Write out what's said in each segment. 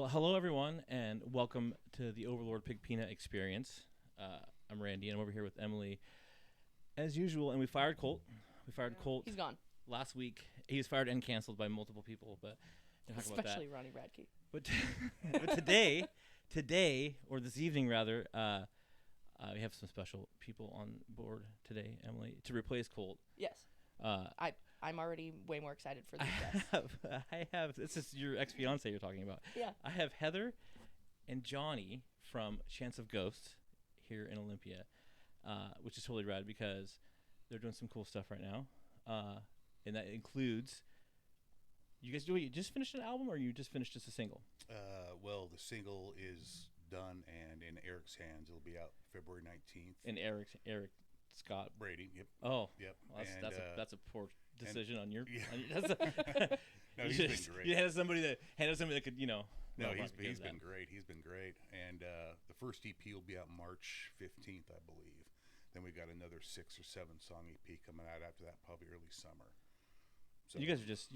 Well, hello everyone, and welcome to the Overlord Pig Peanut Experience. I'm Randy, and I'm over here with Emily, as usual. And we fired Colt. We fired Colt He's gone. last week. He was fired and canceled by multiple people, but we'll talk about that. Especially Ronnie Radke. But today, or this evening rather, we have some special people on board today, Emily, to replace Colt. Yes. I'm already way more excited for these guests. I have. This is your ex-fiance you're talking about. Yeah. I have Heather and Johnny from Chance of Ghosts here in Olympia, which is totally rad because they're doing some cool stuff right now, and that includes. You guys you just finished an album, or you just finished just a single? Well, the single is done and in Eric's hands. It'll be out February 19th. And Eric Scott Brady. Yep. Oh, Yep. Well, that's a poor decision on your. Yeah. No, he's been great. You had somebody that could, No, he's been great. He's been great. And the first EP will be out March 15th, I believe. Then we got another 6 or 7 song EP coming out after that, probably early summer. So you guys are just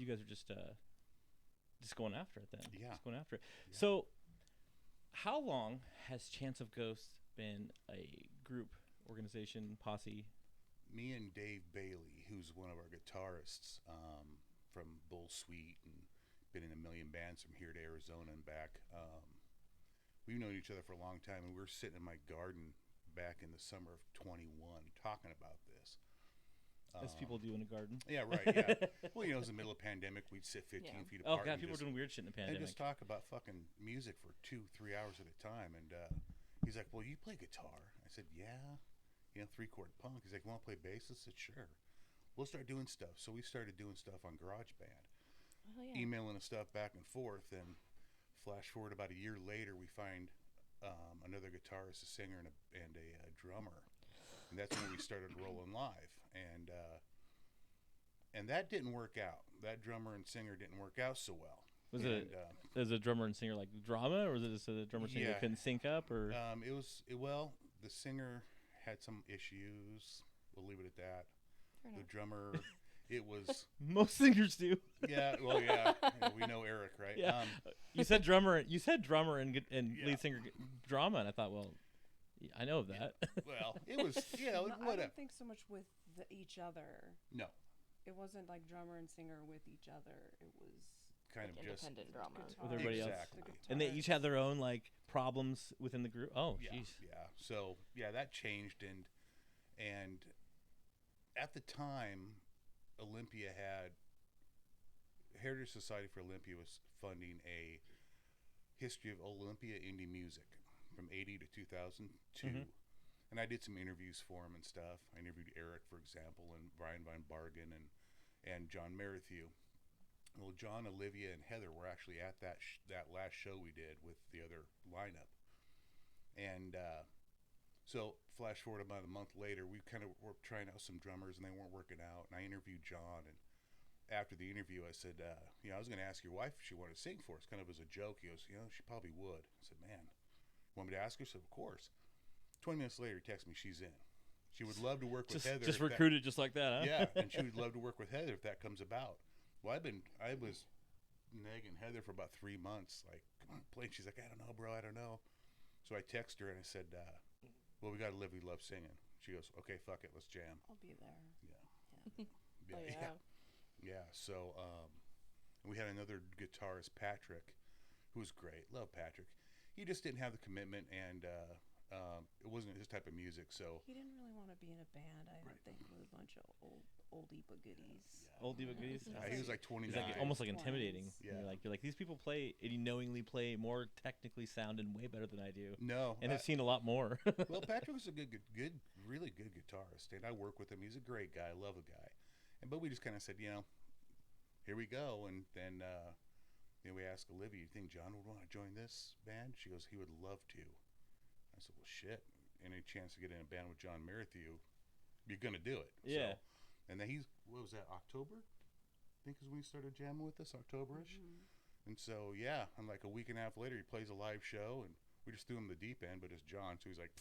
going after it then. Yeah. Just going after it. Yeah. So, how long has Chance of Ghosts been a group, organization, posse? Me and Dave Bailey, who's one of our guitarists from Bull Sweet and been in a million bands from here to Arizona and back. We've known each other for a long time, and we were sitting in my garden back in the summer of 21 talking about this. As people do in a garden. Yeah, right, yeah. Well, it was the middle of pandemic. We'd sit 15 feet Oh, apart. God, people were doing weird shit in the pandemic. And just talk about fucking music for 2-3 hours at a time. And he's like, well, you play guitar? I said, yeah. 3-chord punk. He's like, you want to play bass? I said, sure. We'll start doing stuff. So we started doing stuff on GarageBand. Oh, yeah. Emailing the stuff back and forth. And flash forward about a year later, we find another guitarist, a singer, and a drummer. And that's when we started rolling live. And that didn't work out. That drummer and singer didn't work out so well. Was it as a drummer and singer like drama, or was it just a drummer and singer that couldn't sync up? Or the singer had some issues. We'll leave it at that. Fair The enough. drummer, it was most singers do. yeah. Well, yeah. We know Eric, right? Yeah. You said drummer and Yeah. lead singer drama, and I thought, well, I know of that. Well, it was No, I whatever. don't think so much with each other. No, It wasn't like drummer and singer with each other. It was kind of just Independent drama. guitar- With everybody else. Exactly. the And they each had their own like problems within the group. Oh, yeah, jeez. yeah. So yeah, that changed, and at the time, Olympia had Heritage Society for Olympia was funding a history of Olympia indie music from 80 to 2002. Mhm. And I did some interviews for him and stuff. I interviewed Eric, for example, and Brian Van Bargen and John Merrithew. Well, John, Olivia, and Heather were actually at that last show we did with the other lineup. And so flash forward about a month later, we kind of were trying out some drummers, and they weren't working out. And I interviewed John, and after the interview, I said, I was going to ask your wife if she wanted to sing for us, kind of as a joke. He goes, she probably would. I said, man, want me to ask her? I said, of course. 20 minutes later, he texted me, she's in. She would love to work with Heather. Just recruited just like that, huh? Yeah, and she would love to work with Heather if that comes about. Well, I was nagging Heather for about 3 months, like, come on, play. She's like, I don't know, bro, I don't know. So I texted her and I said, well, we got to live, we love singing. She goes, okay, fuck it, let's jam. I'll be there. Yeah. Oh, yeah. Yeah. So we had another guitarist, Patrick, who was great. Love Patrick. He just didn't have the commitment, and it wasn't his type of music. So He didn't really want to be in a band, I don't think, with a bunch of oldie but goodies. Old diva goodies. yeah, he was like 29. He's like almost like intimidating. Yeah. You're like these people play, and you knowingly play more technically sound and way better than I do. No, And have seen a lot more. well, Patrick was a good, really good guitarist, and I work with him. He's a great guy. I love the guy. But we just kind of said, here we go. And then we asked Olivia, you think John would want to join this band? She goes, he would love to. I said, well, shit. Any chance to get in a band with John Merrithew, you're going to do it. Yeah. So, and then what was that, October? I think is when he started jamming with us, October-ish. Mm-hmm. And so, yeah, and like a week and a half later, he plays a live show, and we just threw him the deep end, but it's John, so he's like,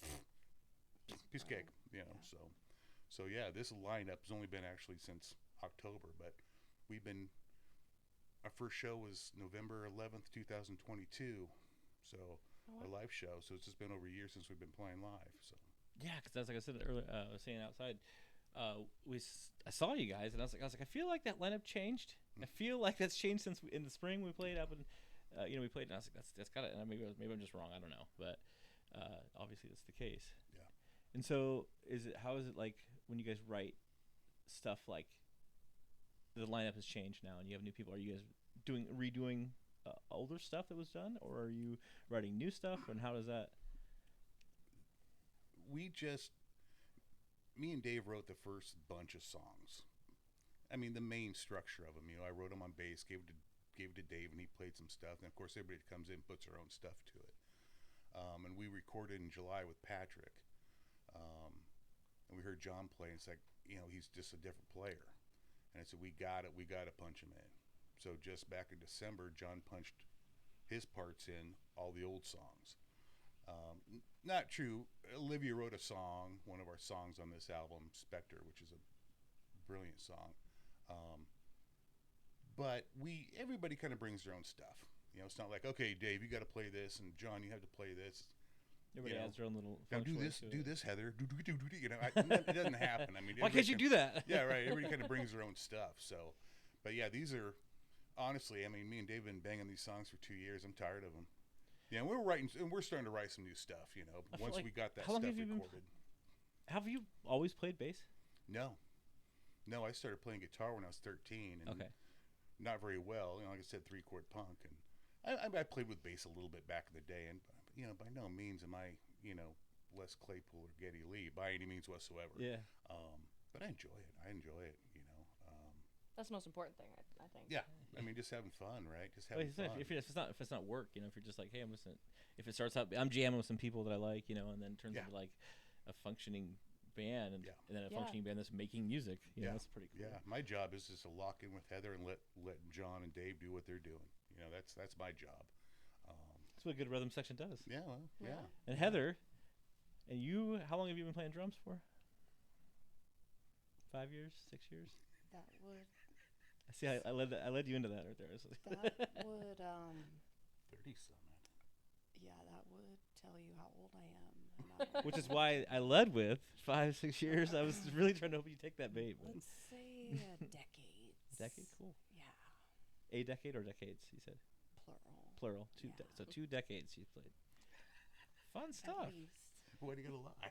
piece of cake, So yeah, this lineup has only been actually since October, but we've been our first show was November 11th, 2022. So Oh, our wow. live show. So it's just been over a year since we've been playing live. So Yeah, because that's like I said earlier. I was saying outside. I saw you guys, and I was like, I feel like that lineup changed. I feel like that's changed since in the spring we played up, and we played. And I was like, that's got it. And maybe I'm just wrong. I don't know, but obviously that's the case. yeah. And so, how is it like when you guys write stuff like the lineup has changed now, and you have new people? Are you guys redoing older stuff that was done, or are you writing new stuff? And how does that? Me and Dave wrote the first bunch of songs. I mean, the main structure of them. I wrote them on bass, gave it to Dave, and he played some stuff. And of course, everybody that comes in puts their own stuff to it. And we recorded in July with Patrick. And we heard John play, and it's like, he's just a different player. And I said, we got to punch him in. So just back in December, John punched his parts in all the old songs. Not true. Olivia wrote a song, one of our songs on this album, Spectre, which is a brilliant song. But everybody kind of brings their own stuff. It's not like, okay, Dave, you got to play this, and John, you have to play this. Everybody adds their own little. Now do this, Heather. It doesn't happen. I mean, Why can't you do that? Yeah, right. Everybody kind of brings their own stuff. So, but yeah, these are honestly. I mean, me and Dave have been banging these songs for 2 years. I'm tired of them. Yeah, and we're starting to write some new stuff. Once like, we got that how long stuff have you recorded. Have you always played bass? No, I started playing guitar when I was 13, and Okay. not very well. Like I said, 3-chord punk, and I played with bass a little bit back in the day, and by no means am I Les Claypool or Geddy Lee by any means whatsoever. Yeah. But I enjoy it. That's the most important thing, I think. Yeah, I mean, just having fun, right? Just Well, having fun. if it's not work, if you're just like, hey, if it starts out, I'm jamming with some people that I like, and then it turns Yeah. into like a functioning band, and Yeah. then a Yeah. functioning band that's making music. Yeah. That's pretty cool. Yeah, my job is just to lock in with Heather and let John and Dave do what they're doing. That's my job. That's what a good rhythm section does. Yeah, well, yeah. And Heather, and you, how long have you been playing drums for? 5 years, 6 years? That would See, I led you into that right there. that would 30-something. yeah, that would tell you how old I am. Which is why I led with 5, 6 years. I was really trying to hope you take that bait. But Let's say decades. decade, cool. Yeah, A decade or decades? You said plural. plural. Yeah. So 2 decades you played. Fun stuff. At least. What are you gonna lie? I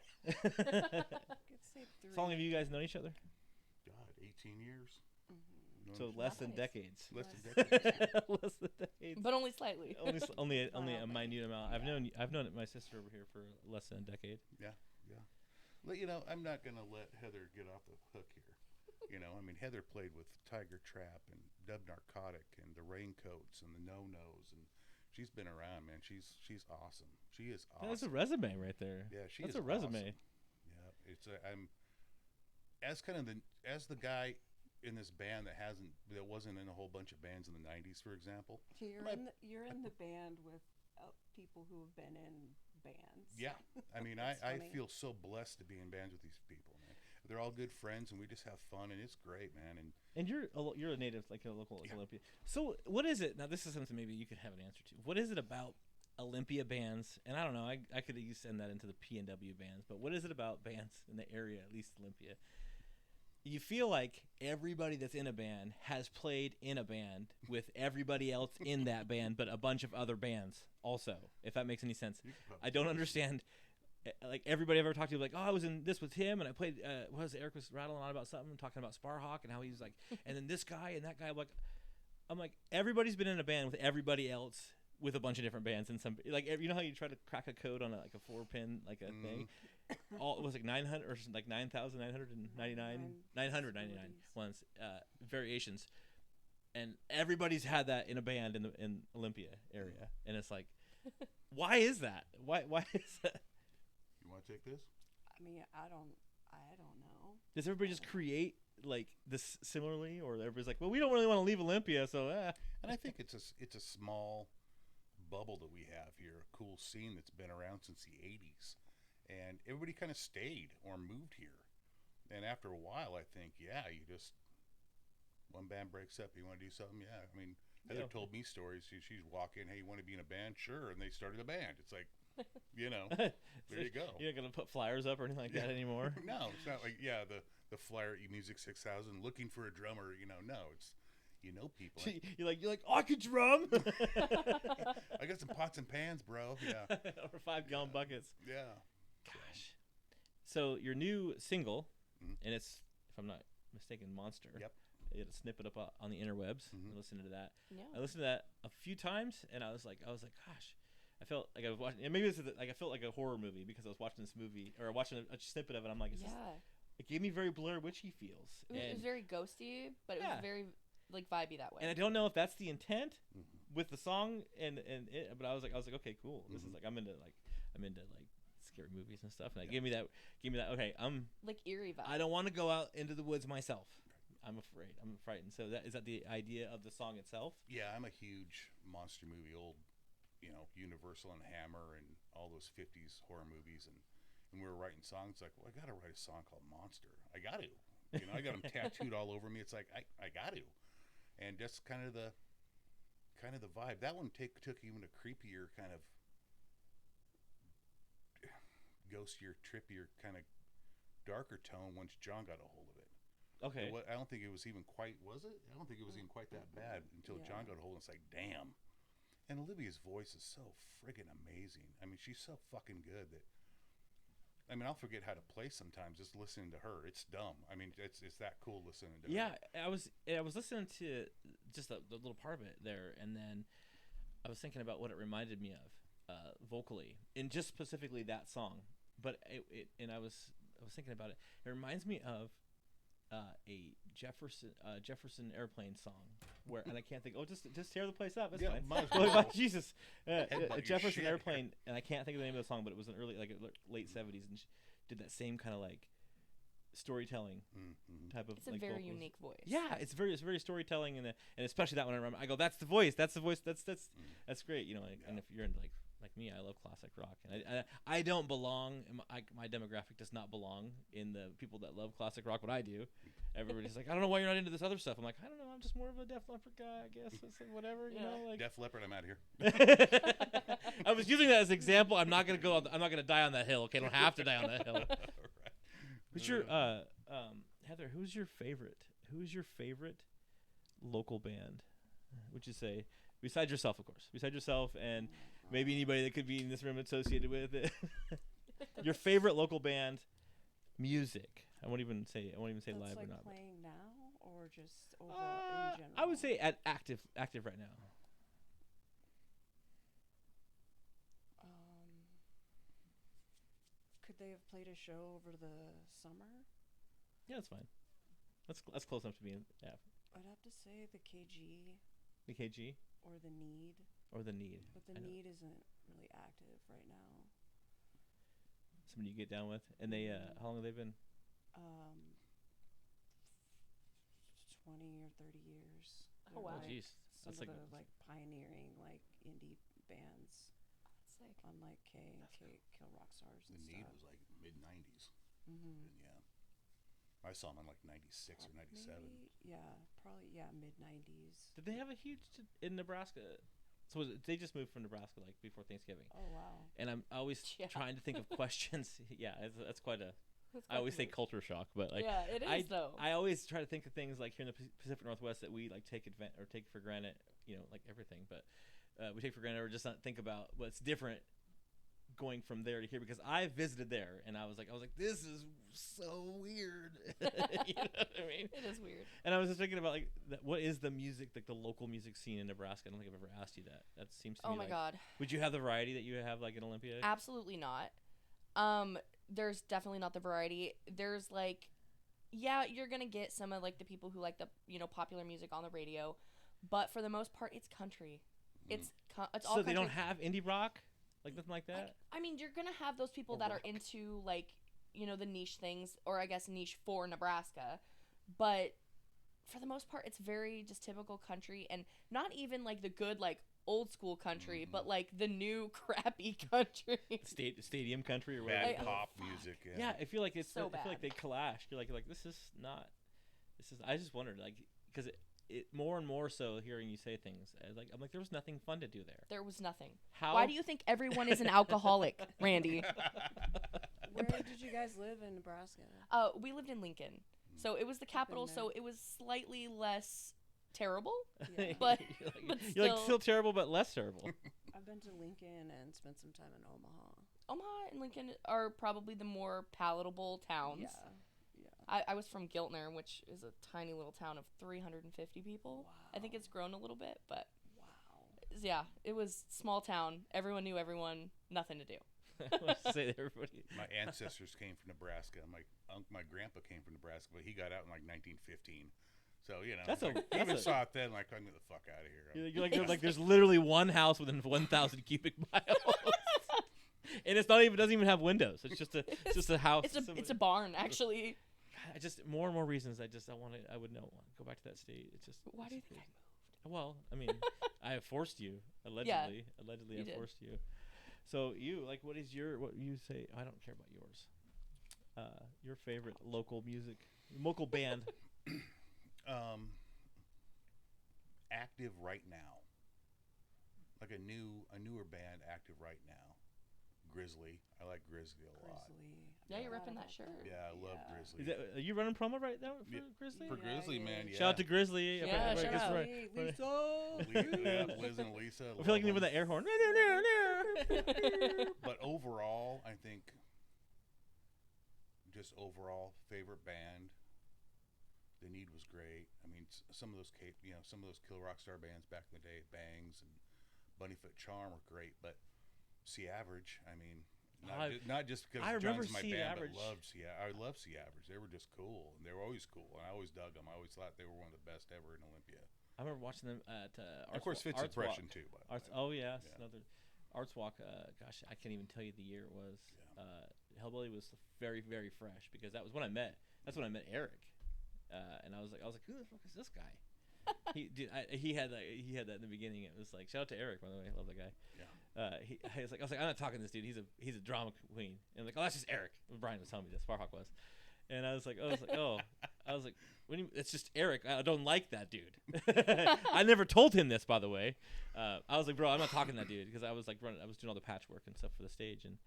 could say 3. How long have you guys known each other? God, 18 years. Mhm. Known So each less other. than decades. Less than Less. decades. Less than decades. But only slightly. only a Wow. minute amount. I've Yeah. known my sister over here for less than a decade. Yeah. I'm not gonna let Heather get off the hook here. I mean, Heather played with Tiger Trap and Dub Narcotic and the Raincoats and the No Nos, and she's been around, man. She's awesome. She is awesome. That's a resume right there. Yeah, she That's is a resume. awesome. Yeah, I'm as the guy in this band that wasn't in a whole bunch of bands in the 90s, for example. You're in the band with people who have been in bands. Yeah, I mean, That's I funny. feel so blessed to be in bands with these people, man. They're all good friends, and we just have fun, and it's great, man. And you're a native, like a local Yeah. Olympia. So what is it? Now this is something maybe you could have an answer to. What is it about Olympia bands? And I don't know. I could send that into the P&W bands, but what is it about bands in the area, at least Olympia? You feel like everybody that's in a band has played in a band with everybody else in that band, but a bunch of other bands also, if that makes any sense. You could probably I don't say understand. Like everybody I've ever talked to, like, oh, I was in this with him, and I played. Eric was rattling on about something, talking about Sparhawk and how he was like, and then this guy and that guy. I'm like, everybody's been in a band with everybody else with a bunch of different bands, and some like how you try to crack a code on like a 4-pin like a thing. All it was like 900 or like 9,999 999 ones variations, and everybody's had that in a band in Olympia area, and it's like, why is that? Why is that? You want to take this? I mean, I don't know. Does everybody just create like this similarly, or everybody's like, well, we don't really want to leave Olympia, so And I think it's a small bubble that we have here, a cool scene that's been around since the 80s. And everybody kind of stayed or moved here. And after a while, I think, yeah, one band breaks up, you want to do something? Yeah, I mean, Heather told me stories. She's walking, hey, you want to be in a band? Sure. And they started a band. It's like, there you go. You're not gonna put flyers up or anything like that anymore. No, it's not like the flyer at Music 6000 looking for a drummer. No, it's people. You're like, oh, I could drum. I got some pots and pans, bro. Yeah. Or 5-gallon buckets. Yeah. Gosh. So your new single, Mhm. and it's, if I'm not mistaken, Monster. Yep. You had to snip it up on the interwebs Mhm. and listen to that. Yeah. I listened to that a few times, and I was like, gosh, I felt like I was watching. And maybe I felt like a horror movie because I was watching this movie or watching a snippet of it. I'm like, it gave me very Blair Witchy feels. It was very ghosty, but it was very like vibey that way. And I don't know if that's the intent Mhm. with the song and it, but I was like, okay, cool. This Mhm. is like I'm into scary movies and stuff, and it gave me that. Okay, like eerie vibe. I don't want to go out into the woods myself. I'm afraid. I'm frightened. So is that the idea of the song itself? Yeah, I'm a huge monster movie, old, Universal and Hammer and all those 50s horror movies. And we were writing songs like, well, I got to write a song called Monster. I got to. I got them tattooed all over me. It's like, I got to. And that's kind of the vibe. That one took even a creepier kind of ghostier, trippier kind of darker tone once John got a hold of it. Okay. I don't think it was even quite, was it? I don't think it was even quite that bad until John got a hold of it. It's like, damn. And Olivia's voice is so friggin' amazing. I mean, she's so fucking good that, I'll forget how to play sometimes just listening to her. It's dumb. I mean, it's that cool listening to her. Yeah, I was listening to just the little part of it there, and then I was thinking about what it reminded me of vocally, and just specifically that song. But I was thinking about it. It reminds me of a Jefferson Airplane song where, and I can't think. Oh, just tear the place up. It's fine. Might as well. Jesus, Headbutt your Jefferson shit. Airplane, and I can't think of the name of the song, but it was an early, late '70s, and she did that same kind of like storytelling Mm-hmm. type of. It's a like, very vocals. unique voice. Yeah, it's very storytelling, and especially that one. I remember. I go, that's the voice. That's great. And if you're into like me, I love classic rock, and I don't belong. My demographic does not belong in the people that love classic rock. But I do. Everybody's like, I don't know why you're not into this other stuff. I'm like, I don't know. I'm just more of a Def Leppard guy, I guess. It's like, whatever, like. Def Leppard, I'm out here. I was using that as an example. I'm not gonna I'm not gonna die on that hill. Okay, I don't have to die on that hill. Right. What's your Heather? Who's your favorite local band? Would you say besides yourself, of course, besides yourself, and maybe anybody that could be in this room associated with it? Your favorite local band, music. I won't even say That's live like or not. playing now or just over in general? I would say active right now. Could they have played a show over the summer? Yeah, that's fine. That's close enough to being. Yeah. I'd have to say the KG The KG or the Need, or the Need. but the I know. Need isn't really active right now. Somebody you get down with, and they how long have they been? 20 or 30 years. Oh, wow. Oh, jeez. Some That's of like the like pioneering like indie bands Sick. on like Kill Rock Stars The and Need stuff. was like mid 90s. Mm-hmm. Yeah. I saw them in like 96 or 97. Mid 90s. Did they have a huge in Nebraska? So they just moved from Nebraska like before Thanksgiving. Oh wow. And I'm always Yeah. trying to think of questions. Yeah, that's quite a. That's I always say quite culture shock, but like yeah, it is though. I always try to think of things like here in the Pacific Northwest that we like take for granted, like everything, but we take for granted or just not think about what's different going from there to here, because I visited there and I was like, this is so weird. You know what I mean? It is weird. And I was just thinking about like what is the music, like the local music scene in Nebraska? I don't think I've ever asked you that. That seems to Oh me my like, god. would you have the variety that you have like in Olympia? Absolutely not. There's definitely not the variety. There's like, yeah, you're gonna get some of like the people who like the popular music on the radio, but for the most part, it's country. It's all so country. they don't have indie rock, like nothing like that. I mean, you're gonna have those people Or that rock. are into like the niche things, or I guess niche for Nebraska, but for the most part, it's very just typical country, and not even like the good like old school country, but like the new crappy country. Stadium country or whatever. Bad Like, pop music. Yeah, I feel like it's So I feel like bad. they clash. You're like this is not. This is. I just wondered like because more and more so hearing you say things. I'm like, there was nothing fun to do there. There was nothing. How? Why do you think everyone is an alcoholic, Randy? Where did you guys live in Nebraska? We lived in Lincoln, so it was the capital, there. so it was slightly less terrible. Yeah. But you're like still terrible, but less terrible. I've been to Lincoln and spent some time in Omaha. Omaha and Lincoln are probably the more palatable towns. Yeah. I was from Giltner, which is a tiny little town of 350 people. Wow. I think it's grown a little bit, but Wow. yeah, it was small town. Everyone knew everyone. Nothing to do. I want to say to everybody. My ancestors came from Nebraska. My grandpa came from Nebraska, but he got out in like 1915. So even saw it then. Like, I'm get the fuck out of here. You're like there's literally one house within 1,000 cubic miles, and it's not even doesn't even have windows. It's just a house. It's a barn, actually. I just more and more reasons. I would not want to go back to that state. It's just. Why do you think I moved? Well, I mean, I have forced you allegedly. Yeah, Allegedly, you I did. forced you. So what you say? I don't care about yours. Your favorite local band. Active right now. Like a newer band active right now. Grizzly. I like Grizzly a lot. Yeah, you're repping that shirt. Yeah, I love Grizzly. Are you running promo right now for Grizzly? For Grizzly, man, yeah. Shout out to Grizzly. Yeah, shout out. Liz and Lisa. I feel like you need the air horn. But overall, I think just overall favorite band. The Need was great. I mean, some of those Kill Rock Star bands back in the day, Bangs and Bunnyfoot Charm were great, but See Average, I mean, not just because John's my band, Average. but I love See Average. They were just cool, and they were always cool, and I always dug them. I always thought they were one of the best ever in Olympia. I remember watching them at Of course, Fits Depression too. But oh yes, another Arts Walk. Gosh, I can't even tell you the year it was. Yeah. Hellbilly was very, very fresh because that was when I met. That's when I met Eric, and I was like, who the fuck is this guy? He had that in the beginning. It was like, shout out to Eric, by the way. I love that guy. Yeah. I was like, I'm not talking to this dude. He's a drama queen. And I'm like, oh, that's just Eric. Brian was telling me this. Sparhawk was. And I was like, it's just Eric. I don't like that dude. I never told him this, by the way. I was like, bro, I'm not talking to that dude because I was like I was doing all the patchwork and stuff for the stage, and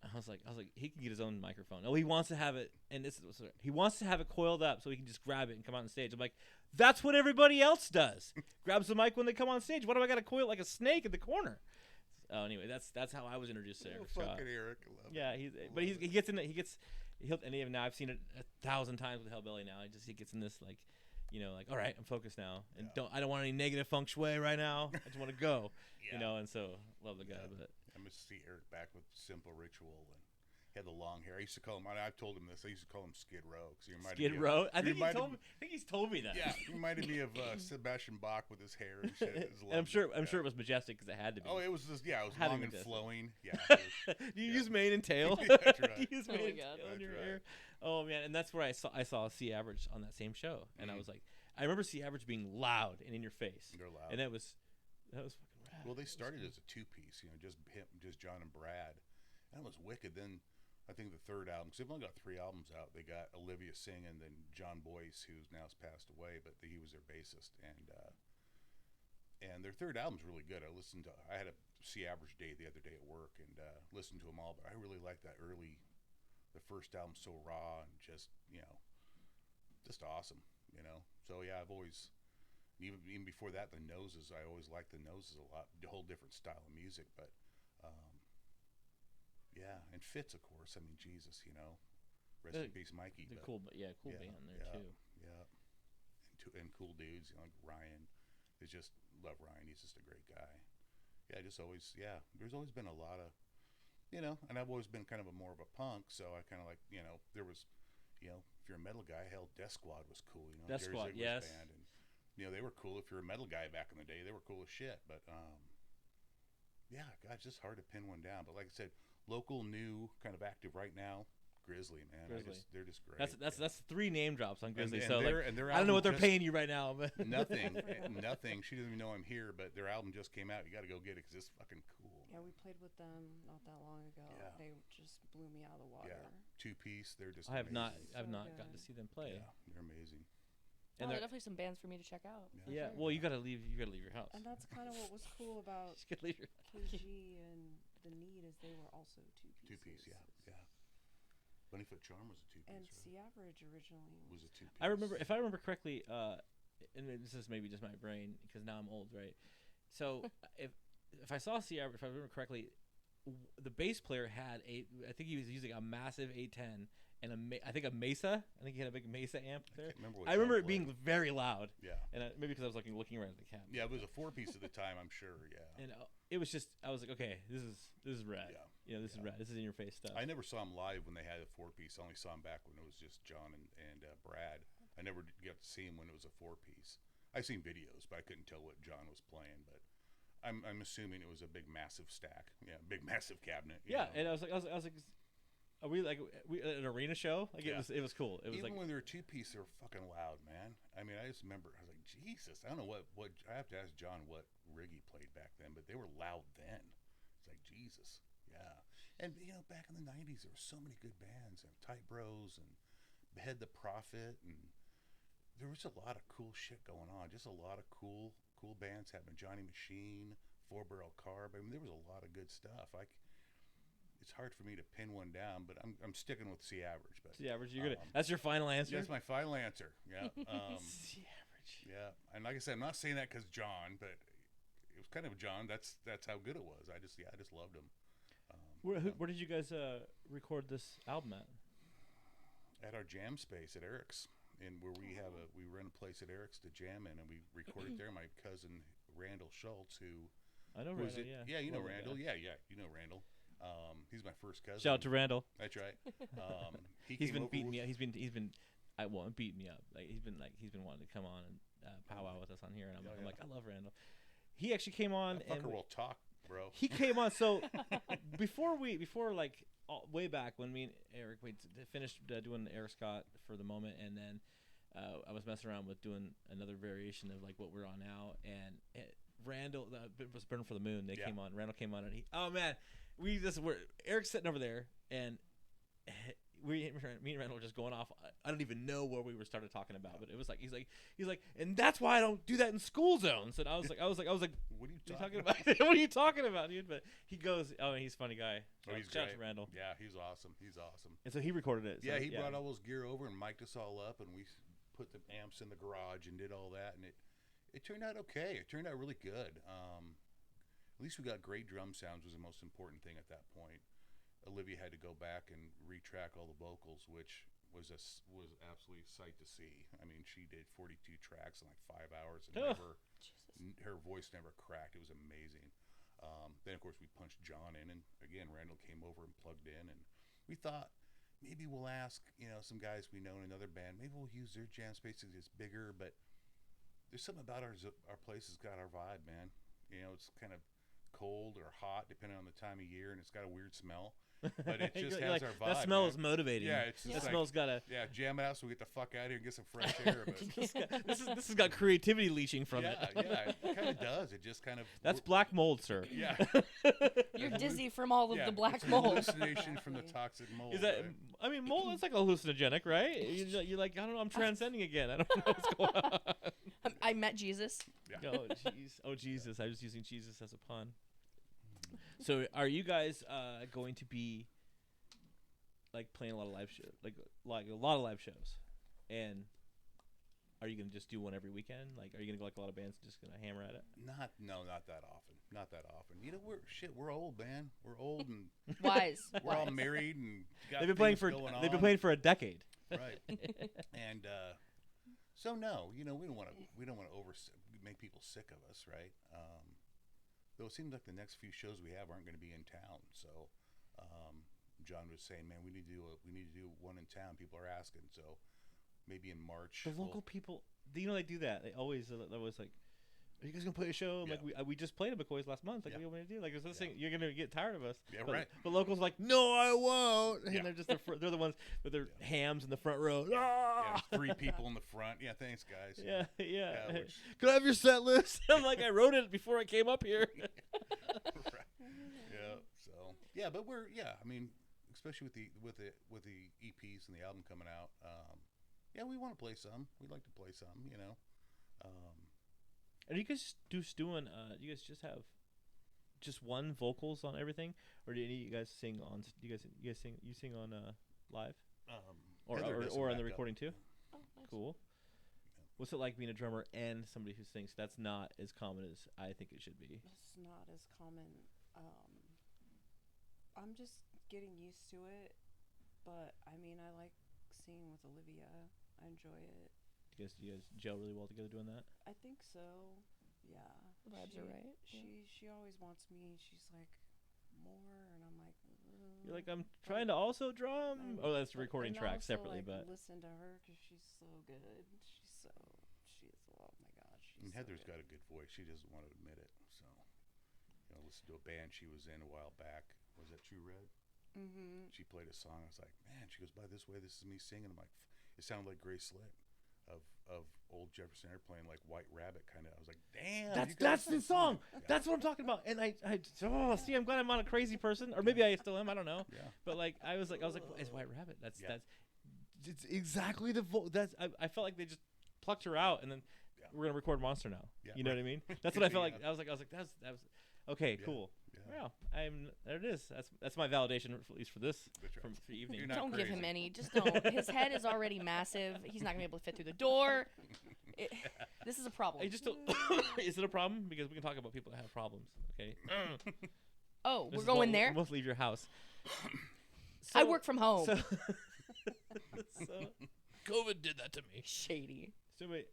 I was like, he can get his own microphone. Oh, he wants to have it, and he wants to have it coiled up so he can just grab it and come on stage. I'm like, that's what everybody else does. Grabs the mic when they come on stage. What do I got to coil like a snake in the corner? Oh, anyway, that's how I was introduced to Eric. Fucking Eric, I love yeah, he gets in it. And even now I've seen it 1,000 times with Hellbilly. Now he gets in this like, all right, I'm focused now, and I don't want any negative feng shui right now. I just want to go, and so love the guy. Yeah. But I miss to see Eric back with Simple Ritual, and he had the long hair. I used to call him. I've told him this. I used to call him Skid Row because he reminded me. Skid Row. I think he's told me that. Yeah, he reminded me of Sebastian Bach with his hair and shit. And I'm sure it was majestic because it had to be. Oh, it was just it was Had to long be and majestic. flowing. Yeah. Do you use mane and tail? Yeah, that's right. Do you use Oh mane my and God. tail in your That's hair? right. Oh man, and that's where I saw C Average on that same show, and I was like, I remember C Average being loud and in your face. They're loud. And that was fucking rad. Well, they started as a two-piece, just John and Brad, and it was wicked. Then I think the third album, because they've only got 3 albums out. They got Olivia singing, and then John Boyce, who's now passed away, but he was their bassist, and their third album's really good. I had a C Average day the other day at work and listened to them all, but I really like the first album, so raw and just awesome, So yeah, I've always. Even before that, the Noses, I always liked the Noses a lot. A whole different style of music, but yeah, and Fitz, of course. I mean, Jesus, rest in peace, Mikey. Cool band there too. Yeah, and cool dudes, like Ryan. Just love Ryan. He's just a great guy. Yeah, there's always been a lot of, and I've always been kind of more of a punk, so I kind of like, there was, if you're a metal guy, hell, Death Squad was cool, Death Jerry Squad, Ziegler's yes. band, and they were cool. If you're a metal guy back in the day, they were cool as shit. But yeah, God, it's just hard to pin one down. But like I said, local, new, kind of active right now, Grizzly, man. They're just great. That's 3 name drops on Grizzly. And so their I don't know what they're paying you right now, but nothing. She doesn't even know I'm here, but their album just came out. You got to go get it because it's fucking cool. Yeah, we played with them not that long ago. Yeah. They just blew me out of the water. Yeah, 2-piece. They're just. I've not amazing. gotten to see them play. Yeah, they're amazing. And they're they're- definitely some bands for me to check out. for yeah. sure. Well, you gotta leave. You gotta leave your house. And that's kind of what was cool about Just gotta leave your. KG and the Need is they were also two pieces. Two-piece, yeah. Bunnyfoot Charm was a two-piece, And right? Sea Average originally Was a two-piece. I remember, if I remember correctly, and this is maybe just my brain because now I'm old, right? So if I saw if I remember correctly, the bass player had I think he was using a massive 810 and I think a Mesa. I think he had a big Mesa amp there. I remember it being very loud, Yeah. and maybe because I was looking around at the cab. Yeah, it was a four-piece at the time, I'm sure, yeah. And it was just, I was like, okay, this is rad. Yeah. You know, this is rad. This is in your face stuff. I never saw him live when they had a four-piece. I only saw him back when it was just John and Brad. I never got to see him when it was a four-piece. I seen videos, but I couldn't tell what John was playing. But I'm assuming it was a big, massive stack. Yeah, big, massive cabinet. you Yeah, know. and I was like, are we an arena show? Like Yeah. it was cool. It was Even like when they were two-piece, they were fucking loud, man. I mean, I just remember, I was like, Jesus. I don't know what I have to ask John what rig he played back then, but they were loud then. It's like, Jesus. Yeah. And, back in the 90s, there were so many good bands. And Tight Bros and Behead the Prophet. And there was a lot of cool shit going on. Just a lot of cool bands happening. Johnny Machine, Four Barrel Carb. I mean, there was a lot of good stuff. It's hard for me to pin one down, but I'm sticking with Sea Average. But the average. That's your final answer. that's my final answer. Yeah. The average. Yeah, and like I said, I'm not saying that because John, but it was kind of John. That's how good it was. I just loved him. Where did you guys record this album at? At our jam space at Eric's, and where we rent a place at Eric's to jam in, and we recorded there. My cousin Randall Schultz, who I know was Randall. yeah, you know Love that Randall, guy. yeah, you know Randall. He's my first cousin. Shout out to Randall. That's right. He's came been over beating with- me up. He's been I won't beat me up. He's been wanting to come on and powwow with us on here, and I'm Yeah. like, I love Randall. He actually came on That and fucker will talk, bro. he came on. So before way back when me and Eric finished doing Eric Scott for the moment, and then I was messing around with doing another variation of like what we're on now, and Randall was Burn for the Moon. They Yeah. came on. Randall came on, and Eric's sitting over there, and me and Randall were just going off. I don't even know where we were started talking about, but it was like he's like, and that's why I don't do that in school zones. And I was like, What are you what are you talking talking about? What are you talking about, dude? But he goes, he's a funny guy. Oh, he's Shout out great. to Randall. Yeah, he's awesome. He's awesome. And so he recorded it. So, Yeah, he brought all those gear over and mic'd us all up, and we put the amps in the garage and did all that, and it turned out okay. It turned out really good. At least we got great drum sounds was the most important thing at that point. Olivia had to go back and retrack all the vocals, which was absolutely a sight to see. I mean, she did 42 tracks in like 5 hours, and her voice never cracked. It was amazing. Then of course we punched John in, and again Randall came over and plugged in, and we thought maybe we'll ask some guys we know in another band. Maybe we'll use their jam space because it's bigger, but there's something about our place has got our vibe, man. It's kind of cold or hot depending on the time of year, and it's got a weird smell. But it just has our vibe. That smell man. is motivating. Yeah, it's that just smell's got a. yeah, jam it out so we get the fuck out of here and get some fresh air. But This has got creativity leaching from it. yeah, it kind of does. It just kind of That's black mold, sir. yeah. You're dizzy from all of Yeah, the black it's an mold. hallucination from the toxic mold. Is that? right? I mean, mold is like hallucinogenic, right? You're like, I don't know. I'm transcending again. I don't know what's going on. I met Jesus. Yeah. Oh jeez. Oh Jesus. I was using Jesus as a pun. So, are you guys going to be like playing a lot of live shows, like a lot of live shows, and are you gonna just do one every weekend? Like, are you gonna go like a lot of bands and just gonna hammer at it? Not that often. Not that often. We're old, man. We're old and Wise. we're all married and got They've been playing things for going they've been on. playing for a decade. Right. And so no, we don't want to make people sick of us, right? Though it seems like the next few shows we have aren't going to be in town. So John was saying, man, we need to do one in town. People are asking, so maybe in March. The local people, they do that. They're always like, are you guys gonna play a show? I'm Yeah. like, we just played at McCoy's last month. Like, Yeah. what do you want me to do? Like, is this Yeah. thing, you're gonna get tired of us? Yeah, but, right. But locals are like, no, I won't. And Yeah. they're just they're the ones with their Yeah. hams in the front row. Yeah, Ah! 3 people in the front. Yeah, thanks, guys. Yeah. Yeah, which- Can I have your set list? I'm like, I wrote it before I came up here. Right. Yeah. So yeah, but I mean, especially with the EPs and the album coming out, Yeah, we want to play some. We'd like to play some, you know. Are you guys just doing? You guys just have just one vocals on everything, or do any of you guys sing on? You guys sing on live, or Heather does some on the backup. recording too? Oh, nice. Cool. What's it like being a drummer and somebody who sings? That's not as common as I think it should be. It's not as common. I'm just getting used to it, but I mean, I like singing with Olivia. I enjoy it. Do you guys gel really well together doing that? I think so. Yeah. The vibes are right. She always wants me. She's like more, and I'm like. You're like, I'm trying to also drum. Oh, that's the recording track separately, but listen to her because she's so good. Oh my gosh. And Heather's got a good voice. She doesn't want to admit it. So, you know, listen to a band she was in a while back. Was that True Red? Mm-hmm. She played a song. I was like, man. She goes, by this way. This is me singing. I'm like, it sounded like Grace Slick of old Jefferson Airplane, like White Rabbit kind of. I was like, damn. that's the song. Yeah. That's what I'm talking about. And see, I'm glad I'm not a crazy person, or maybe I still am. I don't know. Yeah. But like, I was like, it's White Rabbit. That's Yeah. it's exactly the that's. I felt like they just plucked her out, and then Yeah. we're gonna record Monster now. Yeah, You know right. what I mean? That's what I felt like. Yeah. I was like, that was okay. Yeah. Cool. Yeah. Wow. There it is. That's my validation, at least for this That's right. for evening. You're not Don't give him crazy. any. Just don't. His head is already massive. He's not gonna be able to fit through the door. This is a problem. I just don't. Is it a problem? Because we can talk about people that have problems. Okay. Oh, This we're is going what- there. We'll leave your house. I work from home. So, so COVID did that to me. Shady. So wait,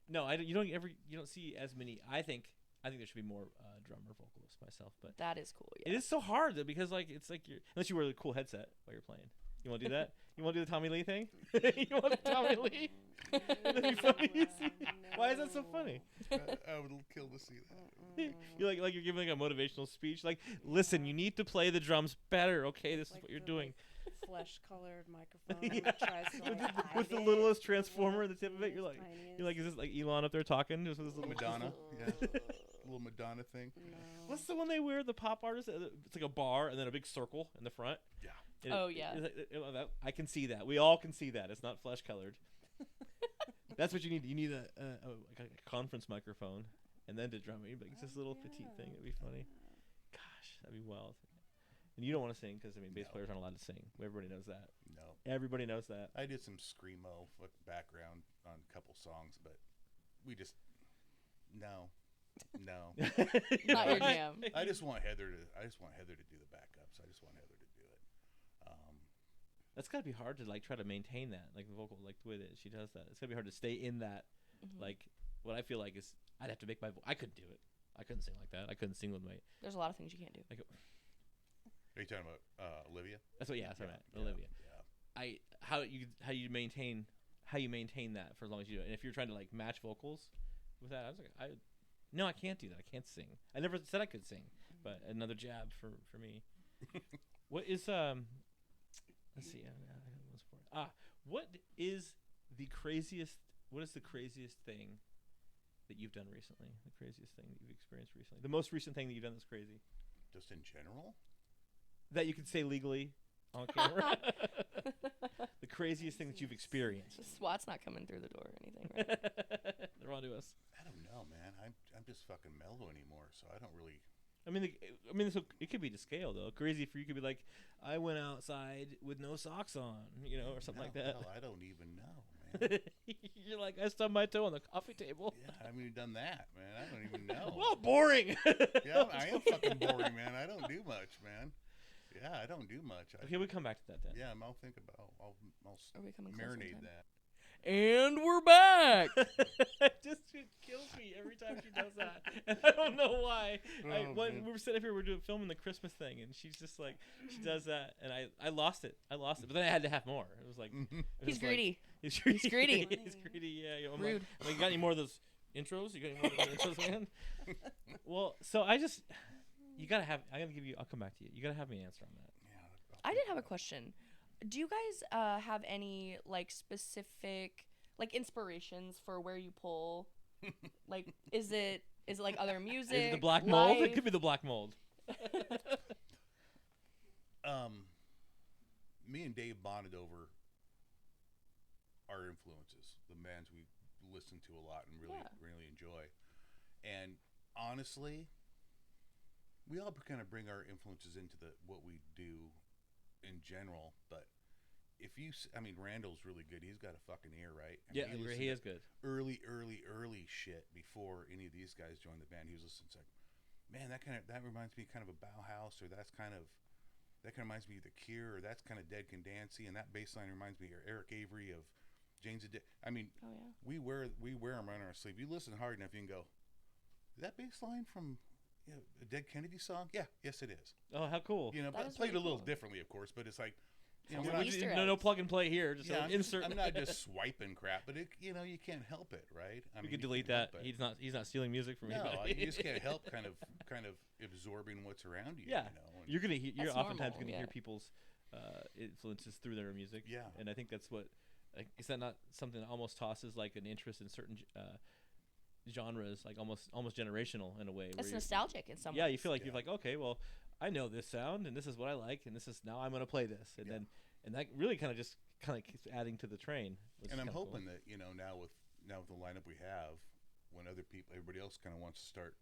no, you don't see as many. I think there should be more drummer vocalists myself, but That is cool. Yeah. it is so hard though, because like it's like unless you wear a cool headset while you're playing. You want to do that? You want to do the Tommy Lee thing? You want the Tommy Lee? That'd be funny. Why is that so funny? I would kill to see that. You're like you're giving like a motivational speech. Like, listen, you need to play the drums better. Okay, this is what you're doing. Flesh-colored microphone. Yeah. That tries to, like, hide With the it. little transformer in the tip of it, you're like, Tiniest. is this like Elon up there talking? Just with this little Madonna. Yeah. Little Madonna thing. No. What's the one they wear? The pop artists. It's like a bar and then a big circle in the front. Yeah. And Oh, yeah. I can see that. We all can see that. It's not flesh colored. That's what you need. You need like a conference microphone, and then to drum it. Like, it's this little petite thing. It'd be funny. Gosh, that'd be wild. And you don't want to sing because bass No. players aren't allowed to sing. Everybody knows that. No. Everybody knows that. I did some screamo background on a couple songs, but we just no. Not your jam. I just want Heather to do the backups. I just want Heather to do it. That's gotta be hard to like try to maintain that, like the vocal, like the way that she does that. It's gotta be hard to stay in that. Mhm. Like, what I feel like is I'd have to make my I couldn't do it. I couldn't sing like that. I couldn't sing with my. There's a lot of things you can't do. Like, Are you talking about Olivia? that's what. Yeah, that's what I meant. Yeah, Olivia. Yeah. How you maintain that for as long as you do it. And if you're trying to like match vocals with that, I was like, no, I can't do that. I can't sing. I never said I could sing, but another jab for me. What is let's see. What is the craziest thing that you've done recently? The craziest thing that you've experienced recently? The most recent thing that you've done that's crazy Just in general? that you could say legally on camera? The craziest thing that you've experienced. SWAT's not coming through the door or anything, right? They're on to us. I don't know, man. I'm just fucking mellow anymore, so I don't really. I mean, so it could be to scale though. Crazy for you could be like, I went outside with no socks on, or something like that. Hell, I don't even know, man. You're like, I stubbed my toe on the coffee table. Yeah, I haven't even done that, man. I don't even know. Well, boring. Yeah, I am fucking boring, man. I don't do much, man. Yeah, I don't do much. Okay, we'll come back to that then. Yeah, I'll think about. I'll Are we coming close on marinate time? that. And we're back. It kills me every time she does that, and I don't know why. Oh, When man. we were sitting up here, we were filming the Christmas thing, and she's just like, she does that, and I lost it. But then I had to have more. It was like, it He's was like- greedy. He's greedy. He's greedy. He's greedy. Yeah. I'm Rude. Like, you got any more of those intros? You got any more of those intros, man? Well, so you gotta have. I'll come back to you. You gotta have me answer on that. Yeah, I did have a question. Do you guys have any like specific like inspirations for where you pull? Like, is it like other music? Is it the black mold? It live? could be the black mold. me and Dave bonded over. 'Cause, you know, we were sitting up here, we were doing filming the Christmas thing, and she's just like, me and Dave bonded over our influences, the bands we listen to a lot and really Yeah. really enjoy. And honestly, we all kind of bring our influences into what we do in general. But if you, I mean, Randall's really good. He's got a fucking ear, right? I mean, Yeah, listened he to is good. early shit before any of these guys joined the band. He was listening to, like, man, that reminds me kind of a Bauhaus, or that kind of reminds me of The Cure, or that's kind of Dead Can Dancy, and that bass line reminds me of Eric Avery of Jane's I mean, Oh yeah. we wear them on our sleeve. You listen hard enough, you can go, is that bass line from a Dead Kennedy song? Yeah, yes it is. Oh, how cool! You know, That but is played really a little cool. differently, of course. But it's like, you know, Sounds we're like not, Easter no eggs. plug and play here. Just yeah, insert. I'm not just swiping crap, but you can't help it, right? I We mean, could you delete can't that. help it. He's not stealing music from No, anybody. you just can't help kind of absorbing what's around you. Yeah. You know? And You're you're That's oftentimes normal, gonna yeah. hear people's influences through their music. Yeah. And I think that's what. Like, is that not something that almost tosses like an interest in certain genres, like almost generational in a way? It's where nostalgic in some yeah, ways. you feel like Yeah. you're like, okay, well, I know this sound, and this is what I like, and this is now I'm gonna play this, and Yeah. then that really kind of keeps adding to the train. Which And is I'm kinda hoping cool. that now with the lineup we have, when everybody else kind of wants to start,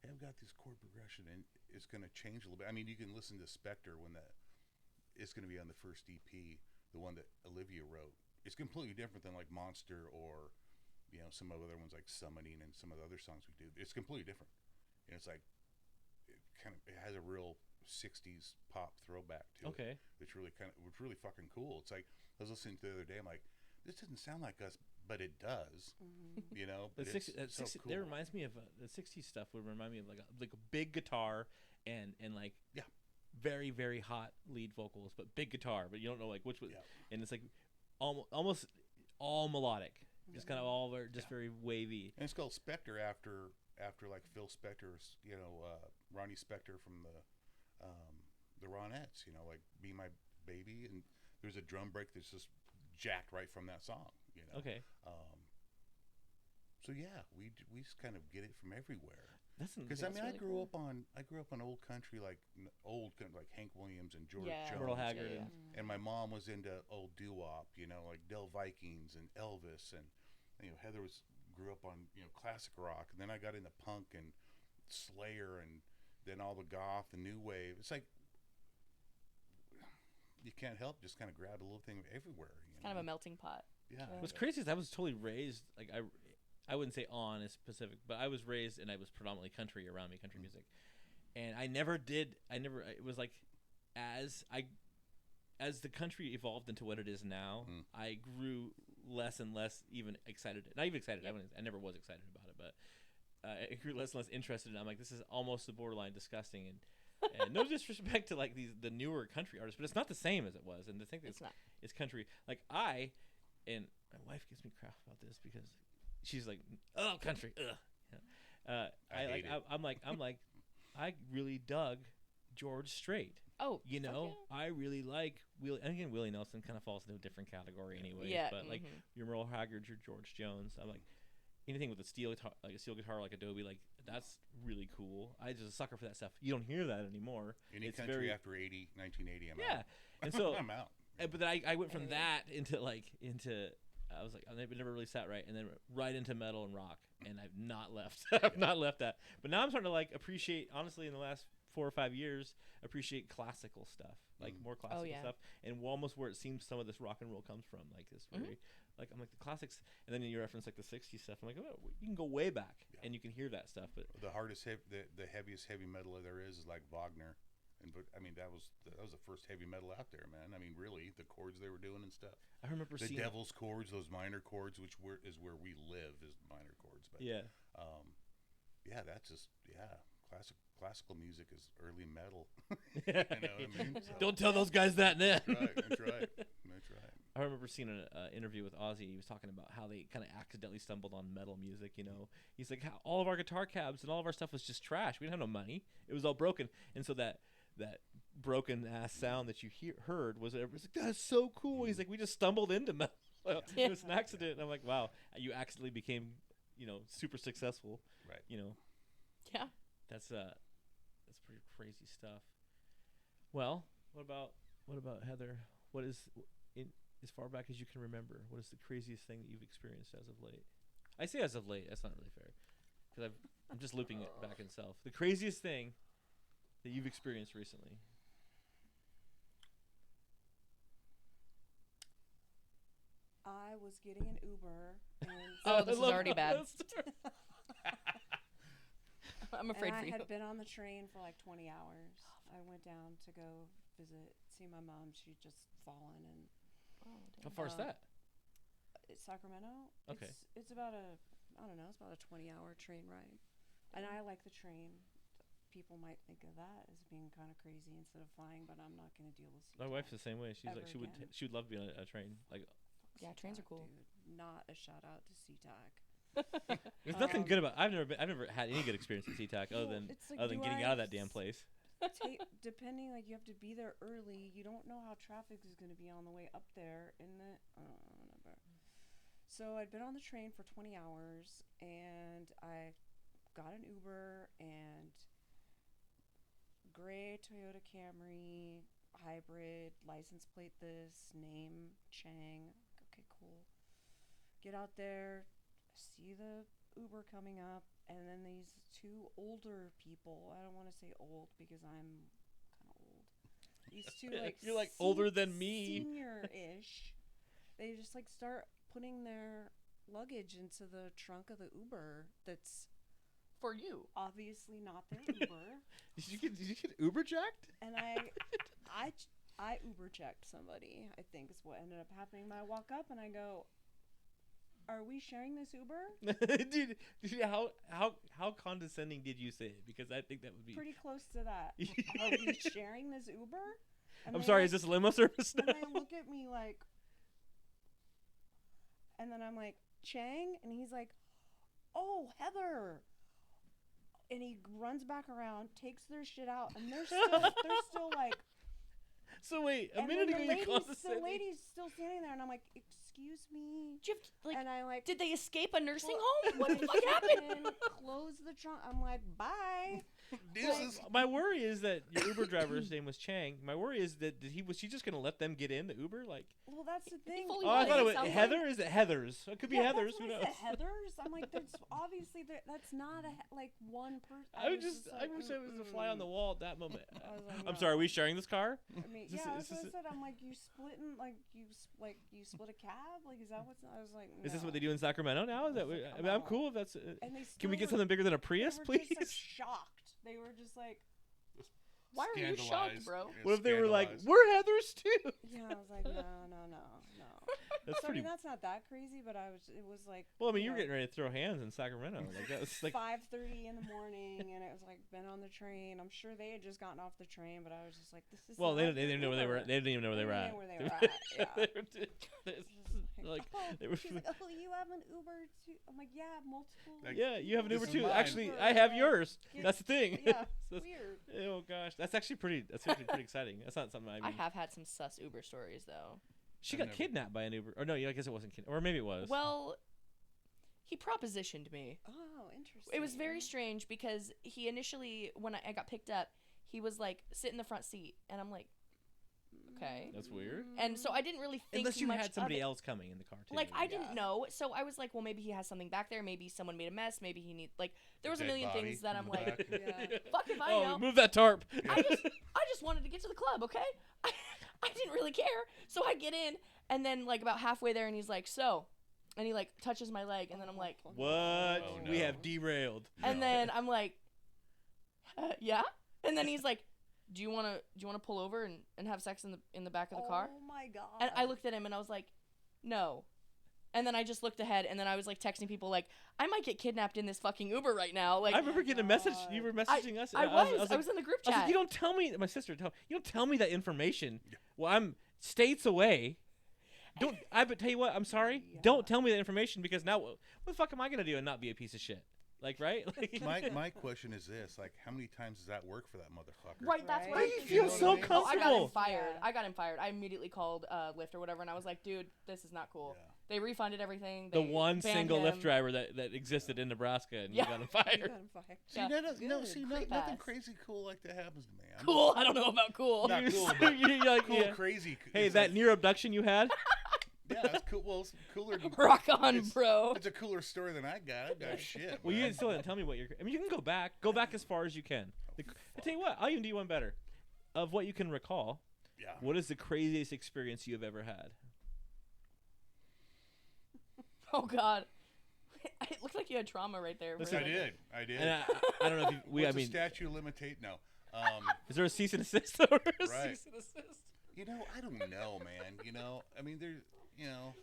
hey, I've got this chord progression, and it's going to change a little bit. I mean, you can listen to Spectre when it's going to be on the first EP, the one that Olivia wrote. It's completely different than like Monster or some of the other ones like Summoning and some of the other songs we do. It's completely different, and it's like it has a real 60s pop throwback to it. Okay. It's really fucking cool. It's like I was listening to the other day. I'm like, this doesn't sound like us, but it does. Mm-hmm. You know, The but 60, it's so cool. That reminds me of the '60s stuff. Would remind me of like a big guitar and like Yeah. very very hot lead vocals, but big guitar, but you don't know like which was, Yeah. and it's like almost all melodic, just kind of all Yeah. very wavy. And it's called Spectre after like Phil Spector's, Ronnie Spector from the Ronettes. Like Be My Baby, and there's a drum break that's just jacked right from that song. Okay, So yeah, we just kind of get it from everywhere. that's Because That's I really grew cool. up on old country, like like Hank Williams and George Yeah. Jones. Merle Haggard Yeah, and And my mom was into old doo-wop, like Del Vikings and Elvis, and Heather grew up on classic rock, and then I got into punk and Slayer, and then all the goth and new wave. It's like you can't help just kind of grab a little thing everywhere. It's kind of a melting pot. Yeah. What's crazy is I was totally raised like I wouldn't say on a specific, but I was raised and I was predominantly country around me, country music, and it was like as the country evolved into what it is now, I grew less and less even excited. Not even excited. Yep. I never was excited about it, but I grew less and less interested. And I'm like, this is almost the borderline disgusting. And no disrespect to like the newer country artists, but it's not the same as it was. And to think that It's not. it's country. Like and my wife gives me crap about this because she's like, oh, country, ugh. Yeah. I hate it. I'm like, I really dug George Strait. Oh, You fuck know, I really like Willie. And again, Willie Nelson kind of falls into a different category, anyways. Yeah, But like your Merle Haggard, your George Jones, I'm like anything with a steel guitar, like Adobe, like that's really cool. I just a sucker for that stuff. You don't hear that anymore. Any It's country very- after 1980, I'm Yeah, out. and so I'm out. but then I went from that into I was like, I never really sat right, and then right into metal and rock, and I've not left. I've not left that. But now I'm starting to like appreciate, honestly, in the last 4 or 5 years, appreciate classical stuff, like more classical yeah. stuff, and almost where it seems some of this rock and roll comes from, like this very, like I'm like the classics, and then you reference like the '60s stuff. I'm like, oh, you can go way back, and you can hear that stuff. But The heaviest heavy metal there is like Wagner, but I mean that was the first heavy metal out there, man. I mean, really, the chords they were doing and stuff. I remember The seeing devil's chords, those minor chords, is where we live, is minor chords. But yeah. That's just classical music is early metal. Yeah. You know what I mean? So, Don't tell those guys that, Ned. That's right. That's right. I remember seeing an interview with Ozzy. He was talking about how they kind of accidentally stumbled on metal music. He's like, how all of our guitar cabs and all of our stuff was just trash. We didn't have no money. It was all broken, and so that broken ass sound that you heard was like, that's so cool. He's like, we just stumbled into metal. It was an accident. And I'm like, wow, you accidentally became, super successful. Right. Yeah. That's pretty crazy stuff. Well, what about Heather? What is as far back as you can remember, what is the craziest thing that you've experienced as of late? I say as of late. That's not really fair, because I'm just looping it back in self. The craziest thing that you've experienced recently. I was getting an Uber, and Oh, this is I love already how bad. that started. I'm afraid and for I you. had been on the train for like 20 hours. I went down to go see my mom. She'd just fallen, and Oh, How damn. far is that? it's Sacramento. Okay. It's about I don't know, it's about a 20-hour train ride. And I like the train. People might think of that as being kind of crazy instead of flying, but I'm not going to deal with My SeaTac wife's the same way. She's ever like she would again. she would love to be on a train. Like Yeah, trains are SeaTac, cool. Dude. Not a shout out to SeaTac. there's nothing Um, good about. I've never had any good experience at SeaTac Well, other than it's like, other than do getting I out of that damn place. Depending, like, you have to be there early. You don't know how traffic is going to be on the way up there. Whatever. So I'd been on the train for 20 hours, and I got an Uber, and gray Toyota Camry hybrid, license plate this, name Chang. Okay, cool. Get out there, see the Uber coming up, and then these two older people. I don't want to say old because I'm kind of old. These two like You're like older than me. senior-ish. They just like start putting their luggage into the trunk of the Uber. That's For you. obviously not their Uber. Did you get Uber jacked? And I Uber checked somebody. I think is what ended up happening. I walk up and I go, "Are we sharing this Uber?" dude, how condescending did you say it? Because I think that would be. Pretty close to that. Are we sharing this Uber? And I'm they, sorry. like, Is this limo service And now? they look at me like, and then I'm like, Chang, and he's like, "Oh, Heather." And he runs back around, takes their shit out, and they're still like. So wait, a And minute then ago you condescending. the lady's still standing there, and I'm like, "Excuse me." Did you have to, like, And I like did they escape a nursing Well, home? What the they fuck happened? fucking Close the trunk. I'm like, "Bye." Deuces. My worry is that your Uber driver's name was Chang. My worry is that was she just gonna let them get in the Uber? Like, Well, that's the thing. fully oh, I was. thought it It was sounds Heather. Is it Heather's? It could be Yeah, Heather's. that's Who what I knows? said, Heather's. I'm like, there's obviously that's not like one person. I wish I was a fly on the wall at that moment. I was like, I'm no. sorry. Are we sharing this car? I mean, Is this- yeah, is that's what I this said. I'm like, you splitting, like you split a cab, like is that what's? I was like, Is this no. what they do in Sacramento now? Is that Like, I mean, I'm come cool if that's. And they Can we still get were- something bigger than a Prius, they were please? Just, like, shocked. They were just like, Why are you shocked, Scandalized. bro? Yeah, What if they were like, scandalized. "We're Heather's too"? yeah. I was like, no. That's So I pretty. mean, that's not that crazy, but it was like. Well, I mean, you you were know, getting ready to throw hands in Sacramento. Like that was like. 5:30 in the morning, and it was like been on the train. I'm sure they had just gotten off the train, but I was just like, this is. Well, they not didn't know where they were. They didn't even know where they were at. They didn't know where they were at, yeah. Like oh, they were. she's like, oh, you have an Uber too? I'm like, yeah, multiple. Like, Yeah, you have an This Uber is too. mine. Actually, Uber, I have like, yours. get- That's the thing. Yeah, So weird. oh gosh, that's actually pretty. That's actually pretty exciting. That's not something I I mean. have had some sus Uber stories though. She I've got never- kidnapped by an Uber. Or no, I guess it wasn't kidnapped. Or maybe it was. Well, he propositioned me. Oh, interesting. It was very strange because he initially, when I got picked up, he was like, sit in the front seat. And I'm like, okay. That's weird. And so I didn't really think Unless you much had somebody of it. else coming in the car too. Like, I Yeah. didn't know. So I was like, well, maybe he has something back there. Maybe someone made a mess. Maybe he needs, like, there was a Dead million body things that in I'm the like, back. Yeah. fuck if I Oh, know. move that tarp. I just wanted to get to the club, okay? I didn't really care. So I get in, and then, like, about halfway there, and he's like, so. And he, like, touches my leg, and then I'm like, What? Oh, We no. have derailed. and No. then I'm like, yeah? And then he's like, do you want to pull over and have sex in the back of the car? Oh my god. And I looked at him, and I was like, no. And then I just looked ahead, and then I was, like, texting people, like, I might get kidnapped in this fucking Uber right now. Like, I remember getting a message. God. You were messaging us. I was like, in the group I was chat. like, you don't tell me. My sister, you don't tell me that information. Well, I'm states away. Don't. But tell you what. I'm sorry. Yeah. Don't tell me that information because now what the fuck am I gonna do and not be a piece of shit? Like right? Like, My question is this: like, how many times does that work for that motherfucker? Right, that's what Right? I'm you thinking. feel You know so what I mean? Oh, I got him comfortable. fired. Yeah. I got him fired. I immediately called Lyft or whatever, and I was like, dude, this is not cool. Yeah. They refunded everything. The They one banned single him. Lyft driver that existed in Nebraska and Yeah. you got him You fired. got him fired. See, Yeah. no, see, Creep nothing ass. crazy cool like that happens to me. I'm Cool. I don't know about cool. Not You're cool, so- but you're like, cool, yeah. crazy. Hey, It's that like, near abduction you had? Yeah, that's cool. Well, it's cooler. Rock on, it's, bro. It's a cooler story than I got. I got shit. Well, man. you still didn't tell me what you're. I mean, you can go back. Go back as far as you can. I tell you what, I'll even do one better. Of what you can recall, Yeah. what is the craziest experience you have ever had? Oh God, it looked like you had trauma right there. Yes, for a I second. did. I did. And I don't know if you, What's I the mean, statute of limitation? No. is there a cease and assist or a Right. cease and assist? You know, I don't know, man. You know, I mean, there's, you know,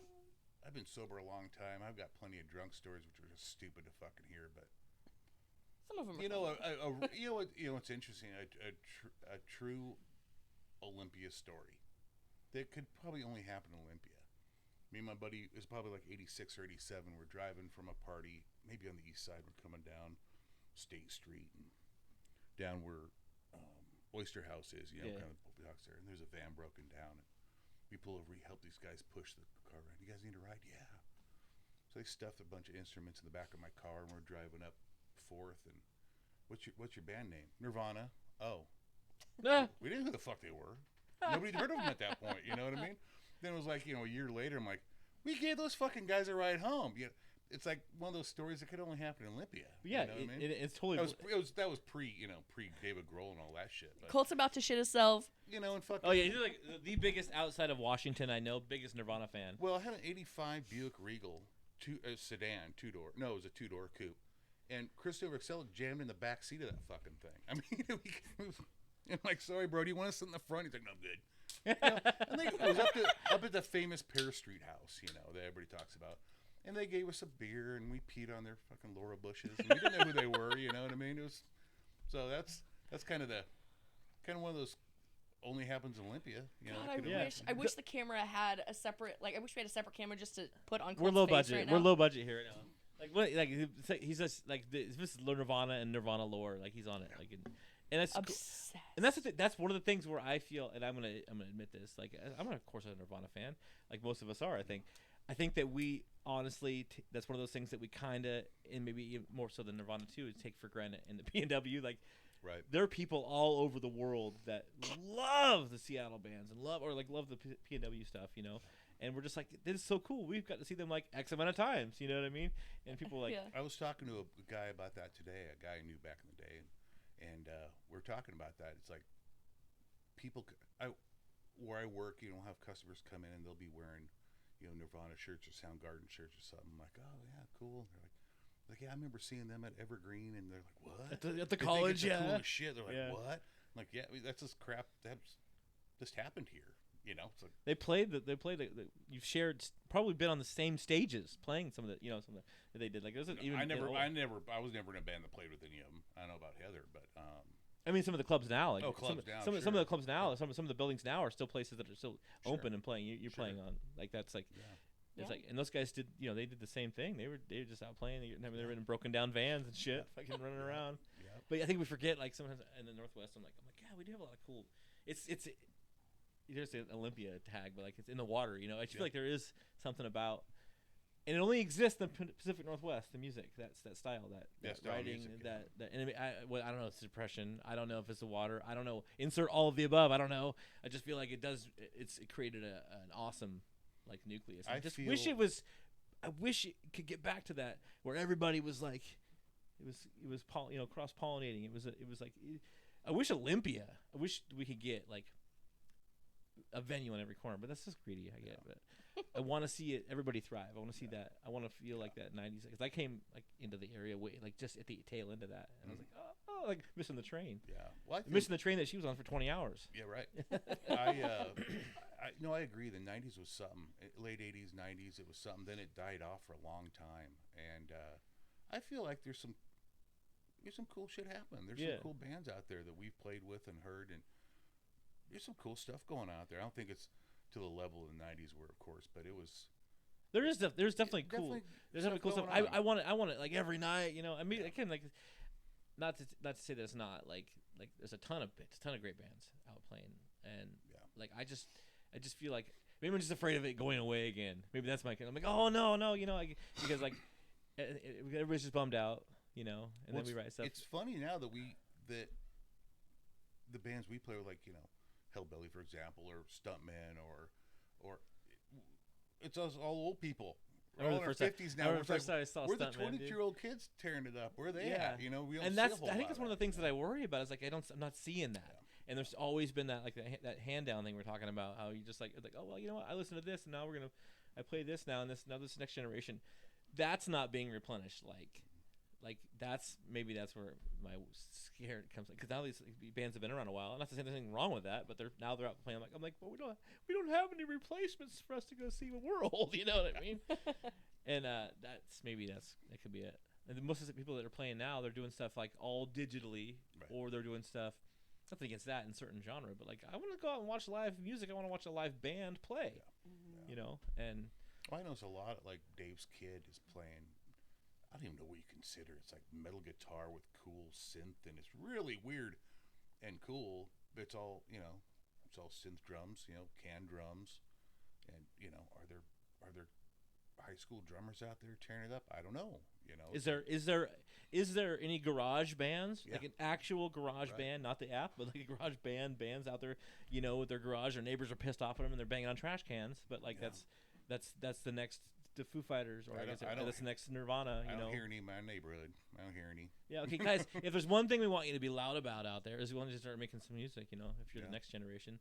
I've been sober a long time. I've got plenty of drunk stories, which are just stupid to fucking hear. But Some of them. Are you know, funny. you know what's interesting? A true Olympia story that could probably only happen in Olympia. Me and my buddy, it was probably like 86 or 87. We're driving from a party, maybe on the east side. We're coming down State Street and down where Oyster House is, you know, Yeah. kind of the house there. And there's a van broken down. And we pull over, we help these guys push the car around. You guys need a ride? Yeah. So they stuffed a bunch of instruments in the back of my car, and we're driving up 4th. And what's your band name? Nirvana. Oh, Nah. we didn't know who the fuck they were. Nobody'd heard of them at that point. You know what I mean? Then it was like, you know, a year later, I'm like, we gave those fucking guys a ride home. You know, it's like one of those stories that could only happen in Olympia. Yeah, you know what I mean? it's totally. That was pre David Grohl and all that shit. But, Colt's about to shit himself. you know, and fucking. Oh yeah, he's like the biggest outside of Washington I know, biggest Nirvana fan. Well, I had an '85 Buick Regal, sedan, 2-door. No, it was a 2-door coupe, and Christopher Excelic jammed in the back seat of that fucking thing. I mean, I'm like, sorry, bro, do you want to sit in the front? He's like, no, I'm good. You know, and it was up at the famous Pear Street house, you know, that everybody talks about. And they gave us a beer, and we peed on their fucking laurel bushes. And we didn't know who they were, you know what I mean? It was, so that's kind of one of those only happens in Olympia. You know, God, it I wish the camera had a separate. Like, I wish we had a separate camera just to put on. We're Colt's low face budget. Right We're now. low budget here right now. Like what? Like he's just like this is Nirvana and Nirvana lore. Like he's on it. Like and that's Obsessed. and that's that's one of the things where I feel, and I'm gonna admit this. Like I'm of course a Nirvana fan. Like most of us are. I think that we honestly that's one of those things that we kind of, and maybe even more so than Nirvana too, is take for granted in the PNW. Like right. there are people all over the world that love the Seattle bands and love the PNW stuff, you know. And we're just like, this is so cool. We've got to see them like X amount of times, you know what I mean? And people like, Yeah. I was talking to a guy about that today, a guy I knew back in the day, and we're talking about that. It's like people, where I work, you know, have customers come in and they'll be wearing, you know, Nirvana shirts or Soundgarden shirts or something. I'm like, oh yeah, cool. They're like, yeah, I remember seeing them at Evergreen, and they're like, what? at the They think college, it's the yeah. coolest shit. They're like, Yeah. what? I'm like, yeah, that's just crap. That's just happened here. You know, it's like, They played you've probably been on the same stages playing some of the, you know, some of the, that they did. Like, it wasn't even. I was never in a band that played with any of them. I don't know about Heather, but I mean, some of the clubs now, like clubs now, some of sure. the clubs now, some of the buildings now are still places that are still Sure. open and playing. You're Sure. playing on like that's like. yeah. It's Yeah. like, and those guys did, you know, they did the same thing. They were just out playing. They were in broken down vans and shit, fucking running around. Yeah. But I think we forget, like sometimes in the Northwest, I'm like, yeah, we do have a lot of cool. It's there's an Olympia tag, but like it's in the water, you know. I just feel like there is something about, and it only exists in the Pacific Northwest. The music, that style, that style of writing, music, yeah. that. And I don't know if it's depression. I don't know if it's the water. I don't know. Insert all of the above. I don't know. I just feel like it does. It created an awesome like nucleus. I just wish it was. I wish it could get back to that where everybody was like, it was cross pollinating. It was like, I wish Olympia. I wish we could get like a venue on every corner, but that's just greedy. I get, but I want to see it. Everybody thrive. I want to see that. I want to feel like that '90s because I came like into the area like just at the tail end of that, and I was like, oh, like missing the train. Yeah. Well, I think, Missing the train that she was on for 20 hours. yeah, right. I agree. The '90s was something. Late '80s, '90s, it was something. Then it died off for a long time, and I feel like there's some cool shit happening. There's some cool bands out there that we've played with and heard, and there's some cool stuff going on out there. I don't think it's to the level of the '90s were, of course, but it was. There's definitely cool. There's definitely cool stuff. I want it like every night. You know, I mean, again, like not to say that it's not like there's a ton of great bands out playing, and like I just feel like maybe I'm just afraid of it going away again. Maybe that's my kind. I'm like, oh no, you know, because like everybody's just bummed out, you know, and then we write stuff. It's funny now that the bands we play with, like, you know, Hellbelly, for example, or Stuntman, or it's us all old people. I We're all in remember our the first time- 50s I now. remember We're, the first time I saw we're the Stuntman, dude. 20-year-old kids tearing it up. Where are they Yeah. at? You know, we don't And see a that's whole I think lot it's of one of the that, things you that I know? worry about. Is like I'm not seeing that. And there's always been that like that hand down thing we're talking about. How you just like oh well, you know what, I listen to this and now I play this now and this next generation. That's not being replenished. Like that's where my scare comes because now these bands have been around a while. Not to say there's anything wrong with that, but they're out playing. I'm like, but we don't have any replacements for us to go see when we're old. You know what I mean? And that could be it. And most of the people that are playing now, they're doing stuff like all digitally, Right. or they're doing stuff. Nothing against that in certain genre, but like I want to go out and watch live music. I want to watch a live band play. Mhm. You know, and Well, I know it's a lot. Like Dave's kid is playing. I don't even know what you consider. It's like metal guitar with cool synth, and it's really weird and cool. But it's all it's all synth drums. Canned drums, and are there high school drummers out there tearing it up? I don't know. is there any garage bands, Yeah. like an actual garage Right. band, not the app, but like a garage bands out there, with their garage, their neighbors are pissed off at them and they're banging on trash cans, but like Yeah. that's the next the Foo Fighters, or I I guess don't- that's the next Nirvana, I don't hear any in my neighborhood. I don't hear any. Yeah, okay, guys, if there's one thing we want you to be loud about out there is we want you to start making some music, if you're Yeah. the next generation.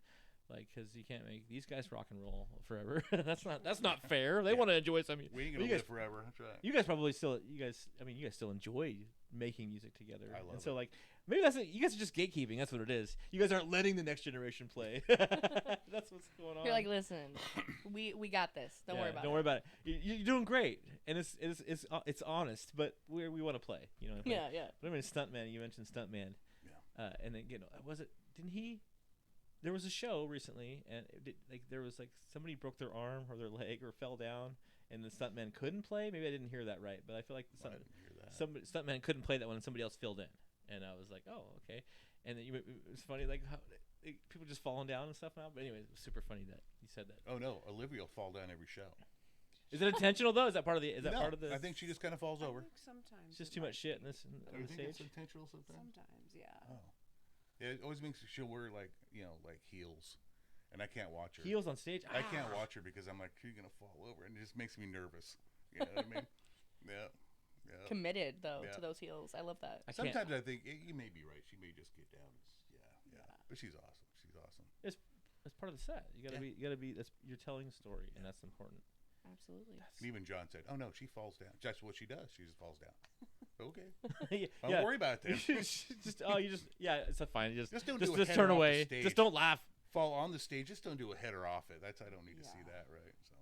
Like, because you can't make these guys rock and roll forever. that's not fair. They Yeah. want to enjoy some music. We ain't But gonna you live guys- forever. That's right. You guys probably still, you guys still enjoy making music together. I love and so it. like, maybe that's it. You guys are just gatekeeping. That's what it is. You guys aren't letting the next generation play. That's what's going on. You're like, listen, we got this. Don't worry about Don't it. worry about it. You're doing great, and it's honest. But we want to play. Yeah, yeah. But I mean, Stuntman. You mentioned Stuntman. Yeah. And then didn't he? There was a show recently, and there was like somebody broke their arm or their leg or fell down, and the stuntman couldn't play. Maybe I didn't hear that right, but I feel like I didn't hear that. somebody stuntman couldn't play that one, and somebody else filled in, and I was like, oh, okay. And then it was funny, like how people just falling down and stuff now. But anyway, it was super funny that you said that. Oh no, Olivia will fall down every show. Is it intentional though? Is that part of the? Is that No, part of the? I think she just kind of falls I over. think sometimes It's just it too might much shit be. on You the think it's stage. intentional sometimes? Sometimes, yeah. Oh. Yeah, it always makes she'll wear like heels, and I can't watch her. Heels on stage. I can't Ah. watch her because I'm like, she's gonna fall over, and it just makes me nervous. You know what I mean? Yeah. Yeah. Committed though Yeah. to those heels. I love that. I can't. Sometimes I think you may be right. She may just get down. Yeah. But she's awesome. She's awesome. It's part of the set. You gotta be. You're telling a story, and that's important. Absolutely. And even John said, "Oh no, she falls down. That's what she does. She just falls down." Okay. yeah. Don't worry about that. It's fine. Just Just don't do a just header turn off the away. stage. Just don't laugh. Fall on the stage. Just don't do a header off it. I don't need to see Yeah. that, right? So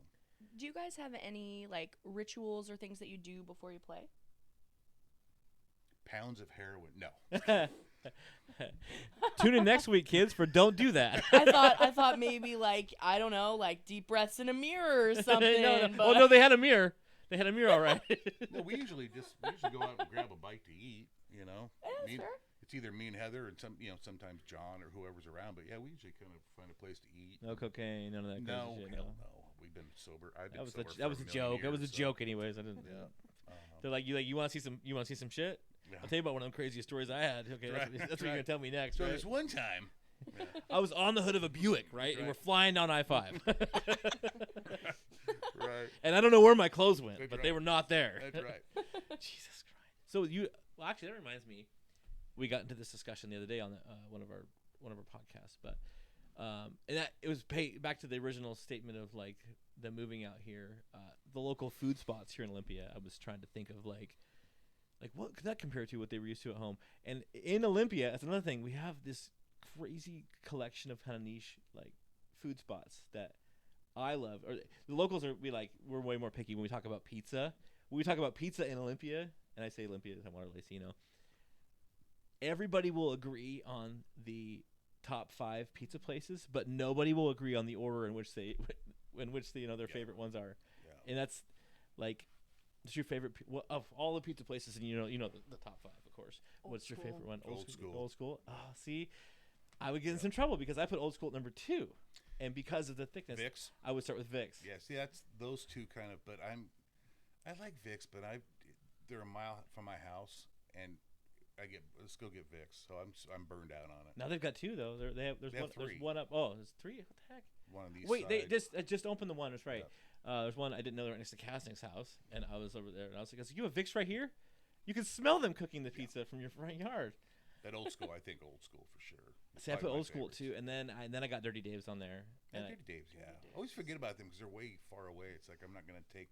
Do you guys have any like rituals or things that you do before you play? pounds of heroin. No. Tune in next week, kids, for Don't Do That. I thought maybe like I don't know, like deep breaths in a mirror or something. no. But Oh no, they had a mirror. They had a mirror, all right. No, we usually go out and grab a bite to eat. You know. Yeah, that's Me- fair. It's either me and Heather, and sometimes John or whoever's around. But yeah, we usually kind of find a place to eat. No cocaine, none of that crazy No, shit. hell no. We've been sober. I've been That was sober that was for a million joke. That was a years, so- joke, anyways. I didn't. Yeah. They're like, you want to see some shit? Yeah. I'll tell you about one of the craziest stories I had. Okay, Right, that's what you're right. gonna tell me next. So right? there's one time. Yeah. I was on the hood of a Buick, right, and right. we're flying down I-5, Right. and I don't know where my clothes went, That's but they right. were not there. That's right. Jesus Christ. So actually, that reminds me, we got into this discussion the other day on one of our podcasts, but and that it was back to the original statement of like the moving out here, the local food spots here in Olympia. I was trying to think of like what could that compare to what they were used to at home? And in Olympia, that's another thing. We have this crazy collection of kind of niche like food spots that I love. Or the locals we're way more picky when we talk about pizza. When we talk about pizza in Olympia, and I say Olympia, I'm Waterloo, everybody will agree on the top 5 pizza places, but nobody will agree on the order in which their favorite ones are. Yeah. And that's like, what's your favorite of all the pizza places? And the top 5, of course. Old What's your School. favorite one? Old School. Old School. Oh, see, I would get in some trouble because I put Old School at number 2, and because of the thickness, Vicks. I would start with Vicks. Yeah. See, that's those two kind of. But I like Vicks, but they're a mile from my house, and let's go get Vicks. So I'm burned out on it. Now they've got two though. There's They have there's three. one up. Oh, there's three. What the heck? One of these. Wait, they sides. just opened the one. That's right. There's one I didn't know they were right next to Casting's house, and I was over there, and I was like, "You have Vicks right here? You can smell them cooking the pizza from your front yard." That old school, I think old school for sure. It's See, I put probably my old school favorites. too, and then I got Dirty Dave's on there. Yeah, And Dirty Dave's, yeah. Dirty I always Dave's. forget about them because they're way far away. It's like I'm not gonna take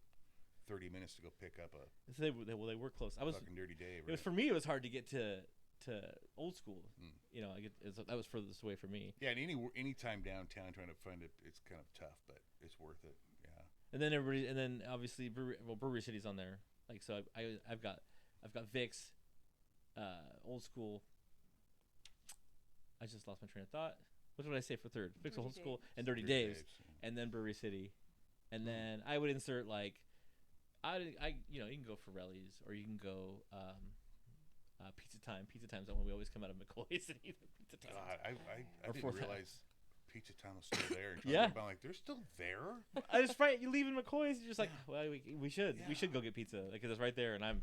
30 minutes to go pick up a so they were close. I was. fucking Dirty Dave. It was Right? for me. It was hard to get to old school. Mm. You know, that was furthest away for me. Yeah, and any time downtown trying to find it, it's kind of tough, but it's worth it. Yeah. And then obviously Brewery City's on there. Like so, I've got Vicks, old school. I just lost my train of thought. What would I say for third? Vicks, Dirty old school, Dave's. and Dirty Dave's, and then Brewery City, and then I would insert like, you can go Forelli's or you can go Pizza Time. Pizza Time's the one we always come out of McCoy's and eat Pizza Time. God, I Or didn't fourth realize Pizza Time was still there. And Yeah. I'm like, they're still there. I just right. You leave in McCoy's, you're just like, well, we should Yeah. go get pizza because it's right there, and I'm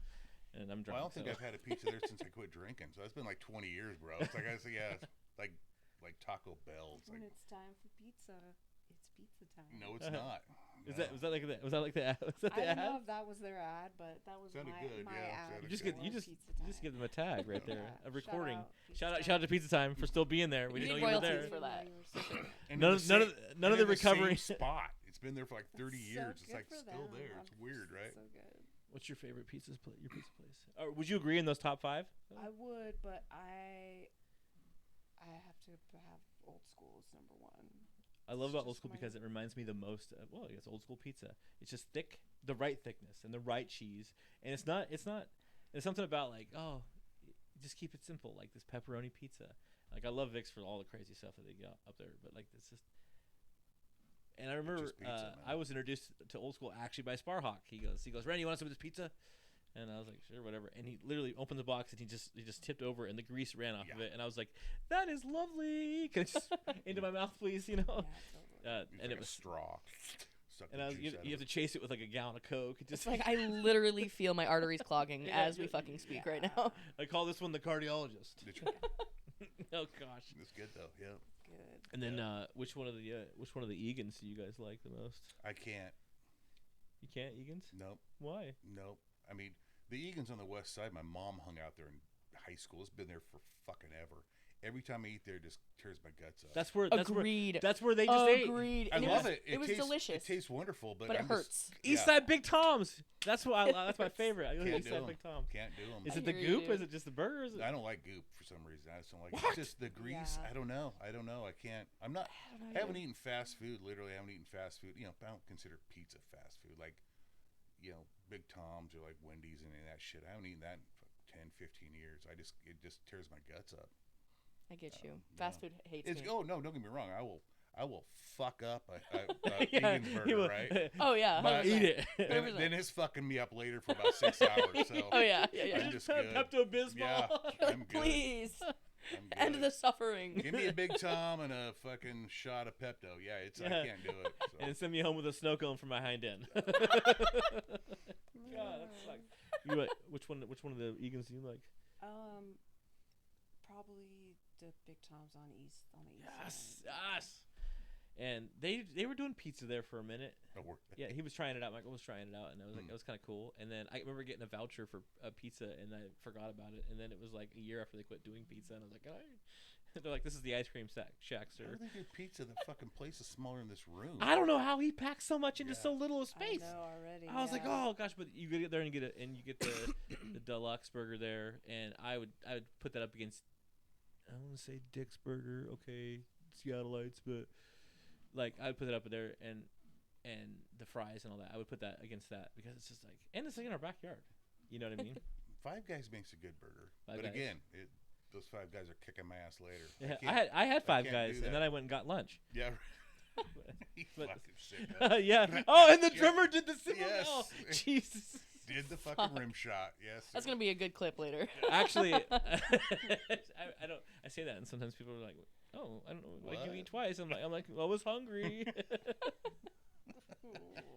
drunk. Well, I don't think so. I've had a pizza there since I quit drinking. So it's been like 20 years, bro. It's like it's like Taco Bell. It's When like, it's time for pizza, it's pizza time. no, it's not. Was No. that like the was that like the ad? Was that the I don't know ad? if that was their ad, but that was Sounded my, good, my yeah, ad. sounded You just good. get you for just Pizza you just Time. give them a tag right there, Yeah. a recording. Shout Shout out to Pizza Time for still being there. We You didn't need know you were royalties there. for that. And None in of the none of same- none of and the in same recovery. spot. It's been there for like 30 So years. It's good like for still them. there. It's I'm weird, right? So good. What's your favorite your pizza place? Or would you agree in those top 5? I would, but I have to have old school as number one. I love It's about old just school my- because it reminds me the most of, well, I guess old school pizza. It's just thick, the right thickness, and the right cheese. And it's there's something about like, oh, just keep it simple, like this pepperoni pizza. Like I love Vicks for all the crazy stuff that they got up there, but like it's just. And I remember just pizza, man. I was introduced to old school actually by Sparhawk. He goes, Randy, you want some of this pizza? And I was like, sure, whatever. And he literally opened the box and he just tipped over and the grease ran off of Yeah. it. And I was like, that is lovely. Can I just into my mouth, please? You know. Yeah, totally. It's And like it a was, straw. Suck and the I was, juice out you have of to chase it with like a gallon of Coke. It It's just like I literally feel my arteries clogging Yeah, as we you- fucking speak right yeah. now. I call this one the cardiologist. it. Oh gosh. It's good though. Yeah. Good. And then which one of the Egans do you guys like the most? I can't. You can't Egans? Nope. Why? Nope. I mean, the Egan's on the west side. My mom hung out there in high school. It's been there for fucking ever. Every time I eat there, it just tears my guts up. That's where Agreed. That's where they just ate. Agreed. I And love was, it. It was tastes, delicious. It tastes wonderful, but But it I'm hurts. Just, East yeah, Side Big Tom's. That's what It that's my hurts. favorite. I like Can't East do Side 'em. Big Tom. Can't do them. Is I it the hear you, goop or dude. is it just the burgers? I don't like goop for some reason. I just don't like it. What? It's just the grease. Yeah. I don't know. I can't. I'm not. I don't know I haven't either. eaten fast food. Literally, I haven't eaten fast food. You know, I don't consider pizza fast food. Like, you know, Big Tom's or like Wendy's and that shit. I haven't eaten that in 10, 15 years. It just tears my guts up. I get you. yeah. Fast food hates It's me. oh no, don't get me wrong. I will fuck up a Yeah, Egan's he burger, will- right? Oh yeah. But- 100%. Eat it. Then it's fucking me up later for about 6 hours. So Oh yeah. Yeah. I'm Yeah. just good. Pepto Bismol. Yeah, I'm good. Please. I'm End good. the suffering. Give me a Big Tom and a fucking shot of Pepto. Yeah, I Yeah. can't do it. So. And send me home with a snow cone for my hind end. God, that sucks. Which one of the Egans do you like? Probably the Big Tom's on the east Yes, side. yes. And they were doing pizza there for a minute. Oh, we're- Yeah, he was trying it out. Michael was trying it out, and I was like, Mm. that was kind of cool. And then I remember getting a voucher for a pizza, and I forgot about it. And then it was like a year after they quit doing pizza, and I was like, all right. They're like, this is the ice cream shack, How sir. do they do pizza? The fucking place is smaller than this room. I don't know how he packs so much into Yeah. so little of space. I know already. I was like, yeah. oh gosh, but you get there and you get the the deluxe burger there, and I would put that up against. I don't want to say Dick's Burger, okay, Seattleites, but like I would put it up there and the fries and all that. I would put that against that because it's just like, and it's like in our backyard. You know what I mean? Five Guys makes a good burger, Five but Guys. again, those Five Guys are kicking my ass later. Yeah, can't- I had Five can't Guys, do and then that. I went and got lunch. Yeah. But- You but- fucking sick. yeah. Oh, and the Yeah. drummer did the similar. Yes. Oh, Jesus. Did the fucking rim shot? Yes. That's sir. gonna be a good clip later. Actually, I don't. I say that, and sometimes people are like, "Oh, I don't know. Why'd you What? eat twice?" I'm like, I was hungry.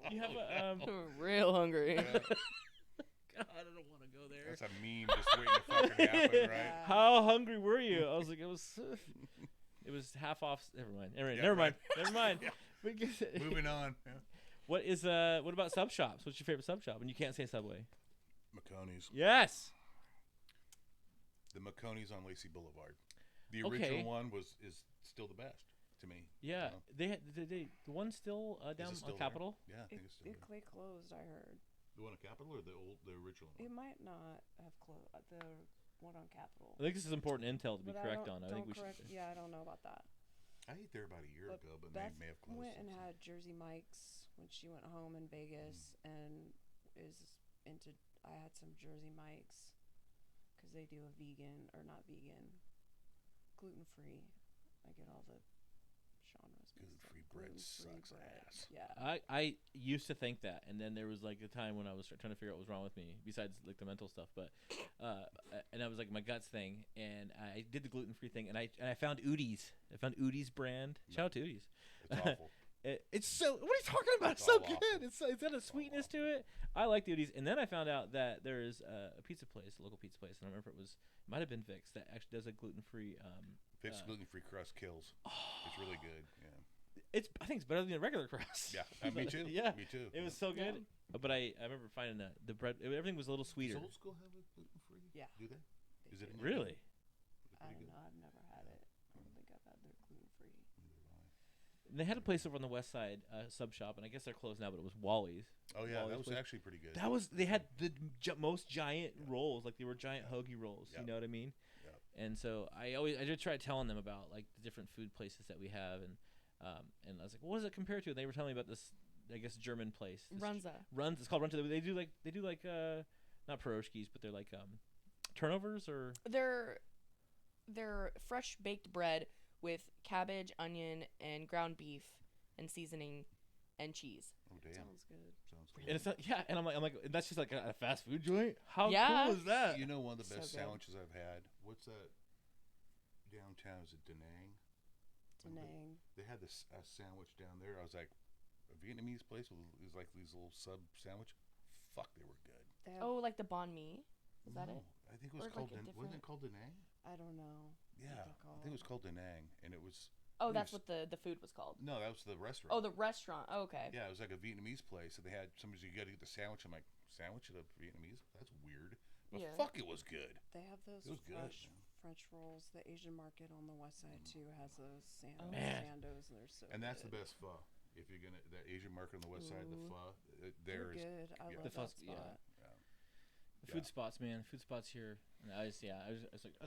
You have a Real hungry. Yeah. God, I don't want to go there. That's a meme just waiting to fucking happen, right? How hungry were you? I was like, it was half off. Never mind. Never mind. Yeah. Moving on. Yeah. What about sub shops? What's your favorite sub shop? And you can't say Subway. McConey's. Yes. The McConey's on Lacey Boulevard. The Okay. original one is still the best to me. Yeah, You know? they had the one still down Is it still on there? Capitol. Yeah, I think it's still there. They closed, I heard. The one at Capitol or the original It one? might not have closed. The one on Capitol. I think this is important intel to be But correct I on. don't, I think don't we correct, should. Yeah, I don't know about that. I ate there about a year But ago, but Beth they may have closed. went and since then. had Jersey Mike's when she went home in Vegas, and is into. I had some Jersey Mike's because they do a vegan or not vegan, gluten free. I get all the genres. mixed up. Gluten-free bread Gluten-free sucks bread. ass. Yeah. I used to think that, and then there was like a time when I was trying to figure out what was wrong with me, besides like the mental stuff. But and I was like my guts thing, and I did the gluten free thing, and I found Udi's. I found Udi's brand. Shout out to Udi's. It's awful. It's so. What are you talking about? It's It's so all good. awful. It's got a sweetness to it. I like the Udi's, and then I found out that there is a pizza place, a local pizza place, and I remember it might have been Vic's that actually does a gluten free. Fixed gluten-free crust kills. It's really good. Yeah. I think it's better than the regular crust. Yeah. Me too. Yeah. Me too. It was so good. But I remember finding the bread. Everything was a little sweeter. Does Old School have a gluten-free? Yeah. Do they? Is it Really? I don't know. I've never had it. I don't think I've had their gluten free. And they had a place over on the west side, sub shop, and I guess they're closed now. But it was Wally's. Oh yeah, Wally's that was place. actually pretty good. They had the most giant rolls, like they were giant hoagie rolls. Yep. You know what I mean? Yep. And so I did try telling them about like the different food places that we have, and I was like, what does it compare to? And they were telling me about this, I guess, German place. Runza. Runs. It's called Runza. They do like not pierogies, but they're like turnovers or They're fresh baked bread with cabbage, onion, and ground beef and seasoning and cheese. Oh damn. Sounds good. Sounds good. and it's not, yeah. And I'm like that's just like a fast food joint. How Yeah. cool is that? You know, one of the So best good. sandwiches I've had. What's that? Downtown is it Da Nang? Danang. They had this sandwich down there. I was like, a Vietnamese place with it was like these little sub sandwich. Fuck, they were good. They have, Oh, like the banh mi? Is that No, it? I think it was Or called. like a Wasn't it different- called Da Nang? I don't know. Yeah, they're I think it was called Da Nang, and it was. Oh, It that's was- what the food was called. No, that was the restaurant. Oh, the restaurant. Oh, okay. Yeah, it was like a Vietnamese place, and they had somebody. You got to get the sandwich. I'm like, sandwich at a Vietnamese? That's weird. But Yeah. fuck, it was good. They have those It was good, fresh man. French rolls. The Asian market on the west side too has those Oh. Man. sandos, and they're so. And that's the good. best pho. If you're gonna the Asian market on the west side, the Ooh. pho They're there is. good. I yeah. love The that fuzz- spot. yeah. Yeah. The food spots, man. Food spots here. And I was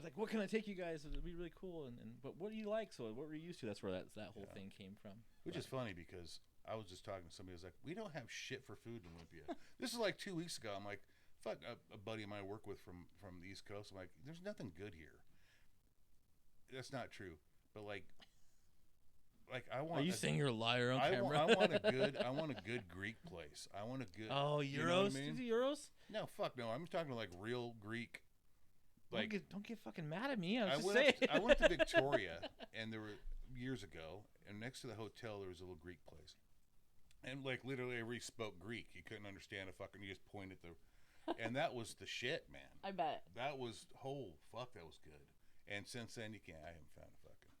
like, what can I take you guys? It'd be really cool. And but what do you like? So what were you used to? That's where that whole Yeah. thing came from. Which is funny because I was just talking to somebody who was like, we don't have shit for food in Olympia. This is like 2 weeks ago. I'm like, fuck, a buddy of mine I work with from the East Coast. I'm like, there's nothing good here. That's not true. But like I want. Are you saying you're a liar on camera? I want a good Greek place. I want a good. Oh, Euros? You know what I mean? Do Euros? No, fuck no. I'm talking like real Greek. Like Don't get fucking mad at me. I was I just went, saying. I went to Victoria, and there were years ago, and next to the hotel there was a little Greek place, and like literally everybody spoke Greek. You couldn't understand a fucking. You just pointed and that was the shit, man. I bet. That was fuck. That was good. And since then, I haven't found a fucking.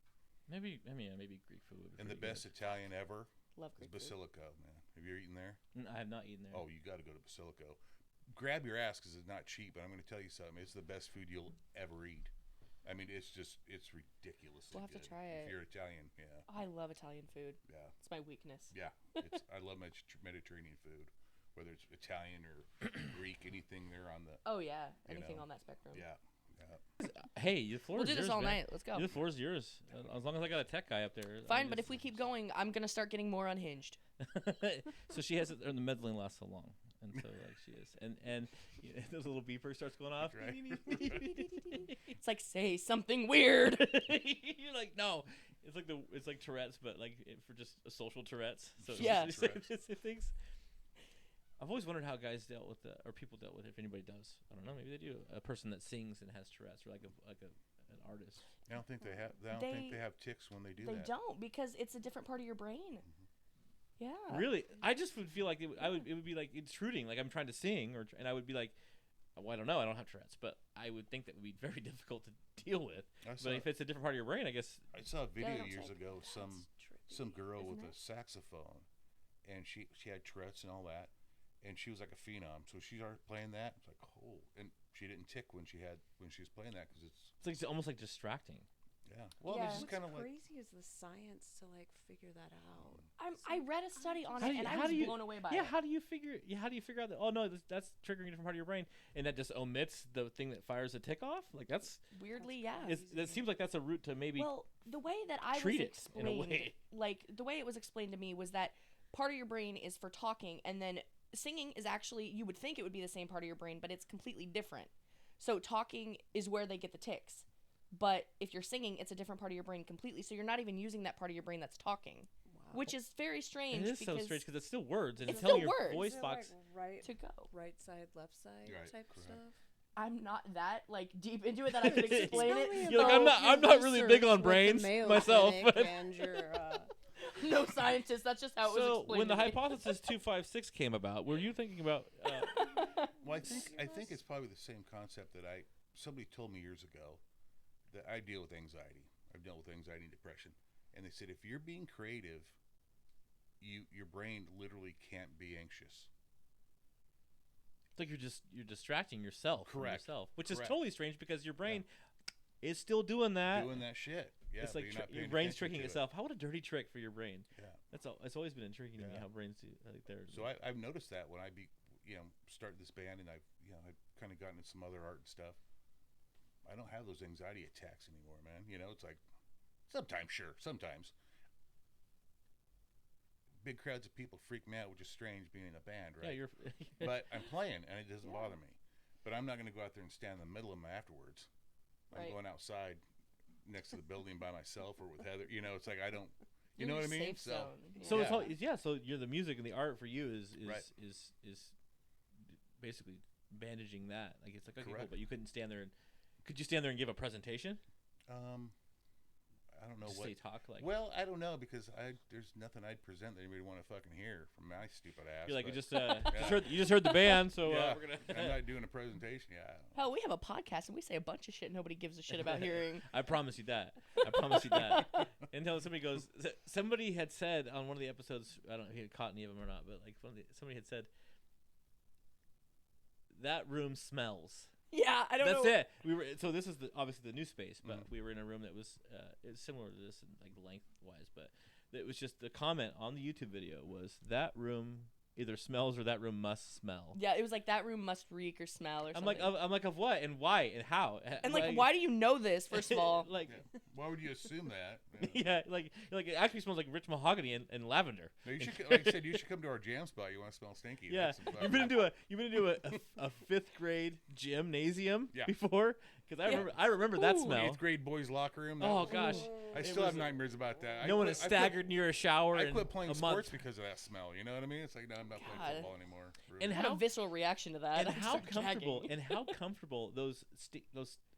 maybe Greek food would be And the pretty best Italian ever Love is Greek food. Basilico, man. Have you eaten there? good. I have not eaten there. Oh, you got to go to Basilico. Grab your ass because it's not cheap. But I'm going to tell you something. It's the best food you'll ever eat. I mean, it's ridiculously We'll have to good. try If it. you're Italian, yeah, Oh, I love Italian food. yeah, It's my weakness. yeah. I love Mediterranean food, whether it's Italian or Greek, anything there on the, Oh yeah, You anything know. on that spectrum. yeah. Hey, the floor We'll is do yours, this all man. night. Let's go. The floor is yours. As long as I got a tech guy up there. Fine, but if we keep going, I'm gonna start getting more unhinged. So she has it, and the meddling lasts so long, and so like she is, and you know, the little beeper starts going off. Right. It's like say something weird. You're like, no, it's like Tourette's, but like for just a social Tourette's. So Yeah. it's things. I've always wondered how guys dealt with or people dealt with it, if anybody does. I don't know. Maybe they do. A person that sings and has Tourette's, or like an artist. I don't think they have. I don't think they have tics when they do They that. don't because it's a different part of your brain. Yeah. Really, I just would feel like it would be like intruding. Like I'm trying to sing, and I would be like, Well, I don't know. I don't have Tourette's, but I would think that would be very difficult to deal with. But if it's a different part of your brain, I guess. I saw a video don't years think ago. that's Some girl isn't with it? a saxophone, and she had Tourette's and all that, and she was like a phenom. So she started playing that. It's like, oh, and she didn't tick when she was playing that because It's like almost like distracting. yeah. Well, Yeah. this is What's kind of like crazy is the science to like figure that out. I read a study on How it, do you- and I how was do you- blown away by Yeah, it. how do you figure out that? Oh no, that's triggering a different part of your brain, and that just omits the thing that fires the tick off. Like that's Weirdly, yeah. that seems like that's a route to maybe. Well, the way that I was treat it in a explained, way. like the way it was explained to me was that part of your brain is for talking, and then singing is actually, you would think it would be the same part of your brain, but it's completely different. So talking is where they get the tics, but if you're singing, it's a different part of your brain completely. So you're not even using that part of your brain that's talking, Wow. which is very strange. it is so because strange because it's still words and It's it's telling still your words. voice Is it, box. like, to go. right side, left side Right, type correct. stuff. I'm not that like deep into it that I could explain Tell me it. You're like, about I'm your not really big research on with the brains Mayo myself, Clinic but- and your, No scientist. That's just how it was So explained. when the to me. hypothesis 256 came about, were you thinking about? Well, I think it's probably the same concept that somebody told me years ago that I deal with anxiety. I've dealt with anxiety and depression, and they said if you're being creative, your brain literally can't be anxious. It's like you're distracting yourself from Correct. yourself, which is Correct. totally strange because your brain is still doing that. Doing that shit. Yeah, it's but like you're not your paying brain's attention tricking to it. itself. How what a dirty trick for your brain. Yeah. It's always been intriguing to me Yeah. how brains do like they're. So I've noticed that when I started this band and I've kind of gotten into some other art and stuff. I don't have those anxiety attacks anymore, man. It's like sometimes big crowds of people freak me out, which is strange being in a band, right? Yeah, you're. But I'm playing and it doesn't Yeah. bother me. But I'm not going to go out there and stand in the middle of them afterwards. I'm Right. going outside next to the building by myself or with Heather. It's like I don't. You You're know in what I your mean? safe zone. So Yeah. it's all So you're the music and the art for you is Right. is basically bandaging that. Like it's like okay, cool, Correct. but you couldn't stand there and could you stand there and give a presentation? I don't know Just what. say talk like. Well, I don't know because there's nothing I'd present that anybody want to fucking hear from my stupid ass. you're like you but just heard the band, so Yeah. we're I'm gonna. not doing a presentation. Yeah. Hell, we have a podcast and we say a bunch of shit nobody gives a shit about hearing. I promise you that. I promise you that. Until somebody goes, somebody had said on one of the episodes, I don't know if he had caught any of them or not, but like somebody had said, that room smells. Yeah, I don't That's know. it. We were so this is obviously the new space, but Mhm. we were in a room that was it's similar to this in like lengthwise, but it was just the comment on the YouTube video was that room either smells or that room must smell. Yeah, it was like that room must reek or smell or I'm something. like of what and why and how and like, why do you know this? First of all, like Yeah. Why would you assume that? yeah, like it actually smells like rich mahogany and lavender. No, you should, like I said, you should come to our jam spot. You want to smell stinky? Yeah, That's some you've been into a fifth grade gymnasium Yeah. before because Yeah. I remember that Ooh. smell. 8th grade boys locker room. that Oh was- gosh, I It still was- have nightmares about that. no one is staggered near a shower I in quit playing a sports month. because of that smell. You know what I mean? It's like, no, I'm not God. playing football anymore. And I had how a visceral reaction to that. and I how started comfortable gagging. and how comfortable those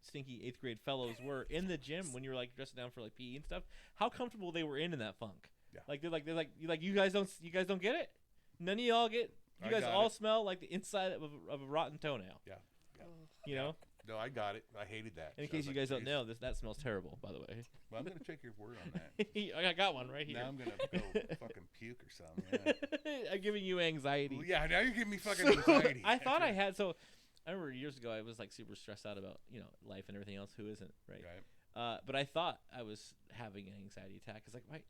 stinky 8th grade fellows were in the gym when you were like dressing down for like PE and stuff. How comfortable they were in that funk. Yeah. Like they're like you guys don't get it. None of y'all get. You I guys got all it. smell like the inside of a rotten toenail. Yeah. You know. No, I got it. I hated that. In So I case was you like, guys don't "Jeez." know, that smells terrible. By the way. Well, I'm gonna take your word on that. I got one right here. Now I'm gonna go fucking puke or something. Yeah. I'm giving you anxiety. Well, yeah, now you're giving me fucking So, anxiety. I thought I had. So I remember years ago I was like super stressed out about life and everything else. Who isn't, right? Right. But I thought I was having an anxiety attack. It's like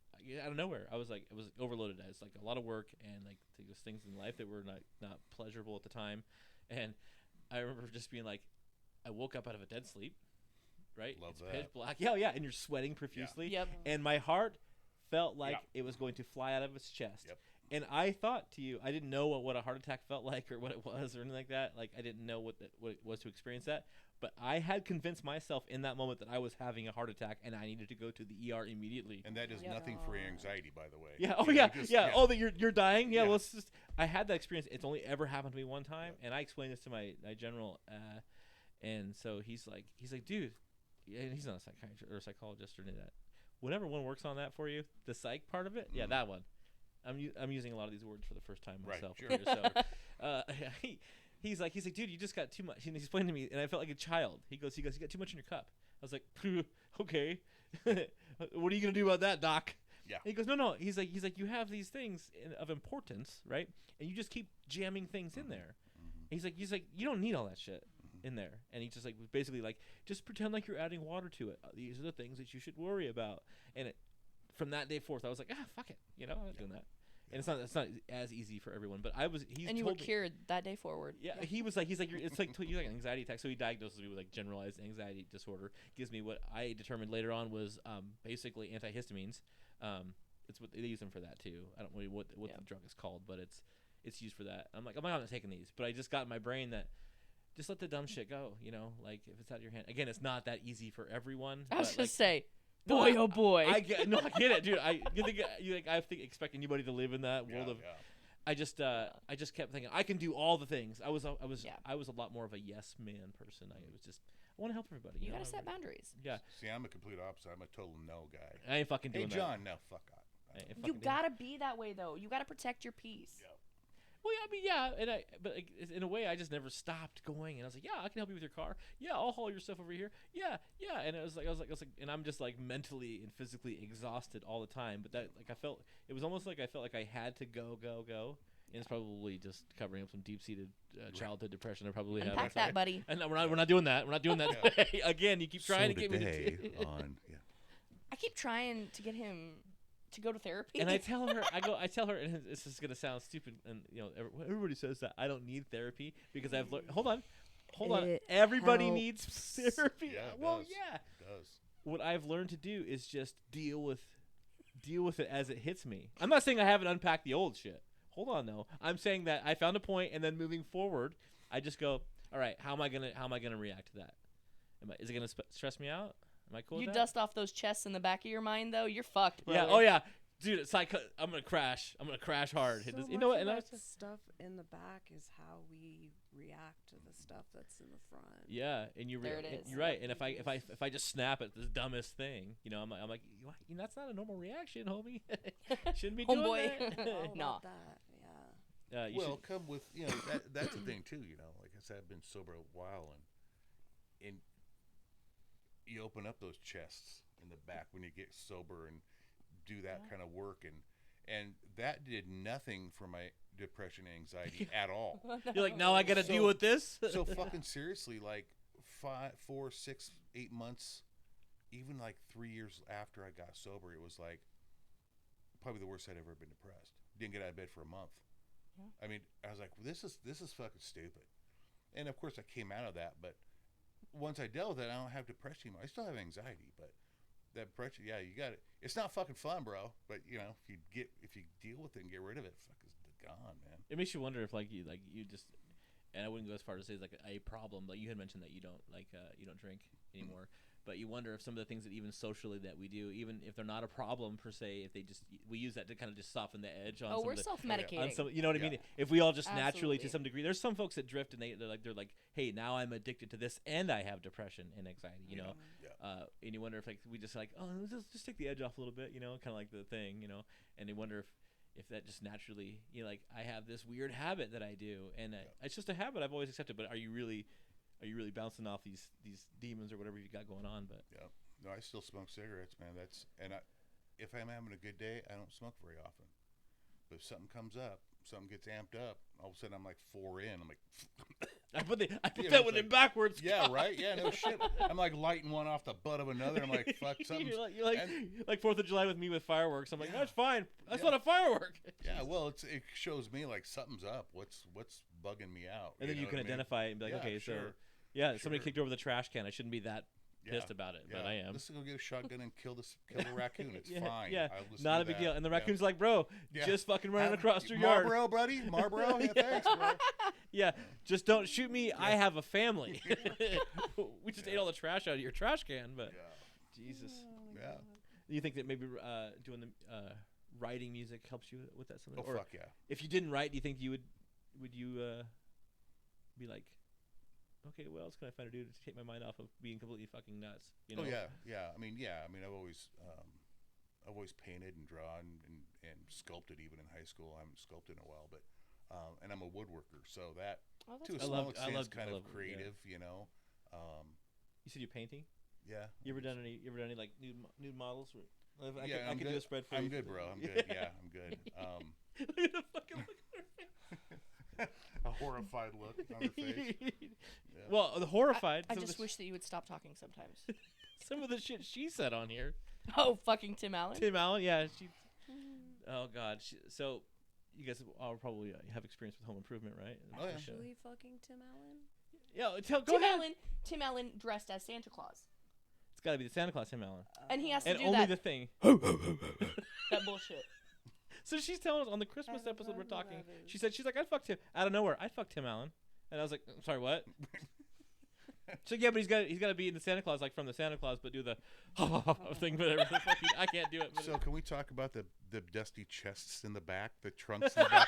out of nowhere. I was overloaded. I was like a lot of work and like just things in life that were not pleasurable at the time. And I remember just being like, I woke up out of a dead sleep. Right? Love it's that. pitch black. Yeah, and you're sweating profusely. Yep. And my heart felt like Yeah. it was going to fly out of its chest. Yep. And I thought to you, I didn't know what a heart attack felt like or what it was or anything like that. Like I didn't know what it was to experience that. But I had convinced myself in that moment that I was having a heart attack and I needed to go to the ER immediately. And that does Yeah. nothing for your anxiety, by the way. Yeah. Oh You know, yeah. just- Yeah. Oh, that you're dying. Yeah. Yeah. Well, it's just I had that experience. It's only ever happened to me one time, and I explained this to my general, and so he's like, dude, and he's not a psychiatrist or a psychologist or any of that. Whenever one works on that for you, the psych part of it, yeah, Mhm. that one. I'm using a lot of these words for the first time Right, myself sure. here, so he's like, dude, you just got too much. And he's explaining to me, and I felt like a child. He goes, you got too much in your cup. I was like, okay. What are you gonna do about that, Doc? Yeah. And he goes, no. He's like, you have these things of importance, right? And you just keep jamming things in there. He's like, you don't need all that shit in there. And he just like basically like, just pretend like you're adding water to it. These are the things that you should worry about. And from that day forth, I was like, fuck it, I'm not doing that. And it's not as easy for everyone, but And you were cured that day forward. Yeah, he's like, it's like you like an anxiety attack. So he diagnosed me with like generalized anxiety disorder. Gives me what I determined later on was basically antihistamines. It's what they use them for that too. I don't know what the drug is called, but it's used for that. I'm like, I'm not taking these, but I just got in my brain that just let the dumb shit go. Like if it's out of your hand. Again, it's not that easy for everyone. I was but, gonna like, say. no, Boy, oh boy! I get it, dude. I expect anybody to live in that world of. Yeah. I just kept thinking I can do all the things. I was a lot more of a yes man person. I want to help everybody. You gotta set boundaries. Yeah. See, I'm a complete opposite. I'm a total no guy. I ain't fucking doing Hey, John, no, fuck off. You gotta be that way though. You gotta protect your peace. Yeah. Well, yeah, I mean, yeah, but in a way, I just never stopped going, and I was like, yeah, I can help you with your car. Yeah, I'll haul your stuff over here. Yeah, and I was like, and I'm just like mentally and physically exhausted all the time. But that, like, it was almost like I felt like I had to go, and it's probably just covering up some deep-seated childhood depression I probably have. Unpack that, buddy. And we're not doing that. We're not doing that today. Again, you keep trying to get me to. I keep trying to get him to go to therapy. And I tell her, and this is gonna sound stupid, and everybody says that I don't need therapy because I've learned. Hold on, everybody needs therapy. Yeah, well, does. yeah. It does. What I've learned to do is just deal with it as it hits me. I'm not saying I haven't unpacked the old shit. Hold on, though. I'm saying that I found a point, and then moving forward, I just go, all right, how am I gonna react to that? Is it gonna stress me out? Am I cool with that? You dust off those chests in the back of your mind, though, you're fucked, bro. Yeah. Oh yeah, dude. It's like I'm gonna crash. I'm gonna crash hard. So You know what? And much of that stuff in the back is how we react to the stuff that's in the front. Yeah, and you're right. And if I just snap at the dumbest thing, I'm like, that's not a normal reaction, homie. Shouldn't be doing Homeboy. that. No. Yeah. Well, come with that's the thing too. Like I said, I've been sober a while, and you open up those chests in the back when you get sober and do that kind of work, and that did nothing for my depression and anxiety at all. You're like, now I gotta deal with this. So fucking seriously, like 5, 4, 6, 8 months, even like 3 years after I got sober, it was like probably the worst I'd ever been depressed. Didn't get out of bed for a month. Yeah. I mean, I was like, this is fucking stupid. And of course I came out of that, but once I dealt with it, I don't have depression anymore. I still have anxiety, but that depression, yeah, you got it. It's not fucking fun, bro. But if you deal with it and get rid of it, fuck, it's gone, man. It makes you wonder if you just, and I wouldn't go as far as to say it's like a problem. Like you had mentioned that you don't drink anymore, but you wonder if some of the things that even socially that we do, even if they're not a problem per se, if we use that to kind of just soften the edge on. We're self-medicating. You know what I mean? If we all just naturally, Absolutely. to some degree, there's some folks that drift and they're like, hey, now I'm addicted to this and I have depression and anxiety. You know. Yeah. And you wonder if we just let's just take the edge off a little bit, kind of like the thing, and they wonder if that just naturally, I have this weird habit that I do, and it's just a habit I've always accepted. But are you really bouncing off these demons or whatever you got going on? But yeah, no, I still smoke cigarettes, man. If I'm having a good day, I don't smoke very often. But if something comes up, something gets amped up, all of a sudden I'm like 4 in. I'm like, I put that one in backwards. Yeah, right. Yeah, no shit. I'm like lighting one off the butt of another. I'm like, fuck, something. You're like 4th of July with me with fireworks. I'm like, that's fine. That's not a firework. Yeah, well, it shows me like something's up. What's bugging me out? And then you can identify it and be like, okay, sure. so somebody kicked over the trash can. I shouldn't be that pissed about it, but I am. Let's go get a shotgun and kill the raccoon. It's fine. Yeah, not a big deal. And the raccoon's like, bro, just fucking running across your yard. Marlboro, buddy. Marlboro. Yeah, thanks, bro. Yeah, just don't shoot me. I have a family. We just ate all the trash out of your trash can, but Jesus. Yeah. Do you think that maybe doing the writing music helps you with that something? Oh, or fuck yeah. if you didn't write, do you think you would you be like, okay, what else can I find to do to take my mind off of being completely fucking nuts? Oh yeah. I mean, I've always painted and drawn and sculpted even in high school. I haven't sculpted in a while, but And I'm a woodworker, so that Oh, that's to a cool. small extent is kind I of love- yeah. creative, you know. You said you're painting. Yeah. You ever done any like nude models? I Yeah, can do a spread for you. I'm good, bro. I'm good. Yeah, I'm good. Look at the fucking look. A horrified look on her face. Yeah. Well, the horrified. I some of just the wish that you would stop talking sometimes. some of the shit she said on here. Oh, fucking Tim Allen. Tim Allen, yeah. Oh God. So, you guys all probably have experience with Home Improvement, right? Oh, yeah. The show. Actually, fucking Tim Allen. Yeah. Go Tim ahead. Allen. Tim Allen dressed as Santa Claus, It's got to be the Santa Claus Tim Allen. and he has to And do only that. the thing. That bullshit. So she's telling us on the Christmas episode we're talking. Love it. She's like, I'd fuck Tim out of nowhere. I'd fuck Tim Allen, and I was like, I'm sorry, what? So yeah, but he's got to be in the Santa Claus, like from the Santa Claus, but do the thing, whatever. I can't do it. But So can we talk about the dusty chests in the back, the trunks in the back?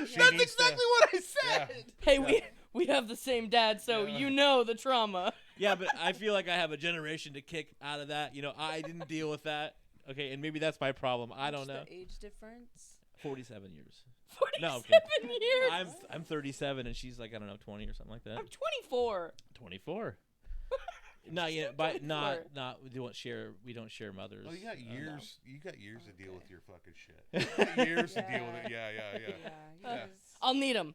She that's needs exactly to- what I said. Yeah. Hey, Yeah. we have the same dad, so Yeah. you know the trauma. Yeah, but I feel like I have a generation to kick out of that. You know, I didn't deal with that. Okay, and maybe that's my problem. I don't know. The age difference. 47 years. 47 No, I'm kidding. years. I'm 37 and she's like, I don't know, 20 or something like that. I'm 24. 24. Not yet, but not 24. we don't share mothers. Oh, you got no. years. You got years to deal Okay. with your fucking shit. You got years to deal with it. Yeah. Yeah. I'll need him.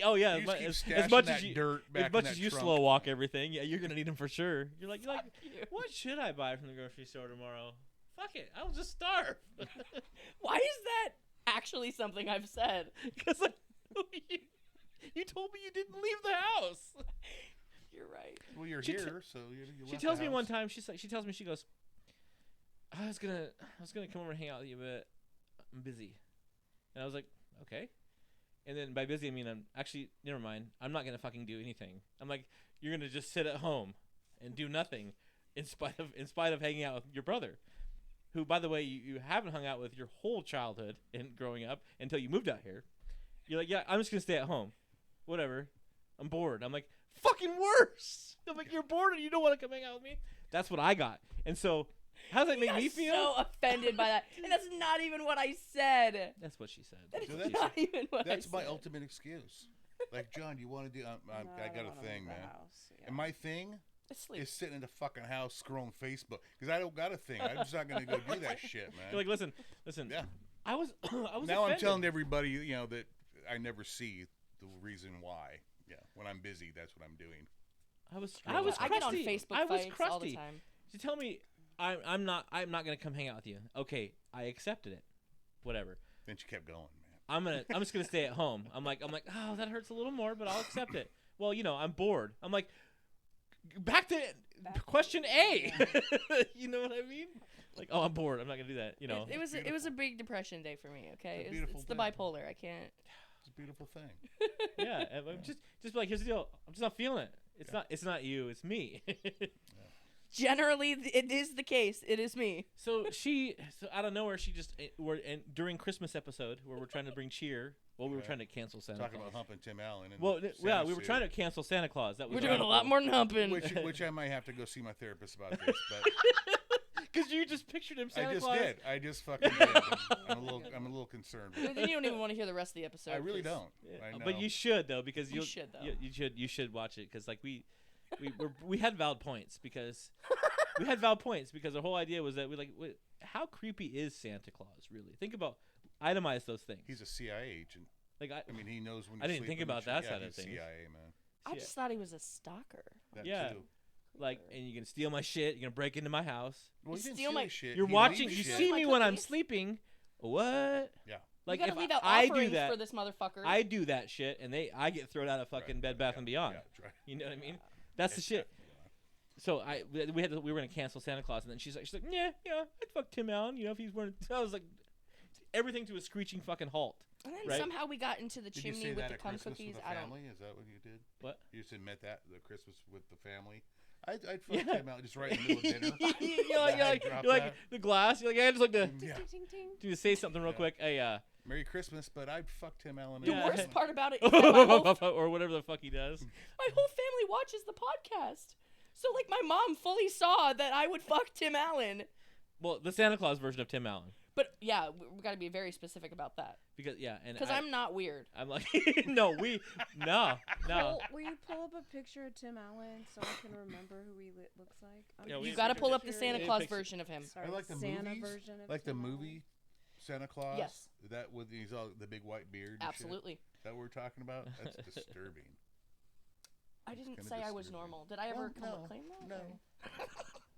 Oh yeah, You just keep as stashing much that as you dirt back as in much that as you trunk. slow walk everything, yeah, you're gonna need them for sure. You're like, Fuck you. what should I buy from the grocery store tomorrow? Fuck it, I'll just starve. Why is that actually something I've said? Because you told me you didn't leave the house. You're right. Well, you're She here, so you She left tells the me one house. time. She tells me, she goes, I was gonna come over and hang out with you, but I'm busy. And I was like, okay. And then by busy I mean I'm actually, never mind. I'm not gonna fucking do anything. I'm like, you're gonna just sit at home and do nothing, in spite of hanging out with your brother, who, by the way, you haven't hung out with your whole childhood and growing up until you moved out here. You're like, yeah, I'm just gonna stay at home, whatever. I'm bored. I'm like, fucking worse. I'm like, you're bored and you don't want to come hang out with me. That's what I got. And so, how does that make me feel? So offended by that, and that's not even what I said. That's what she said. That's So that's- not even what That's I my said. ultimate excuse. Like, John, you want to do? I got a thing, man. Yeah. And my thing Sleep. is sitting in the fucking house scrolling Facebook because I don't got a thing. I'm just not gonna go do that shit, man. You're like, listen. Yeah. I was Now I'm offended. telling everybody, you know, that I never see the reason why. Yeah, when I'm busy, that's what I'm doing. I was I get on crusty. Facebook I was fights crusty. all the time. She told me I'm not gonna come hang out with you. Okay, I accepted it. Whatever. Then she kept going, man. I'm just gonna stay at home. I'm like, oh, that hurts a little more, but I'll accept it. Well, you know, I'm bored. I'm like, back to question A. You know what I mean? Like, oh, I'm bored. I'm not gonna do that. You know. It was a big depression day for me. Okay, It's a beautiful it's the thing. bipolar. I can't. It's a beautiful thing. Yeah. And I'm just be like, here's the deal. I'm just not feeling it. It's not you. It's me. Generally, it is the case. It is me. So out of nowhere, she just during Christmas episode where we're trying to bring cheer. Well, we were Yeah. trying to cancel Santa Talking Claus. about humping Tim Allen. And Well, yeah, we were Santa trying to cancel Santa Claus. That was We're doing a lot more than humping. which I might have to go see my therapist about this, but because you just pictured him Santa I just Claus. did. I just fucking did. I'm a little concerned. With it. Then you don't even want to hear the rest of the episode. I really 'cause- don't. Yeah, I know. but you should though because You should, though. You should watch it because like we had valid points because the whole idea was that how creepy is Santa Claus really? Think about itemize those things. He's a CIA agent. Like I mean, he knows when. I you're didn't think sleeping about and that shit. side Yeah, of he's things. CIA man. I just thought he was a stalker. That Yeah. too. like and you're gonna steal my shit. You're gonna break into my house. Well, You he didn't steal steal my- his shit. You're he watching. leaves You shit. see My me when I'm cookies? sleeping. What? Yeah. Like you if gotta leave out I do offerings that, for this motherfucker. I do that shit, and I get thrown out of fucking Right, Bed Bath yeah, and Beyond. Yeah, right. You know what I mean? That's the shit. So we were gonna cancel Santa Claus, and then she's like, yeah, I'd fuck Tim Allen, you know, if he's wearing. I was like, everything to a screeching fucking halt. and then right? somehow we got into the Did you chimney say with that the at cum Christmas cookies. with the I don't. family? Is that what you did? What? You just admit that the Christmas with the family. I'd fuck Yeah. Tim Allen just right in the middle of dinner. you're like the glass. You're like, I just like to Yeah. Ting, ting, ting. do say something real Yeah. quick. Hey, Merry Christmas, but I'd fuck Tim Allen. The Yeah. worst part about it is that my or whatever the fuck he does. whole family watches the podcast. So like my mom fully saw that I would fuck Tim Allen. Well, the Santa Claus version of Tim Allen. But yeah, we got to be very specific about that. Because and Because I'm not weird. I'm like, no. Will you pull up a picture of Tim Allen so I can remember who he looks like? Yeah, we You have got to pictures. pull up the Santa Yeah, Claus picture. version of him. Sorry, I like the Santa movies, version of like the Tim Allen. movie Santa Claus. Yes. That with he's all the big white beard. And Absolutely. shit. That what we're talking about? That's disturbing. I didn't kinda say I was disturbing. normal. Did I ever Well, claim that? no. or-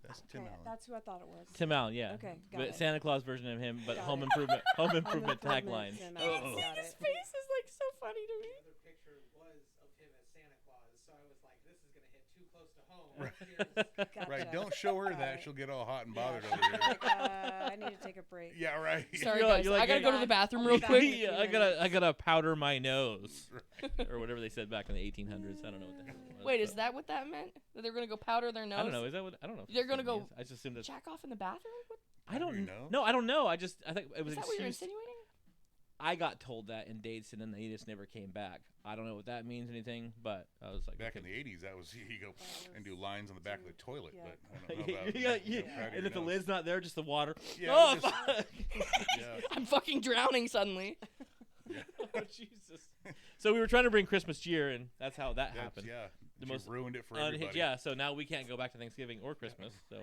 That's Tim Okay, Allen. that's who I thought it was. Tim Allen, yeah. Okay, got But it. Santa Claus version of him, but Got Home it. Improvement, Home Home Improvement Improvement, tagline. Tim Oh. Allen, got His it. face is like so funny to me. Other picture was of him as Santa Claus, so I was like, this is gonna hit too close to home. Here's- Gotcha. Right, don't show her Got that. it. She'll get all hot and Yeah, bothered she's over here. like, I need to take a break. Yeah, right. Sorry, You're like- guys. you're like, I gotta go to the "Hey, bathroom I'll real be back quick. in a few Yeah, minutes." I gotta powder my nose, or whatever they said back in the 1800s. I don't know what the hell it was. Wait, is but- that what that meant? That they're gonna go powder their nose? I don't know. Is that what? I don't know. if They're that's gonna what it go means. I just assumed that. Jack off in the bathroom? What? I don't Do you know. know? No, I don't know. I think it was Is an that what you're excuse. insinuating? I got told that in dates, and then they just never came back. I don't know what that means, anything, but I was like, Back in the 80s, that was you go and do lines on the back of the toilet, Yeah. but I don't know about. yeah. proud of And your if the nose. lid's not there, just the water. Yeah, Oh, just- fuck. Yeah. I'm fucking drowning suddenly. Oh, Jesus. So we were trying to bring Christmas cheer, and that's how that That's, happened. yeah. The You most ruined it for Unhinged- everybody. yeah, so now we can't go back to Thanksgiving or Christmas. So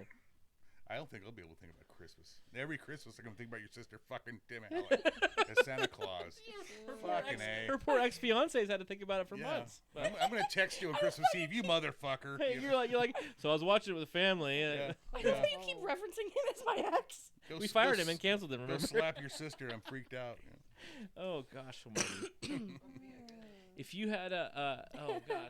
I don't think I'll be able to think about Christmas. Every Christmas, I'm gonna think about your sister, fucking Tim Allen, as Santa Claus. Fucking A. her poor ex-fiance's had to think about it for Yeah. months. But, I'm gonna text you on Christmas Eve, you motherfucker. hey, You you're like. So I was watching it with the family. Yeah. I Yeah. love how you keep referencing him as my ex. Go We s- fired go him and s- canceled him. Go Remember? slap your sister. I'm freaked out. Yeah. Oh gosh, almighty. If you had a, oh god,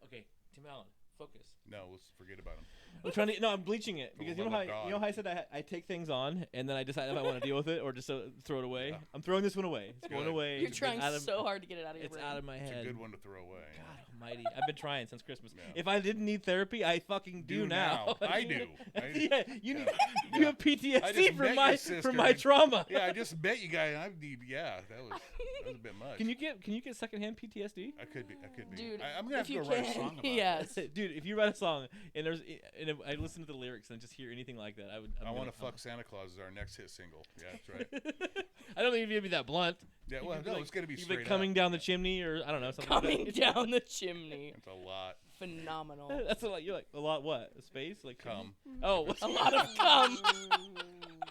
okay, Tim Allen, focus. No, let's forget about him. I'm trying to. No, I'm bleaching it For because the you know love how of you know God. how I said I take things on and then I decide if I want to deal with it or just throw it away. Yeah. I'm throwing this one away. It's going Good. away. You're It's trying out of, so hard to get it out of your It's brain. out of my It's head. a good one to throw away. God almighty, I've been trying since Christmas. Yeah. If I didn't need therapy, I fucking do now. I do. Yeah, you need, Yeah. you have I PTSD just from met my your sister from my and- trauma. Yeah, I just bet you guys. I need. Yeah, that was a bit much. Can you get secondhand PTSD? I could be. Dude, I'm gonna have if to you go write a can, song about yes. Dude, if you write a song and if I listen to the lyrics and just hear anything like that, I want to fuck Santa Claus is our next hit single. Yeah, that's right. I don't think you'd be that blunt. Yeah, You well, could be no, like- it's gonna be you could straight coming up. down the chimney, or I don't know something. Coming like that. down the chimney. It's a lot. Phenomenal. That's a lot. You're like a lot. What? A space? Like Come Oh, A lot of cum.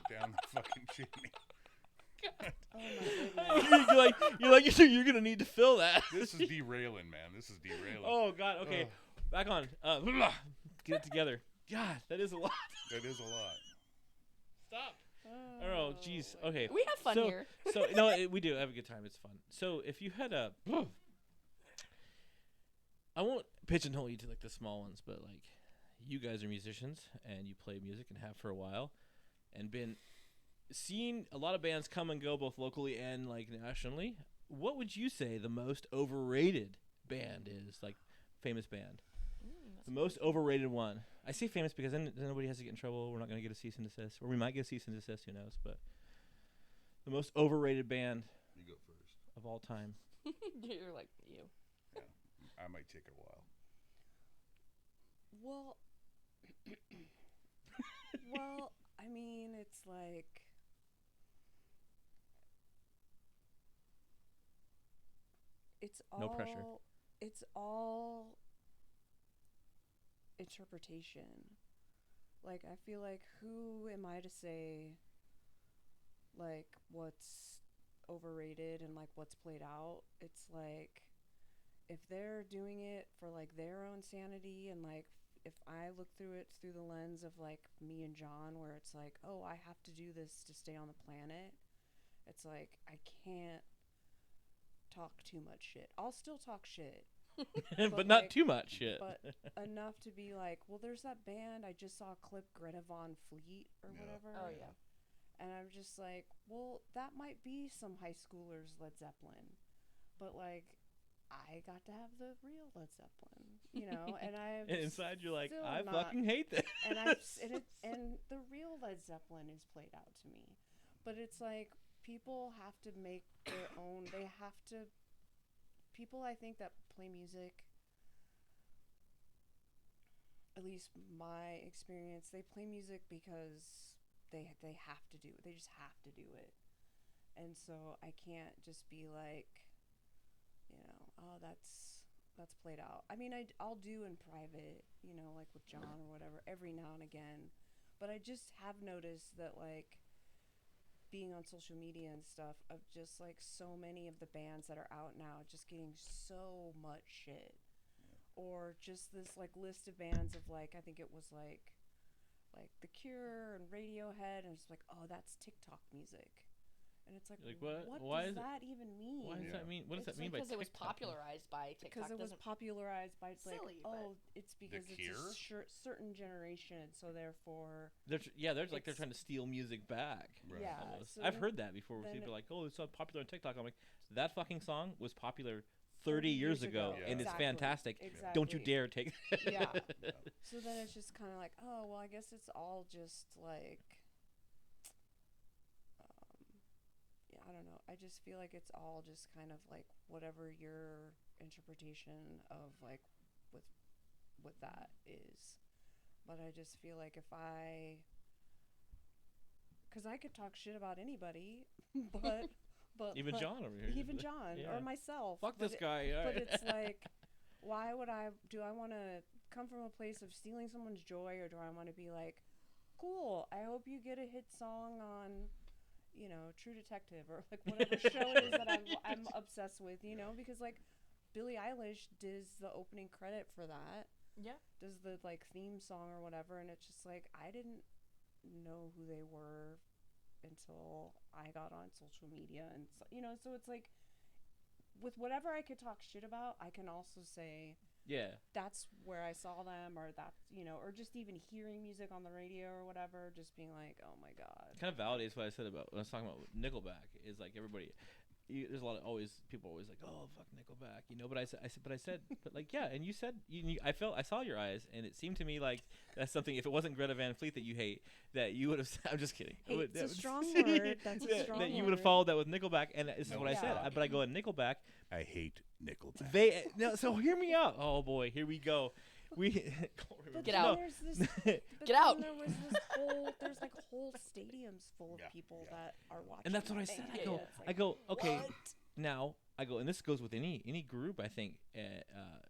down the fucking chimney. Oh my goodness. you're gonna need to fill that. This is derailing, man. This is derailing. Oh God. Okay, Ugh. back on. Get it together. God, that is a lot. That is a lot. Stop. Oh, jeez. Okay. We have fun so, here. So no, we do have a good time. It's fun. So if you had a, I won't pigeonhole you to like the small ones, but like you guys are musicians and you play music and have for a while, and been seeing a lot of bands come and go both locally and like nationally. What would you say the most overrated band is? Like famous band, the most overrated one. I say famous because then nobody has to get in trouble. We're not going to get a cease and desist, or we might get a cease and desist. Who knows? But the most overrated band You go first. of all time. You're like you. I might take a while. Well, well, I mean, it's like it's all No pressure. It's all interpretation. Like I feel like who am I to say like what's overrated and like what's played out? It's like if they're doing it for like their own sanity and like if I look through it through the lens of like me and John where it's like, oh, I have to do this to stay on the planet, it's like I can't talk too much shit. I'll still talk shit, but not like- too much shit. but enough to be like, well, there's that band I just saw a clip, Greta Von Fleet or Yeah. whatever. Oh yeah. And I'm just like, well, that might be some high schoolers Led Zeppelin, but like I got to have the real Led Zeppelin, you know, and I and inside you're like, still I not- fucking hate this. and and the real Led Zeppelin is played out to me, but it's like people have to make their own. They have to. People I think that play music, at least my experience, they play music because they have to do it. They just have to do it. And so I can't just be like, oh, that's played out. I mean, I'll do in private, like with John or whatever, every now and again. But I just have noticed that, like, being on social media and stuff, of just like so many of the bands that are out now just getting so much shit. Or just this like list of bands of like, I think it was like The Cure and Radiohead, and it's like, oh, that's TikTok music. And it's like what Why does that even mean? Why does that mean? What does that mean by because it was TikTok? popularized by TikTok. Because it was popularized by, it's silly, like, oh, it's because The it's a certain generation, so therefore They're like they're trying to steal music back. Right. yeah. Almost. So I've heard that before. Where people are like, "Oh, it's so popular on TikTok." I'm like, that fucking song was popular 30 years ago, Yeah. and it's fantastic. Exactly. Don't you dare take it. Yeah. Yeah. So then it's just kind of like, oh, well, I guess it's all just like, I don't know. I just feel like it's all just kind of like whatever your interpretation of like with that is. But I just feel like because I could talk shit about anybody, but Even John over here. even John Yeah. or myself. Fuck but this guy. But it's like, why would I want to come from a place of stealing someone's joy, or do I want to be like, cool, I hope you get a hit song on, True Detective, or like whatever show it is that I'm obsessed with, because like Billie Eilish does the opening credit for that. Yeah. Does the like theme song or whatever, and it's just like, I didn't know who they were until I got on social media, and so it's like, with whatever I could talk shit about, I can also say, yeah, that's where I saw them, or that's, or just even hearing music on the radio or whatever, just being like, oh my god. kind of validates what I said about when I was talking about Nickelback. Is like everybody. There's a lot of people always like, oh fuck Nickelback, but I said, but like, yeah, and you said, I saw your eyes, and it seemed to me like that's something. If it wasn't Greta Van Fleet that you hate, that you would have. I'm just kidding. Hate's a strong word. That's a strong that you word. would have followed that with Nickelback, and this is No, what I said. yeah. But I go in Nickelback. I hate Nickelback. So hear me out. Oh boy, here we go. But Get then out. There's this, but Get out. There was there's like whole stadiums full of people that are watching. And that's what I the said. band. It's like, I go, okay. what? Now I go, and this goes with any group. I think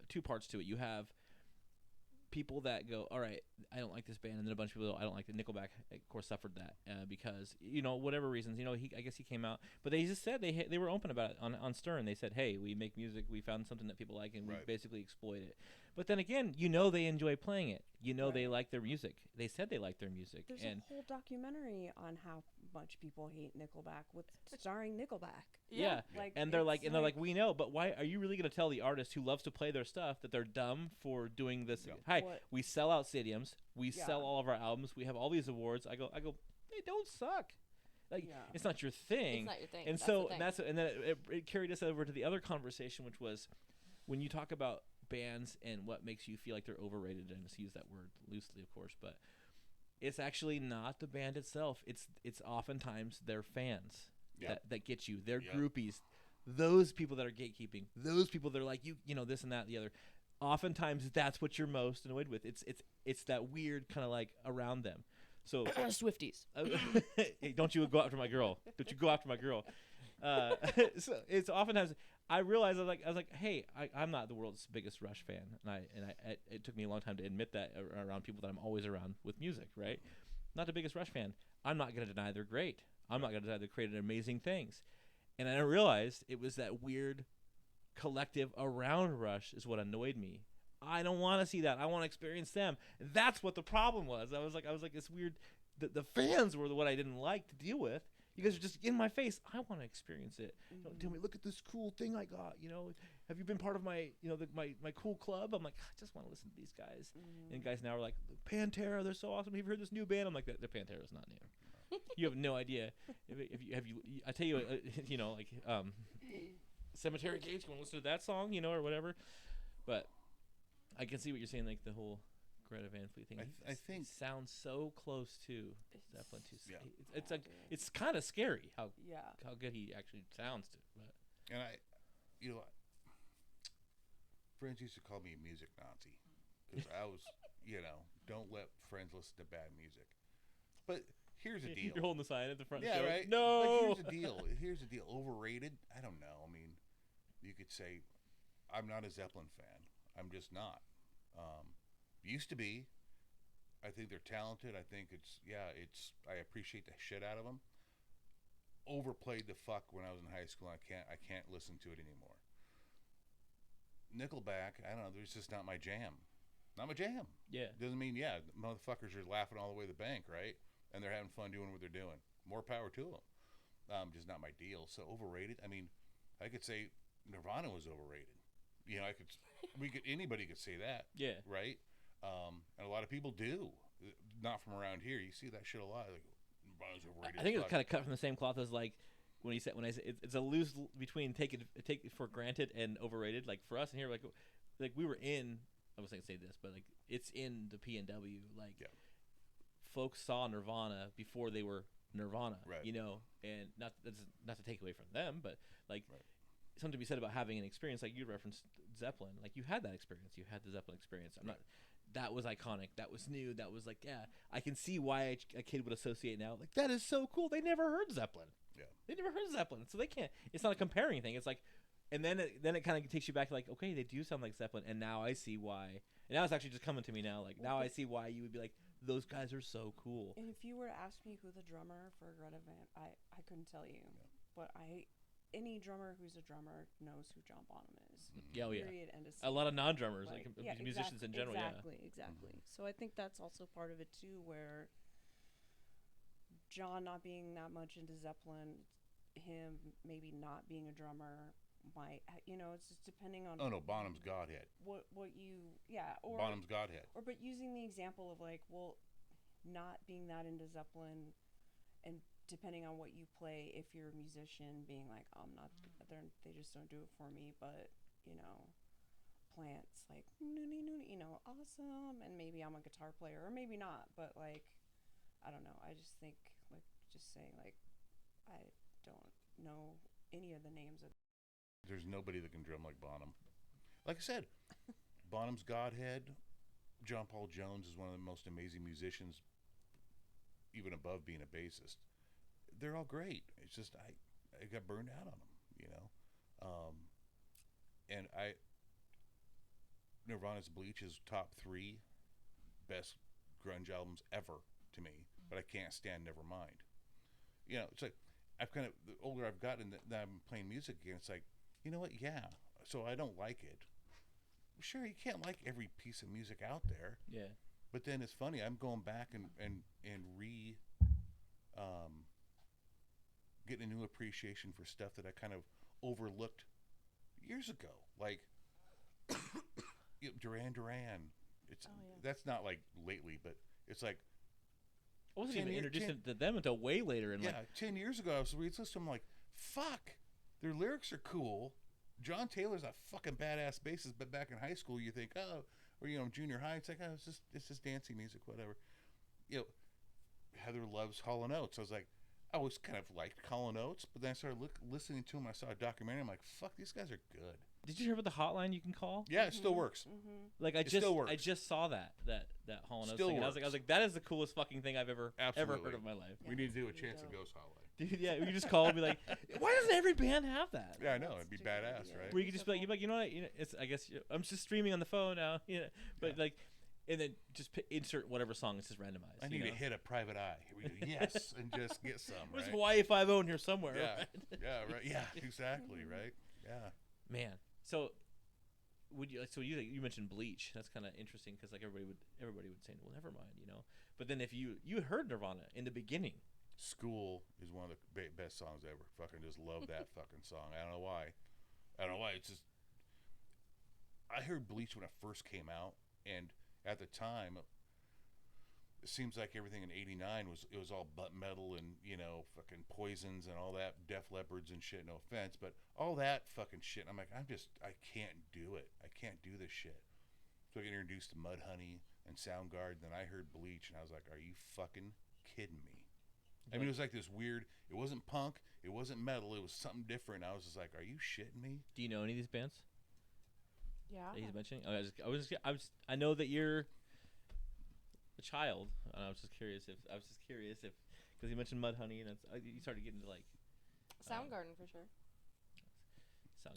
two parts to it. You have people that go, all right, I don't like this band, and then a bunch of people go, I don't like the Nickelback. Of course, suffered that because whatever reasons, I guess he came out, but they just said they were open about it on Stern. They said, hey, we make music, we found something that people like, and we basically exploit it. But then again, they enjoy playing it. They like their music. They said they like their music. There's and a whole documentary on how much people hate Nickelback, with starring Nickelback. yeah. Like, And they're it's like, we know, but why are you really going to tell the artist who loves to play their stuff that they're dumb for doing this? Yeah. Hi, What? we sell out stadiums. We Yeah. sell all of our albums. We have all these awards. I go, they don't suck. Like, Yeah. it's not your thing. It's not your thing. And That's so the thing. and then it carried us over to the other conversation, which was when you talk about bands and what makes you feel like they're overrated, and just use that word loosely, of course, but it's actually not the band itself. It's oftentimes their fans that get you. Their groupies, those people that are gatekeeping, those people that are like you this and that and the other. Oftentimes that's what you're most annoyed with. It's that weird kind of like around them. So Swifties. hey, don't you go after my girl. Don't you go after my girl. So it's oftentimes I realize I was like, hey, I'm not the world's biggest Rush fan, and it took me a long time to admit that around people that I'm always around with music, right? Not the biggest Rush fan. I'm not going to deny they're great. I'm not going to deny they created amazing things, and I realized it was that weird collective around Rush is what annoyed me. I don't want to see that. I want to experience them. That's what the problem was. I was like, it's weird. The fans were what I didn't like to deal with. You guys are just in my face. I want to experience it. Tell me, look at this cool thing I got. Have you been part of my, my cool club? I'm like, I just want to listen to these guys. And guys now are like, Pantera, they're so awesome. Have you heard this new band? I'm like, the Pantera's not new. You have no idea. Have you? I tell you, Cemetery Gates. You want to listen to that song, or whatever. But I can see what you're saying, like the whole Greta Van Fleet thing. I think it sounds so close to Zeppelin too. Yeah. It's like it's kind of scary how good he actually sounds to. But And friends used to call me a music Nazi because I was, don't let friends listen to bad music. But here's the deal. You're holding the sign at the front. Yeah, show. right. No. But here's the deal. Overrated? I don't know. I mean, you could say I'm not a Zeppelin fan. I'm just not. Used to be. I think they're talented. I think I appreciate the shit out of them. Overplayed the fuck when I was in high school. I can't listen to it anymore. Nickelback, I don't know. There's just not my jam. Not my jam. Yeah. Doesn't mean motherfuckers are laughing all the way to the bank, right? And they're having fun doing what they're doing. More power to them. Just not my deal. So overrated. I mean, I could say Nirvana was overrated. You know, anybody could say that. Yeah. Right. And a lot of people do. Not from around here. You see that shit a lot. Like, Nirvana's overrated. I think it's kind of cut from the same cloth as like when I say it's a loose between take it for granted and overrated. Like for us in here, like we were in. I was going to say this, but like it's in the PNW. Like folks saw Nirvana before they were Nirvana. Right. You know, and not to take away from them, but like. Something to be said about having an experience like you referenced Zeppelin. Like you had that experience. You had the Zeppelin experience. That was iconic. That was new. That was like, yeah, I can see why a kid would associate now. Like that is so cool. They never heard Zeppelin. Yeah. They never heard Zeppelin, so they can't. It's not a comparing thing. It's like, and then it kind of takes you back to like, okay, they do sound like Zeppelin, and now I see why. And now it's actually just coming to me now. Like now I see why you would be like, those guys are so cool. And if you were to ask me who the drummer for Greta Van, I couldn't tell you, but any drummer who's a drummer knows who John Bonham is. Yeah, Period. End of a lot of non-drummers, like musicians in general. Exactly. So I think that's also part of it too, where John not being that much into Zeppelin, him maybe not being a drummer might, it's just depending on. Oh no, Bonham's Godhead. What you or Bonham's Godhead. Or but using the example of like, well, not being that into Zeppelin, and depending on what you play, if you're a musician, being like, oh, I'm not, they just don't do it for me, but Plant's like awesome, and maybe I'm a guitar player, or maybe not, but like, I don't know. I just think like just saying like, I don't know any of the names of. There's nobody that can drum like Bonham. Like I said, Bonham's Godhead. John Paul Jones is one of the most amazing musicians, even above being a bassist. They're all great. It's just I got burned out on them, and Nirvana's Bleach is top 3 best grunge albums ever to me, but I can't stand Nevermind. It's like I've kind of, the older I've gotten that I'm playing music again, it's like, you know what? Yeah, so I don't like it. Sure, you can't like every piece of music out there. Yeah. But then it's funny. I'm going back and getting a new appreciation for stuff that I kind of overlooked years ago, like Duran Duran. It's that's not like lately, but it's like I wasn't even introduced to them until way later. 10 years ago, I was listening to them like, fuck, their lyrics are cool. John Taylor's a fucking badass bassist, but back in high school, you think, or junior high, it's like, it's just dancing music, whatever. Heather loves Hall & Oates. I was like, I always kind of liked Hall & Oates, but then I started listening to them. I saw a documentary. I'm like, fuck, these guys are good. Did you hear about the hotline you can call? Yeah, it still works. Mm-hmm. Like still works. I just saw that Hall & Oates Still thing. And works. I was like, that is the coolest fucking thing I've ever heard of my life. We need to do a Chance of Ghost hotline. Dude, yeah, we could just call and be like, why doesn't every band have that? Yeah, I know. It'd be badass, right? Where you could just be like, you know what? It's, I guess I'm just streaming on the phone now, but like, and then just insert whatever song. It's just randomized. I need to hit a private eye. Here we go. Yes, and just get some. There's Right? Hawaii 5-0 in here somewhere. Yeah, Right? yeah, right. Yeah, exactly. Right. Yeah. Man, so would you? So you mentioned Bleach. That's kind of interesting because like everybody would say, well, never mind, But then if you heard Nirvana in the beginning. School is one of the best songs ever. Fucking just love that fucking song. I don't know why. It's just, I heard Bleach when it first came out, and at the time, it seems like everything in '89 was all butt metal and fucking Poisons and all that, Def Leopards and shit. No offense, but all that fucking shit. I'm like, I can't do it. I can't do this shit. So I got introduced to Mudhoney and Soundgarden. Then I heard Bleach, and I was like, are you fucking kidding me? I mean, it was like this weird. It wasn't punk. It wasn't metal. It was something different. I was just like, "Are you shitting me?" Do you know any of these bands? Yeah. That he's mentioning. I know that you're a child. I was just curious if because you mentioned Mudhoney, and it's, you started getting to like Soundgarden for sure.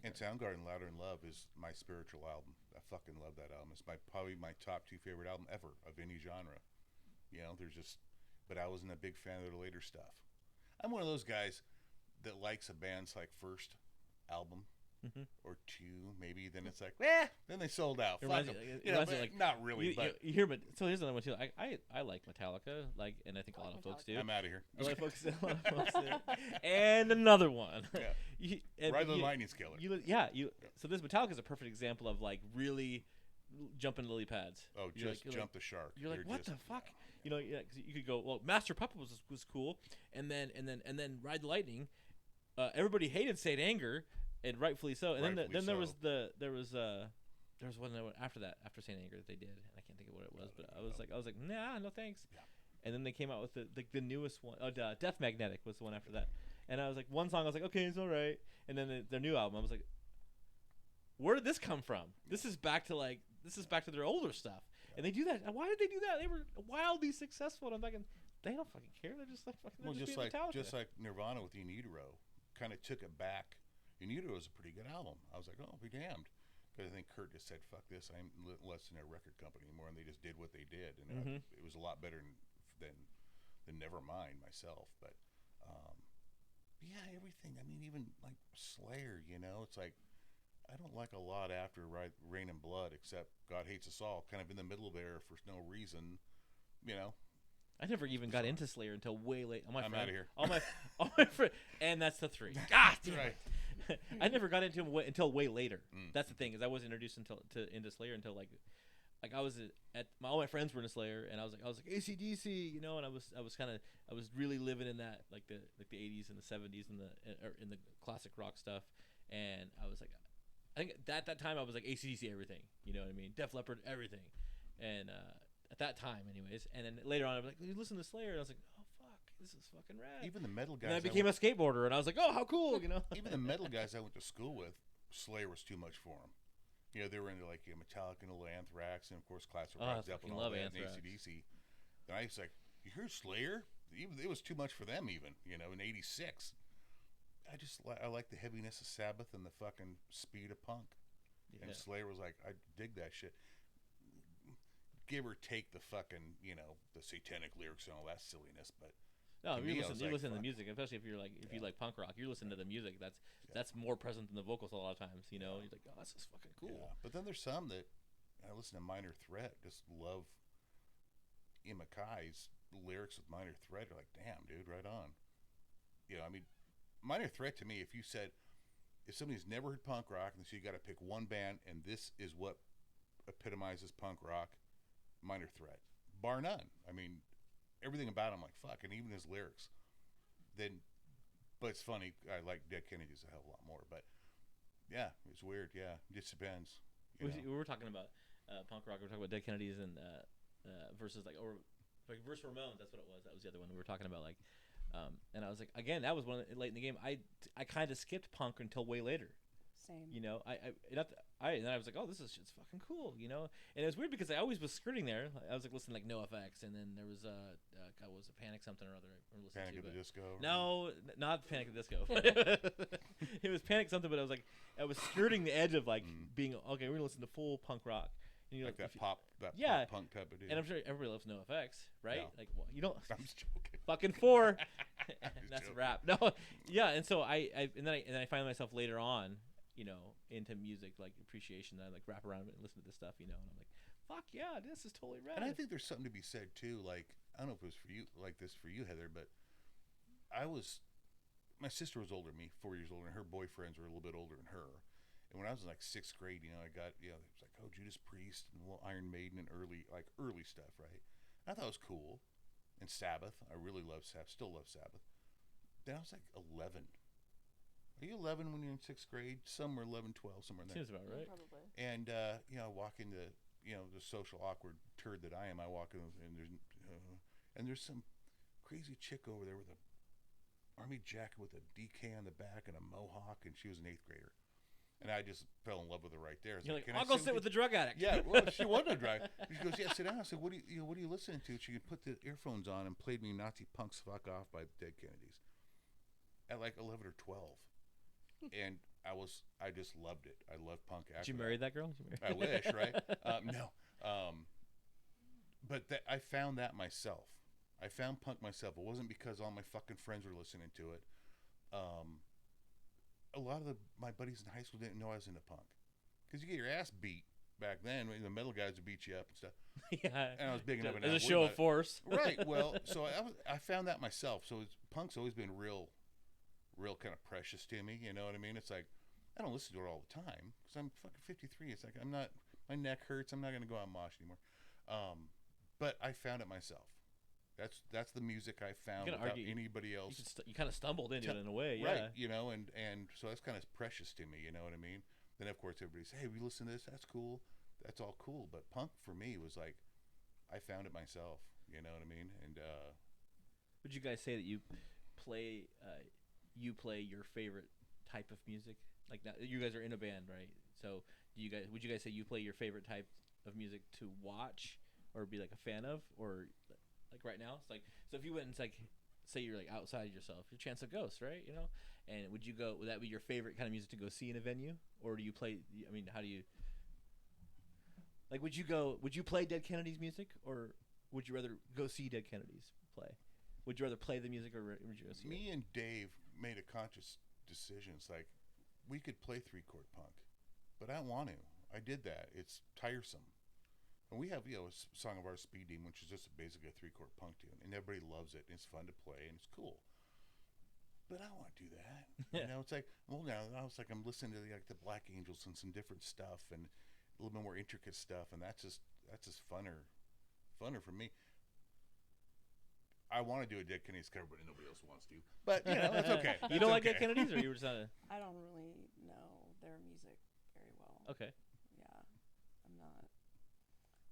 And Soundgarden, Louder in Love is my spiritual album. I fucking love that album. It's probably my top 2 favorite album ever of any genre. You know, but I wasn't a big fan of the later stuff. I'm one of those guys that likes a band's like first album or 2, maybe. Then it's like, then they sold out. Fuck 'em. Not really, but you hear. But so here's another one too. I like Metallica, like, and I think a lot of folks do. I'm out of here. A lot of folks do. And another one. Yeah. Ride the Lightning Killer. So this Metallica is a perfect example of like really jumping lily pads. Oh, just jump the shark. You're like, what the fuck? You know, cause you could go, well, Master Puppet was cool, and then Ride the Lightning. Everybody hated Saint Anger, and rightfully so. And then there was one after that, after Saint Anger that they did, and I can't think of what it was, but I was like, nah, no thanks. Yeah. And then they came out with the newest one. Death Magnetic was the one after that, and I was like, one song I was like, okay, it's all right. And then their new album, I was like, where did this come from? This is back to their older stuff. And they do that. Why did they do that? They were wildly successful, and I'm thinking, they don't fucking care. They're just like fucking. Just like Nirvana with In Utero, kind of took it back. In Utero is a pretty good album. I was like, oh, be damned, because I think Kurt just said, fuck this, I'm less than a record company anymore, and they just did what they did, and it was a lot better than Nevermind myself. But yeah, everything. I mean, even like Slayer, you know, it's like, I don't like a lot after Rain and Blood, except God Hates Us All, kind of in the middle there for no reason, you know. I never even got into Slayer until way late. I'm out of here. All my friend, and that's the 3. God damn it. I never got into him until way later. That's the thing, is I wasn't introduced into Slayer until like I was at all my friends were in Slayer, and I was like AC/DC, you know, and I was really living in that like the 80s and the 70s and in the classic rock stuff, and I was like, I think at that time I was like AC/DC everything, you know what I mean? Def Leppard everything, and at that time anyways. And then later on I was like, you listen to Slayer, and I was like, oh fuck, this is fucking rad. Even the metal guys. And I became a skateboarder, and I was like, oh, how cool, you know? Even the metal guys I went to school with, Slayer was too much for them. You know, they were into like Metallica and Anthrax, and of course classic rock, Zeppelin, all that, and AC/DC. And I was like, you hear Slayer? Even it was too much for them. Even, you know, in '86. I like the heaviness of Sabbath and the fucking speed of punk. Yeah. And Slayer was like, I dig that shit. Give or take the fucking, you know, the satanic lyrics and all that silliness, but no, you listen to the music, especially if you like punk rock. You're listening to the music. That's more present than the vocals a lot of times. You know, you're like, oh, this is fucking cool. Yeah. But then there's some that I listen to Minor Threat, just love Ian MacKay's lyrics with Minor Threat. Are like, damn, dude, right on. You know, I mean, Minor Threat to me, if somebody's never heard punk rock and so you got to pick one band and this is what epitomizes punk rock, Minor Threat, bar none. I mean, everything about him, like, fuck, and even his lyrics. But it's funny, I like Dead Kennedys a hell of a lot more, but yeah, it's weird. Yeah, it just depends. We were talking about punk rock. We were talking about Dead Kennedys and versus versus Ramones. That's what it was. That was the other one we were talking about. Like, and I was like, again, that was one late in the game. I kind of skipped punk until way later. Same. You know, and then I was like, oh, this is shit's fucking cool, you know. And it was weird because I always was skirting there. I was like listening to like NoFX, and then there was God, was it Panic something or other? Panic at the Disco. No, not Panic at the Disco. It was Panic something, but I was skirting the edge of like being okay. We're gonna listen to full punk rock. And you're like that pop punk type of deal. And I'm sure everybody loves NoFX, right? Yeah. Like, well, you don't. I'm just joking. Fucking 4. That's a wrap. No, yeah. And so I find myself later on, you know, into music, like appreciation. I like wrap around and listen to this stuff, you know, and I'm like, fuck yeah, this is totally rad. And I think there's something to be said too. Like, I don't know if it was for you, like this for you, Heather, but my sister was older than me, 4 years older, and her boyfriends were a little bit older than her. And when I was in like 6th grade, you know, I got, you know, it was like, oh, Judas Priest and Iron Maiden and early stuff, right? And I thought it was cool. And Sabbath, I really love Sabbath, still love Sabbath. Then I was like 11. Are you 11 when you're in 6th grade? Some are 11, 12, somewhere in there. Seems about right. Probably. And, you know, I walk into, you know, the social awkward turd that I am. I walk in and there's some crazy chick over there with a army jacket with a DK on the back and a mohawk, and she was an 8th grader. And I just fell in love with her right there. You're like, "Can I I'll go sit with with the drug addict. Yeah, well, she wanted to drive. She goes, "Yeah, sit down." I said, "What are you listening to?" She put the earphones on and played me "Nazi Punks Fuck Off" by Dead Kennedys at like 11 or 12, and I just loved it. I love punk. Did you marry that girl? I wish, right? No, but I found that myself. I found punk myself. It wasn't because all my fucking friends were listening to it. A lot of my buddies in high school didn't know I was into punk, because you get your ass beat back then. The metal guys would beat you up and stuff. Yeah, and I was big enough. as a show of force. Right. Well, so I found that myself. So punk's always been real kind of precious to me. You know what I mean? It's like I don't listen to it all the time because I'm fucking 53. It's like I'm not. My neck hurts. I'm not gonna go out and mosh anymore. But I found it myself. That's the music I found without anybody else. You kind of stumbled into it in a way, yeah. Right, you know, and so that's kind of precious to me, you know what I mean? Then, of course, everybody says, "Hey, we listen to this, that's cool." That's all cool, but punk for me was like, I found it myself, you know what I mean? And would you guys say that you play your favorite type of music? Like, now, you guys are in a band, right? So would you guys say you play your favorite type of music to watch or be like a fan of, or like right now, it's like, so if you went and like, say you're like outside yourself, your Chance of Ghosts, right? You know, and would that be your favorite kind of music to go see in a venue, or do you play? I mean, how do you like? Would you play Dead Kennedys music, or would you rather go see Dead Kennedys play? Would you rather play the music, or would you go see Me it? and Dave made a conscious decision. It's like we could play 3-chord punk, but I don't want to. I did that. It's tiresome. And we have, a song of our Speed Demon, which is just basically a 3-chord punk tune, and everybody loves it, and it's fun to play, and it's cool. But I don't want to do that. Yeah. You know, it's like, well, now I was like, I'm listening to the Black Angels and some different stuff, and a little bit more intricate stuff, and that's just funner for me. I want to do a Dead Kennedys cover, but nobody else wants to. But that's okay. You don't like Dead Kennedys, or you were just not? I don't really know their music very well. Okay. Yeah, I'm not.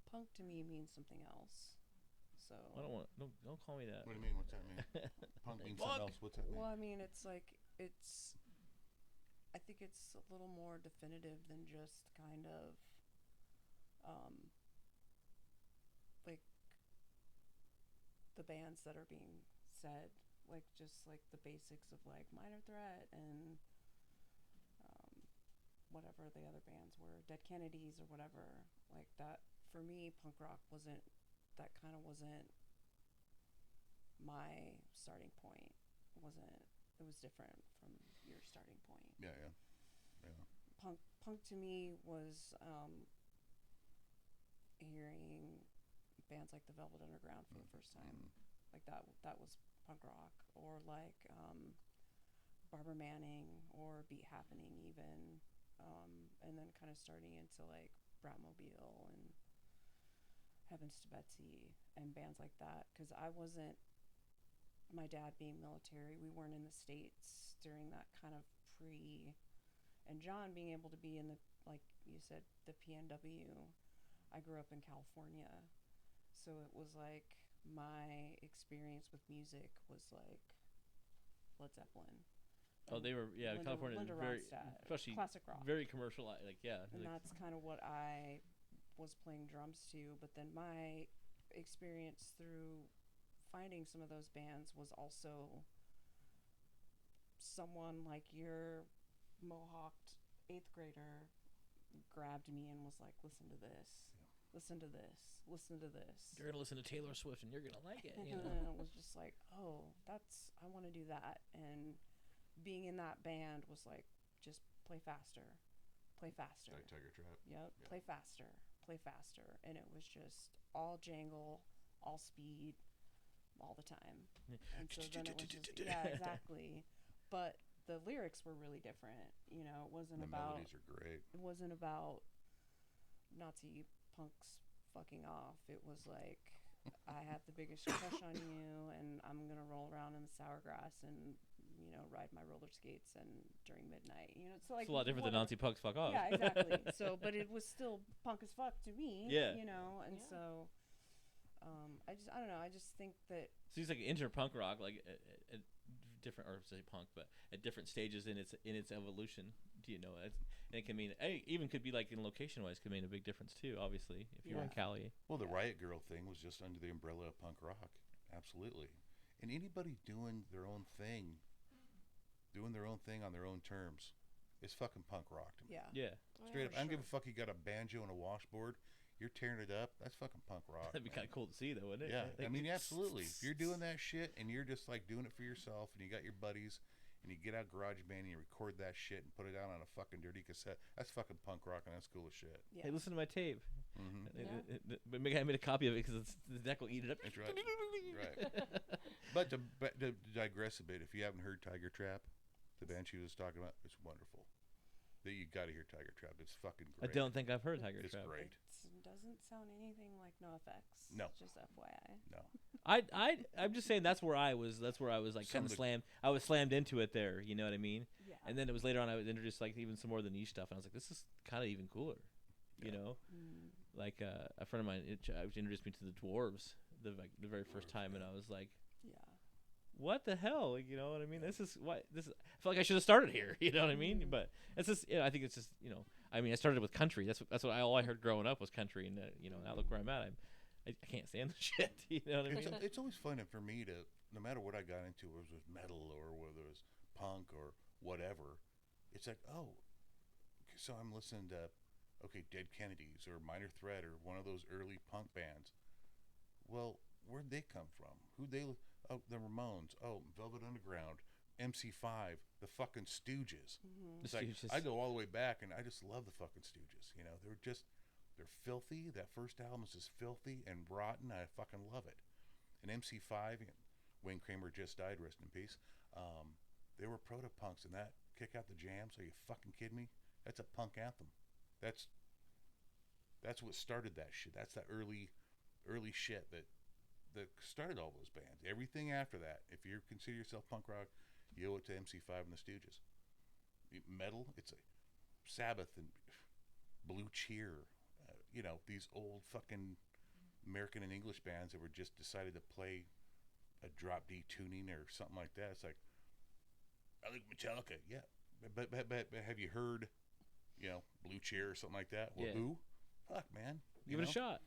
Punk to me means something else. So. I don't call me that. What do you mean? What's that mean? Punk means something else. What's that mean? Well, I mean, it's like I think it's a little more definitive than just kind of, like the bands that are being said, like just like the basics of like Minor Threat and whatever the other bands were, Dead Kennedys or whatever, like that. For me, punk rock wasn't my starting point. It was different from your starting point. Yeah. Punk to me was hearing bands like the Velvet Underground for the first time. Like that was punk rock, or like Barbara Manning or Beat Happening even, and then kind of starting into like Bratmobile and Heavens to Betsy and bands like that, because my dad being military, we weren't in the States during that kind of and John being able to be in the, like you said, the PNW. I grew up in California, so it was like my experience with music was like Led Zeppelin. Oh, they were, yeah. California is very, Ronstadt, especially classic rock, very commercial. Like, yeah. and that's kind of what I was playing drums to. But then my experience through finding some of those bands was also someone like your mohawked 8th grader grabbed me and was like, listen to this, listen to this, listen to this. You're gonna listen to Taylor Swift and you're gonna like it. You know? And it was just like, oh, I want to do that. And being in that band was like, just play faster, play faster. Like Tiger Trap. Yep, Yeah. play faster, and it was just all jangle, all speed, all the time. And so then it was just, yeah, exactly. But the lyrics were really different. You know, it wasn't The about. melodies are great. It wasn't about Nazi punks fucking off. It was like, I have the biggest crush on you, and I'm gonna roll around in the sour grass and, you know, ride my roller skates and during midnight. You know, so like It's a lot different than Nazi punks fuck off. Yeah, exactly. So, but it was still punk as fuck to me. Yeah. You know, and Yeah. so, I don't know. I just think that. So he's like enter punk rock, like at different, or say punk, but at different stages in its evolution. you know, and it can mean even could be like in location wise could mean a big difference too. Obviously, if you're in Cali. Well, the Riot Girl thing was just under the umbrella of punk rock, absolutely. And anybody doing their own thing on their own terms, is fucking punk rock to me. Yeah. Straight up, I don't give a fuck. You got a banjo and a washboard, you're tearing it up. That's fucking punk rock. That'd be kind of cool to see, though, wouldn't it? Yeah, Like, I mean, absolutely. If you're doing that shit and you're just like doing it for yourself, and you got your buddies, and you get out GarageBand and you record that shit and put it out on a fucking dirty cassette, that's fucking punk rock, and that's cool as shit. Yeah. Hey, listen to my tape. Mm-hmm. But I made a copy of it because the deck will eat it up. That's right. Right. But to digress a bit, if you haven't heard Tiger Trap, the band she was talking about, it's wonderful. That you got to hear Tiger Trap. It's fucking I great. don't think I've heard Tiger It's Trap. great. It doesn't sound anything like NoFX. No. Just FYI. No. I'm just saying that's where I was like Some kind of of the- slammed. I was slammed into it there. You know what I mean? Yeah. And then it was later on I was introduced like even some more of the niche stuff, and I was like, this is kind of even cooler. You know, like a friend of mine introduced me to the Dwarves the very first time, and I was like, what the hell? Like, you know what I mean? This is I feel like I should have started here. You know what I mean? But it's just, I think it's just, I mean, I started with country. That's what all I heard growing up was country, and now look where I'm at. I can't stand the shit. You know what I mean? It's always fun for me to, no matter what I got into, whether it was metal or whether it was punk or whatever, it's like, oh, so I'm listening to, Dead Kennedys or Minor Threat or one of those early punk bands. Well, where'd they come from? Oh, the Ramones. Oh, Velvet Underground. MC5. The fucking Stooges. It's like, I go all the way back, and I just love the fucking Stooges. You know, they're filthy. That first album is just filthy and rotten. I fucking love it. And MC5, Wayne Kramer just died, rest in peace. They were proto-punks, and that Kick Out the Jams, are you fucking kidding me? That's a punk anthem. That's what started that shit. That's that early shit that started all those bands. Everything after that, if you consider yourself punk rock, you owe it to MC5 and the Stooges. Metal, it's a Sabbath and Blue Cheer. These old fucking American and English bands that were just decided to play a drop D tuning or something like that. It's like, I like Metallica, yeah, but have you heard, Blue Cheer or something like that? Well, who? Fuck, man. Give it a shot.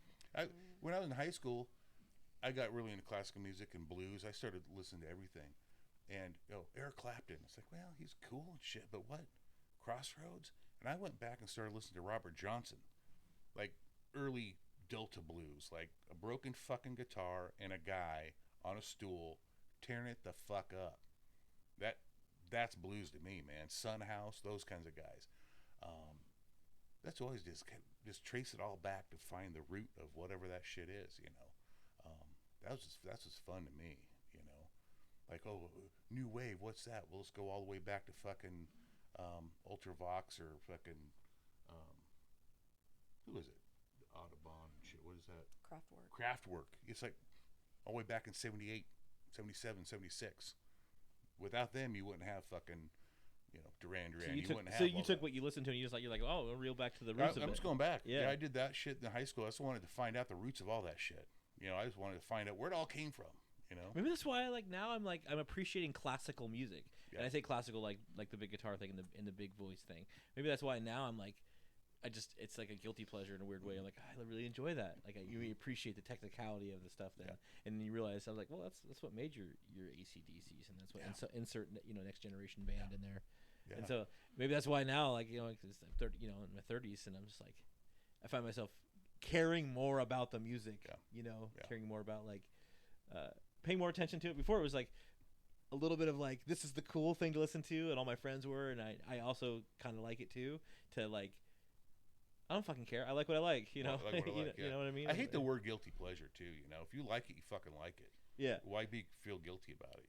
When I was in high school, I got really into classical music and blues. I started listening to everything. And, Eric Clapton. It's like, well, he's cool and shit, but what? Crossroads? And I went back and started listening to Robert Johnson. Like, early Delta blues. Like, a broken fucking guitar and a guy on a stool tearing it the fuck up. That's blues to me, man. Sun House, those kinds of guys. That's always just trace it all back to find the root of whatever that shit is, that's just fun to me, like, oh, new wave, what's that? Well, let's go all the way back to fucking Ultravox or fucking who is it? Audubon and shit. What is that? Kraftwerk. It's like all the way back in 78, 77, 76. Without them, you wouldn't have fucking Duran Duran. So you took what you listened to, and you're like, oh, reel back to the roots of it. I'm just going back. Yeah, I did that shit in high school. I just wanted to find out the roots of all that shit. I just wanted to find out where it all came from. Maybe that's why I'm appreciating classical music, and I say classical like the big guitar thing and the big voice thing. Maybe that's why now I'm like, it's like a guilty pleasure in a weird way. I'm like, I really enjoy that. Like you really appreciate the technicality of the stuff then, and then you realize I was like, well, that's what made your AC/DCs, and that's what insert next generation band in there. Yeah. And so maybe that's why now, like, because I'm 30, in my 30s, and I'm just like, I find myself caring more about the music, caring more about like paying more attention to it. Before it was like a little bit of like, this is the cool thing to listen to, and all my friends were, and I also kind of like it too. To like, I don't fucking care. I like what I like, You know what I mean? I hate the word guilty pleasure too. If you like it, you fucking like it. Yeah. Why feel guilty about it?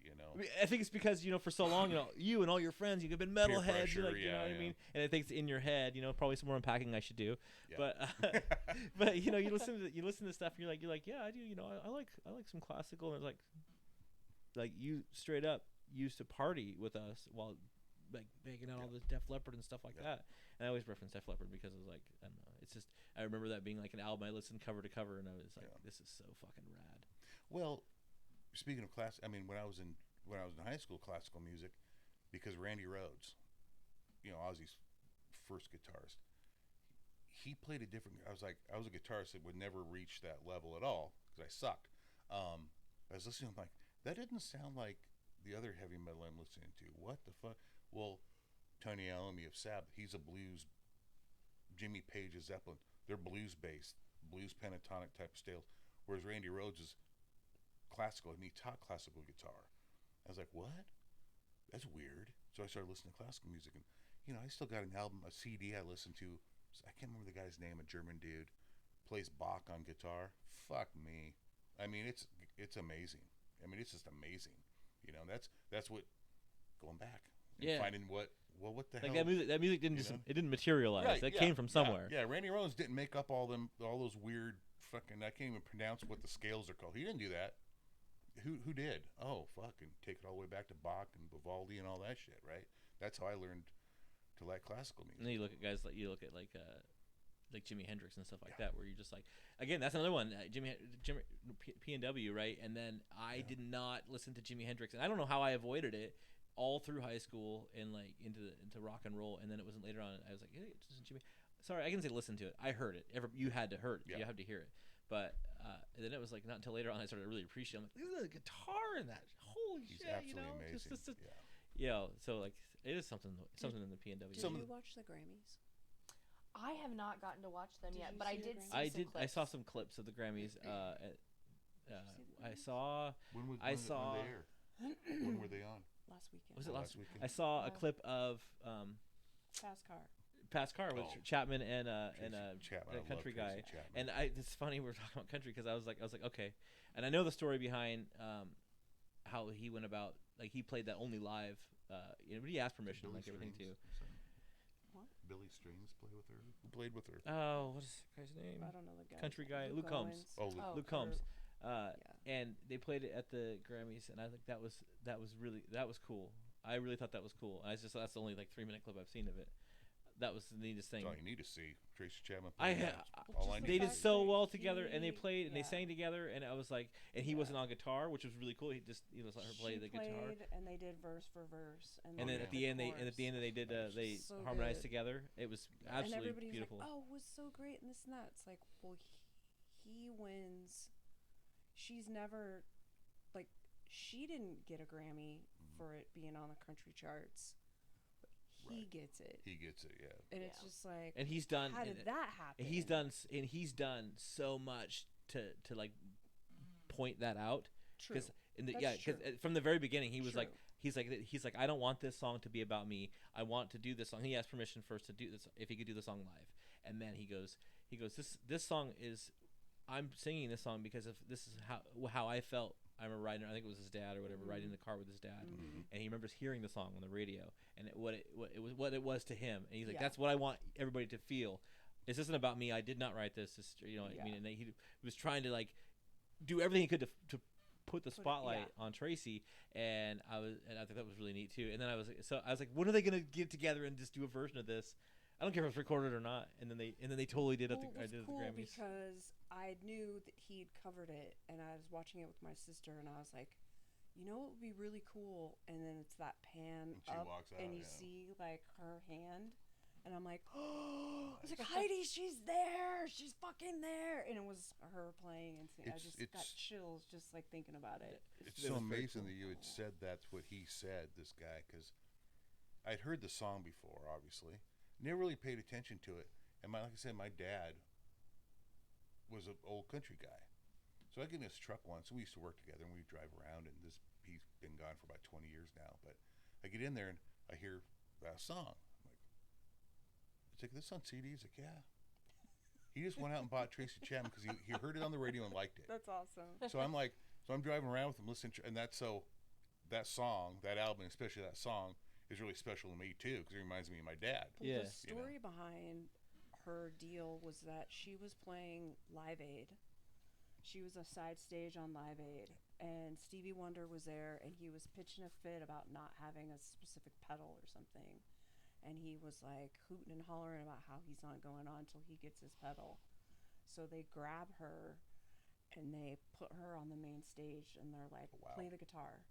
I think it's because for so long, you and all your friends, you've been metalheads. You're like, you know what I mean? And I think it's in your head. Probably some more unpacking I should do. Yeah. But you listen to stuff, and you're like, yeah, I do. I like some classical, and it's like you straight up used to party with us while like banging out all this Def Leppard and stuff like that. And I always reference Def Leppard because it was like, I don't know, it's just, I remember that being like an album I listened cover to cover, and I was like, this is so fucking rad. Well, speaking of class, I mean, when I was in high school, classical music, because Randy Rhoads, Ozzy's first guitarist. He played a different. I was a guitarist that would never reach that level at all because I sucked. I was listening, I'm like, that didn't sound like the other heavy metal I'm listening to. What the fuck? Well, Tony Iommi of Sabbath, he's a blues. Jimmy Page of Zeppelin, they're blues based, blues pentatonic type of scales. Whereas Randy Rhoads is classical, and he taught classical guitar. I was like, what? That's weird. So I started listening to classical music, and I still got an album, a CD I listened to. I can't remember the guy's name, a German dude, plays Bach on guitar. Fuck me. I mean, it's amazing. I mean, it's just amazing. That's what going back and finding what the hell. That music didn't it didn't materialize. Right, that came from somewhere. Yeah, Randy Rhoads didn't make up all those weird fucking. I can't even pronounce what the scales are called. He didn't do that. Who did? Oh, fucking take it all the way back to Bach and Vivaldi and all that shit, right? That's how I learned to like classical music. And then you look at guys like Jimi Hendrix and stuff like that, where you're just like, again, that's another one, Jimmy P&W, right? And then I did not listen to Jimi Hendrix, and I don't know how I avoided it all through high school and like into rock and roll, and then it wasn't later on. I was like, hey, this is Jimmy. Sorry, I can say listen to it. I heard it. You had to hear it. You have to hear it. But and then it was like not until later on I started to really appreciate it. I'm like, look at the guitar in that. Holy He's shit, absolutely amazing. So like it is something in the P&W. Did you watch the Grammys? I have not gotten to watch them Did yet, you but I see the did Grammys? see some clips. I saw some clips of the Grammys. I saw. When were I saw. they air? When were they on? Last weekend. Was it last last weekend? I saw a clip of Fast Car. Past Car with Chapman and Chapman, a country I love guy. Tracy Chapman. And it's funny we're talking about country because I was like okay, and I know the story behind how he went about, like he played that only live. But he asked permission, Billy like everything Strings, too. What? Billy Strings play with her. Who played with her? Oh, what is the guy's name? I don't know the guy. Country guy, Luke Combs. Oh, Luke Combs. And they played it at the Grammys, and I think that was cool. I really thought that was cool. That's the only like 3-minute clip I've seen of it. That was the neatest thing. That's all you need to see. Tracy Chapman. All They did so well together, and they he- played and they yeah. sang together, and I was like, and he wasn't on guitar, which was really cool. He just let her play She the guitar, played, and they did verse for verse, and then at the end they did they So harmonized good. together. It was and absolutely everybody beautiful. was like, "Oh, it was so great," and this and that. It's like, well, he wins. She's never, like, she didn't get a Grammy for it being on the country charts. But he Right. gets it, He gets it, yeah. and it's just like, And he's done. how did that happen? And he's done so much to like point that out. True. Because That's true. from the very beginning he was like True. he's like I don't want this song to be about me. I want to do this song. He asked permission first to do this if he could do the song live, and then he goes this song is, I'm singing this song because this is how I felt. I remember riding. I think it was his dad or whatever, riding in the car with his dad, and he remembers hearing the song on the radio and what it was to him. And he's like, Yeah. that's what I want everybody to feel. This isn't about me. I did not write this. I mean, and he was trying to like do everything he could to put the spotlight on Tracy, and I think that was really neat too. And then I was like, when are they gonna get together and just do a version of this? I don't care if it's recorded or not. And then they totally did Well, at it the was did at the cool Grammys. because I knew that he'd covered it, and I was watching it with my sister, and I was like, you know, it would be really cool. And then it's that pan And she up, walks out, and you yeah. see like her hand, and I'm like, oh, I was like, Heidi, she's there, she's fucking there, and it was her playing and singing. I just got It's- chills just like thinking about it. It's It so was very amazing cool. that you had said that's what he said, this guy, because I'd heard the song before, obviously. Never really paid attention to it. And like I said, my dad was an old country guy. So I get in his truck once, and we used to work together, and we'd drive around, and he's been gone for about 20 years now. But I get in there, and I hear that song. I'm like, it's like, this on CD? He's like, yeah. He just went out and bought Tracy Chapman because he heard it on the radio and liked it. That's awesome. So I'm like, I'm driving around with him listening, and that song, that album, especially that song, is really special to me too because it reminds me of my dad. Well, Yeah. the story behind her deal was that she was playing Live Aid. She was a side stage on Live Aid, and Stevie Wonder was there, and he was pitching a fit about not having a specific pedal or something. And he was like hooting and hollering about how he's not going on until he gets his pedal. So they grab her and they put her on the main stage, and they're like, Wow. play the guitar.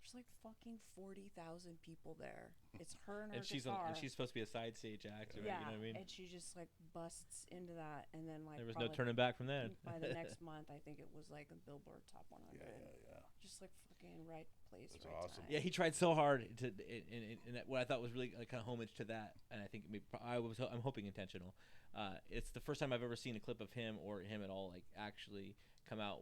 There's like fucking 40,000 people there. It's her and her And she's guitar. and she's supposed to be a side stage act, right? yeah, You know what I mean? and she just like busts into that, and then like There was no probably turning back from then. by the next month, I think it was like a Billboard Top 100. Yeah. Just like fucking right place, That's right awesome. time. Yeah, he tried so hard to, and what I thought was really kind of homage to that, and I think I'm hoping intentional. It's the first time I've ever seen a clip of him or him at all, like actually come out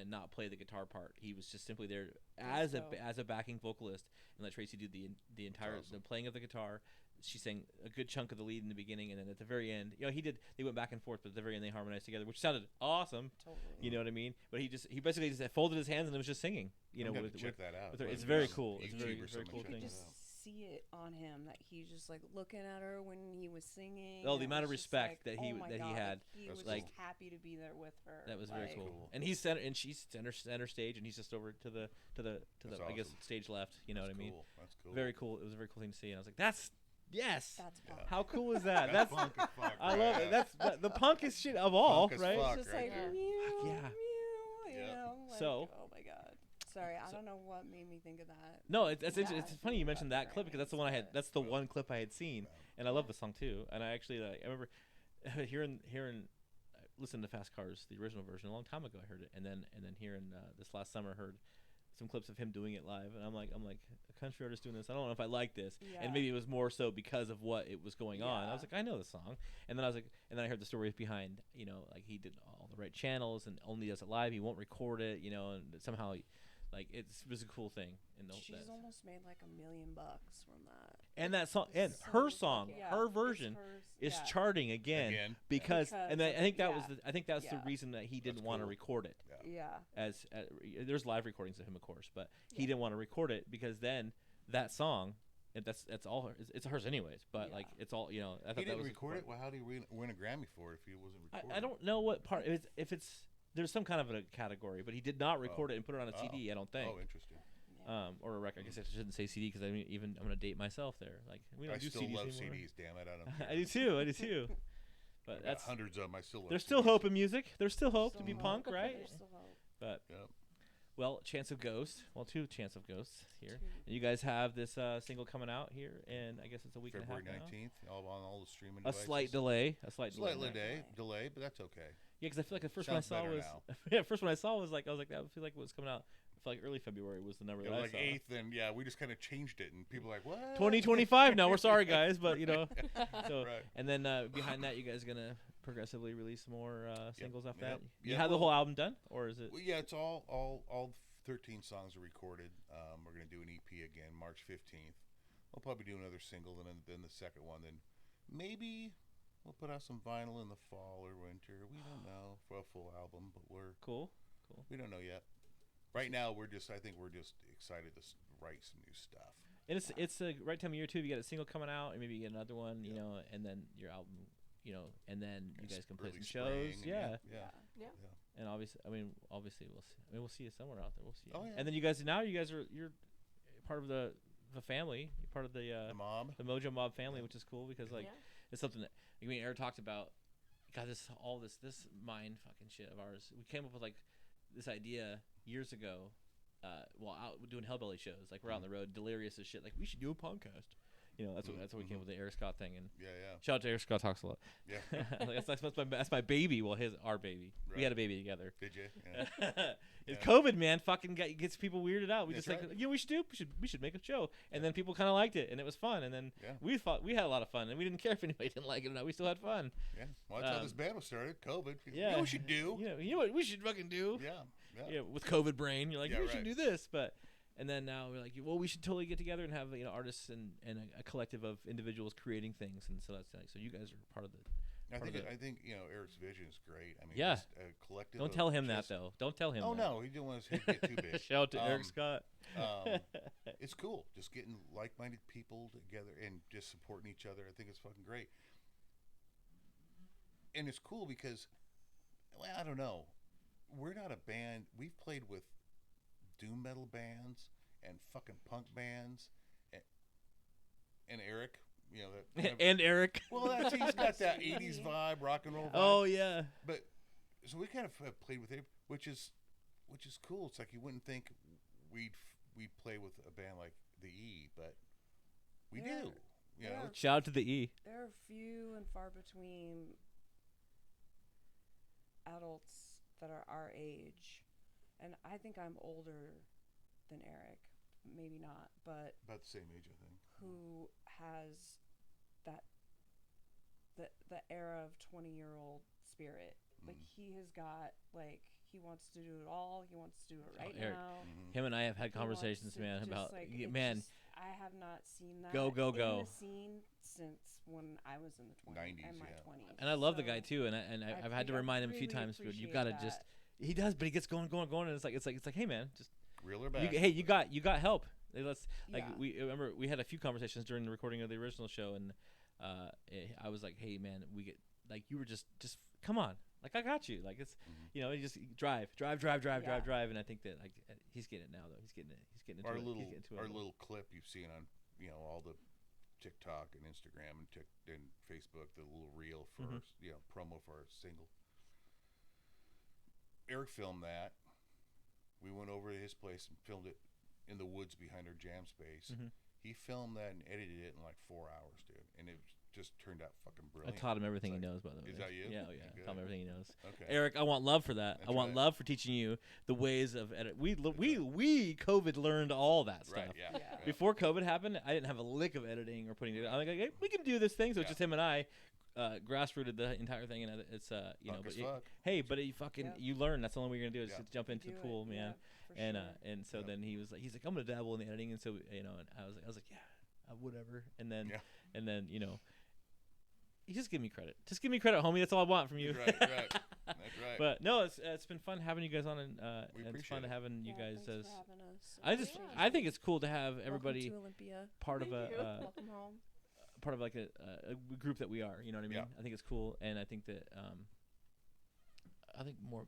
not play the guitar part. He was just simply there as a backing vocalist and let Tracy do the entire awesome. the playing of the guitar. She sang a good chunk of the lead in the beginning, and then at the very end, they went back and forth, but at the very end they harmonized together, which sounded awesome. Totally. You know what I mean? But he basically just folded his hands and was just singing. I'm gonna have to check that out. It's Whether very on cool. It's YouTube very or very something, cool check You thing. could it out. just see it on him that he's just like looking at her when he was singing. Oh, and the it amount of was just respect like, that he oh my that he God, had. He That's was like- just happy to be there with her. That was very like, cool. Cool. And she's center stage, and he's just over to the That's I guess awesome. stage left. You know That's what I mean? cool. That's cool. Very cool. It was a very cool thing to see, and I was like, yes. That's Yeah. punk. How cool is that? That's punk as fuck, I right? love it. That's the punkest shit of all, Punk as right? fuck. It's just right like there. mew, Yeah. mew, you Yeah. know, like, So- oh my God. Sorry, I don't know what made me think of that. No, it's Yeah, it's I funny you think mentioned about that clip because that's the one I had. That's the one clip I had seen, and I love the song too. And I actually I remember hearing listening to Fast Cars, the original version, a long time ago. I heard it, and then hearing this last summer heard some clips of him doing it live, and I'm like a country artist doing this. I don't know if I like this, Yeah. and maybe it was more so because of what it was going on. I was Yeah. like, I know the song, and then I heard the stories behind, like he did all the right channels and only does it live. He won't record it, and somehow. Like it was a cool thing, She's almost made like $1 million from that. and that song and So her song, fucking- yeah, her it's version hers, is yeah. charting again, because and I of think it, that yeah. was I think that's the Yeah. reason that he didn't That's want to cool. record it Yeah. as there's live recordings of him, of course, but he Yeah. didn't want to record it because then that song. And that's all her. It's hers anyways, but Yeah. like it's all I thought He that didn't was record it. Well, how did he win a Grammy for it if he wasn't recording? I don't know what part if it's there's some kind of a category, but he did not record it and put it on a CD. I don't think. Oh, interesting. Or a record. I guess I shouldn't say CD because I'm gonna date myself there. Like we don't I do still CDs love anymore. CDs. Damn it, I don't care. I do too. But I've got that's hundreds of them. I still love. there's still CDs. hope in music. There's still hope to Still be hope. punk, right? There's still hope. But Yep. well, Chance of Ghost. Well, two Chance of Ghosts here. Two. And you guys have this single coming out here, and I guess it's a week February and a half 19th, all on all the streaming now. A devices. slight delay. Slightly delay. delay, but that's okay. Yeah, because I feel like the first Sounds one I saw better was now. first one I saw was like I feel like it was coming out. I feel like early February was the number Yeah, that I like saw. 8th, and yeah, we just kind of changed it, and people are like, what? 2025 now. We're sorry, guys, but So Right. and then behind that, you guys are gonna progressively release more singles off that. yep, You yep, have the well- whole album done, or is it? Well, yeah, it's all 13 songs are recorded. We're gonna do an EP again, March 15th. We'll probably do another single, and then the second one. Then maybe we'll put out some vinyl in the fall or winter. We don't know for a full album, but Cool. we don't know yet. Right now, I think we're just excited to write some new stuff. And it's the right time of year too. You got a single coming out, and maybe you get another one, and then your album, and then you guys can play Early some shows. spring, Yeah. Yeah. And obviously we'll see. We'll see you somewhere out there. We'll see. You. Oh, yeah. And then you guys you're part of the family. You're part of the The mob. the Mojo Mob family, which is cool because like Yeah. it's something that Eric talked about. God, this mind fucking shit of ours. We came up with like this idea years ago. While out doing Hellbelly shows, like we're out on the road, delirious as shit. Like we should do a podcast. That's what we came up with the Eric Scott thing. And Yeah, shout out to Eric Scott, talks a lot. yeah. Like, that's my baby. Well, our baby. We Right. had a baby together. Did you? Yeah. It's Yeah. COVID, man. Fucking gets people weirded out. We That's just right. we should make a show, and then people kind of liked it, and it was fun, and then Yeah. we had a lot of fun, and we didn't care if anybody didn't like it or not. We still had fun. Yeah. Well, that's how this band was started. COVID. You Yeah. know what we should do? You know what we should fucking do? Yeah. Yeah. Yeah, with COVID brain, you're like, Yeah, we should right. do this, and then now we're like, well, we should totally get together and have artists and a collective of individuals creating things, and so that's so you guys are part of the. I part of think it. I think Eric's vision is great. I mean, Yeah. just a collective. Don't of tell him that just- though. Don't tell him. Oh that. no, he didn't want his head to get too big. Shout out to Eric Um, Scott. It's cool, just getting like-minded people together and just supporting each other. I think it's fucking great, and it's cool because, well, I don't know, we're not a band. We've played with doom metal bands and fucking punk bands, and Eric, that kind of- And Eric. well, he's got that '80s vibe, rock and roll vibe. Oh yeah. But so we kind of have played with it, which is cool. It's like you wouldn't think we'd we play with a band like the E, but we Yeah. do. You know, Yeah. Shout out to the E. There are few and far between adults that are our age, and I think I'm older than Eric, maybe not, but about the same age, I think. who has that the era of 20-year-old spirit. Like he has got like he wants to do it all. He wants to do it right Eric, now. Him and I have had He wants conversations, to man, just, about like, man. I have not seen that Go, in go. the scene since when I was in the 90s, in my yeah. 20s. And I love the So guy too, and I've had to I remind him a few really times. But you appreciate gotta that. just. He does, but he gets going, and it's like, hey man, just Real or bad? hey, you got help. Hey, let's like Yeah. we remember we had a few conversations during the recording of the original show, and I was like, hey man, we get like you were just come on, like I got you, like it's you know you just drive, Yeah. and I think that like he's getting it now though, he's getting into Our it. little He's getting to it our a little. little clip you've seen on all the TikTok and Instagram and Facebook, the little reel for Mhm. our, promo for our single. Eric filmed that. We went over to his place and filmed it in the woods behind our jam space. Mhm. He filmed that and edited it in like 4 hours, dude, and it just turned out fucking I brilliant. taught him everything It's he like- knows, by the way. Is that you? Yeah, oh, yeah. Good. Taught him everything he knows. Okay. Eric, I want love for that. That's I want right. love for teaching you the ways of edit. We right. COVID learned all that stuff. Right. Yeah. Yeah. yeah. Before COVID happened, I didn't have a lick of editing or putting it. I'm like, hey, we can do this thing. So it's Yeah. just him and I, grassrooted the entire thing, and it's you know. Fuck as But fuck. hey, but you fucking Yep. you learn. That's the only way you're gonna do it. Is Yeah. just jump into the Do pool, it, man. yeah, for And sure. and so Yep. then he's like, I'm gonna dabble in the editing, and so and I was like, yeah, whatever. And then Yeah. you just give me credit. Just give me credit, homie. That's all I want from you. Right. That's right. But no, it's been fun having you guys on, and We it's appreciate fun it. having you Yeah, guys thanks as. for having us. I think it's cool to have everybody Welcome to Olympia. part of Thank you. Welcome home. part of like a group that we are. You know what I mean? Yeah. I think it's cool, and I think that I think more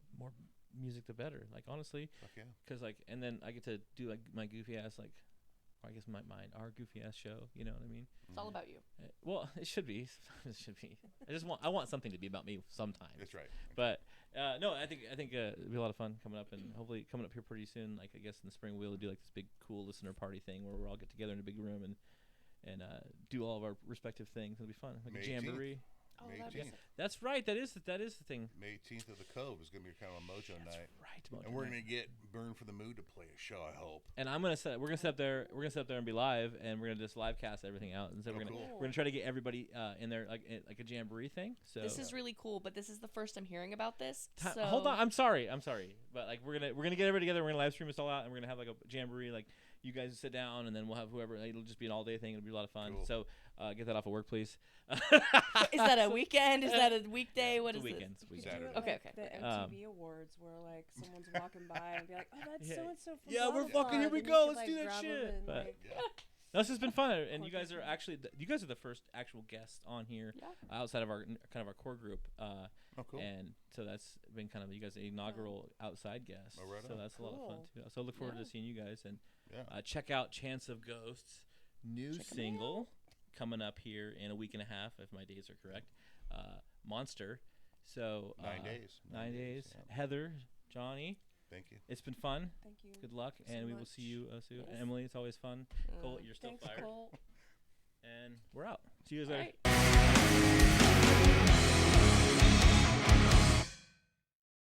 music the better. Like honestly, Fuck yeah. because like and then I get to do like my goofy ass like. Or I guess our goofy ass show. You know what I mean? It's all about you. Well, it should be. It should be. I want something to be about me sometimes. That's right. But no, I think it'll be a lot of fun coming up, and hopefully coming up here pretty soon. Like I guess in the spring we'll do like this big cool listener party thing where we'll all get together in a big room and do all of our respective things. It'll be fun, like May a 18th. jamboree. Oh, May that'd be 18th. That's right. That is the thing. May 18th at the Cove is gonna be kind of a mojo That's night, right. and we're Mojo gonna night. get Burn for the Mood to play a show. I hope. And we're gonna set up there. We're gonna set up there and be live, and we're gonna just live cast everything out. And so Oh, we're cool. gonna try to get everybody in there like a jamboree thing. So This is really cool, but this is the first I'm hearing about this. So hold on. I'm sorry, but like we're gonna get everybody together. We're gonna live stream this all out, and we're gonna have like a jamboree. Like you guys sit down, and then we'll have whoever. It'll just be an all day thing. It'll be a lot of fun. Cool. So get that off of work, please. Is that a weekend? Is that a weekday? What It's is a this? weekend. We could Saturday. do it Okay, like okay, the okay. MTV Awards, where like someone's walking by and be like, "Oh, that's Yeah. so and so from Yeah, we're Blah, fucking- here Blah," we and you go, could, let's do that grab 'em shit. and, But- like, Yeah. No, this has been fun, and you Fuck guys are yeah. actually you guys are the first actual guests on here Yeah. outside of our kind of our core group. Oh, cool. And so that's been kind of you guys' inaugural outside guest. Oh, right so on. that's a lot of fun Cool. too. So I look forward Yeah. to seeing you guys and Yeah. check out Chance of Ghosts' new Check 'em single coming up here in a week and a half, if my days are correct. Monster. So 9 days. 9 days. Yeah. Heather, Johnny, Thank you. it's been fun. Thank you. Good luck, so and we will much. see you soon. Yes. Emily, it's always fun. Cole, you're still Thanks, fired. Cole. And we're out. See you guys All later. right.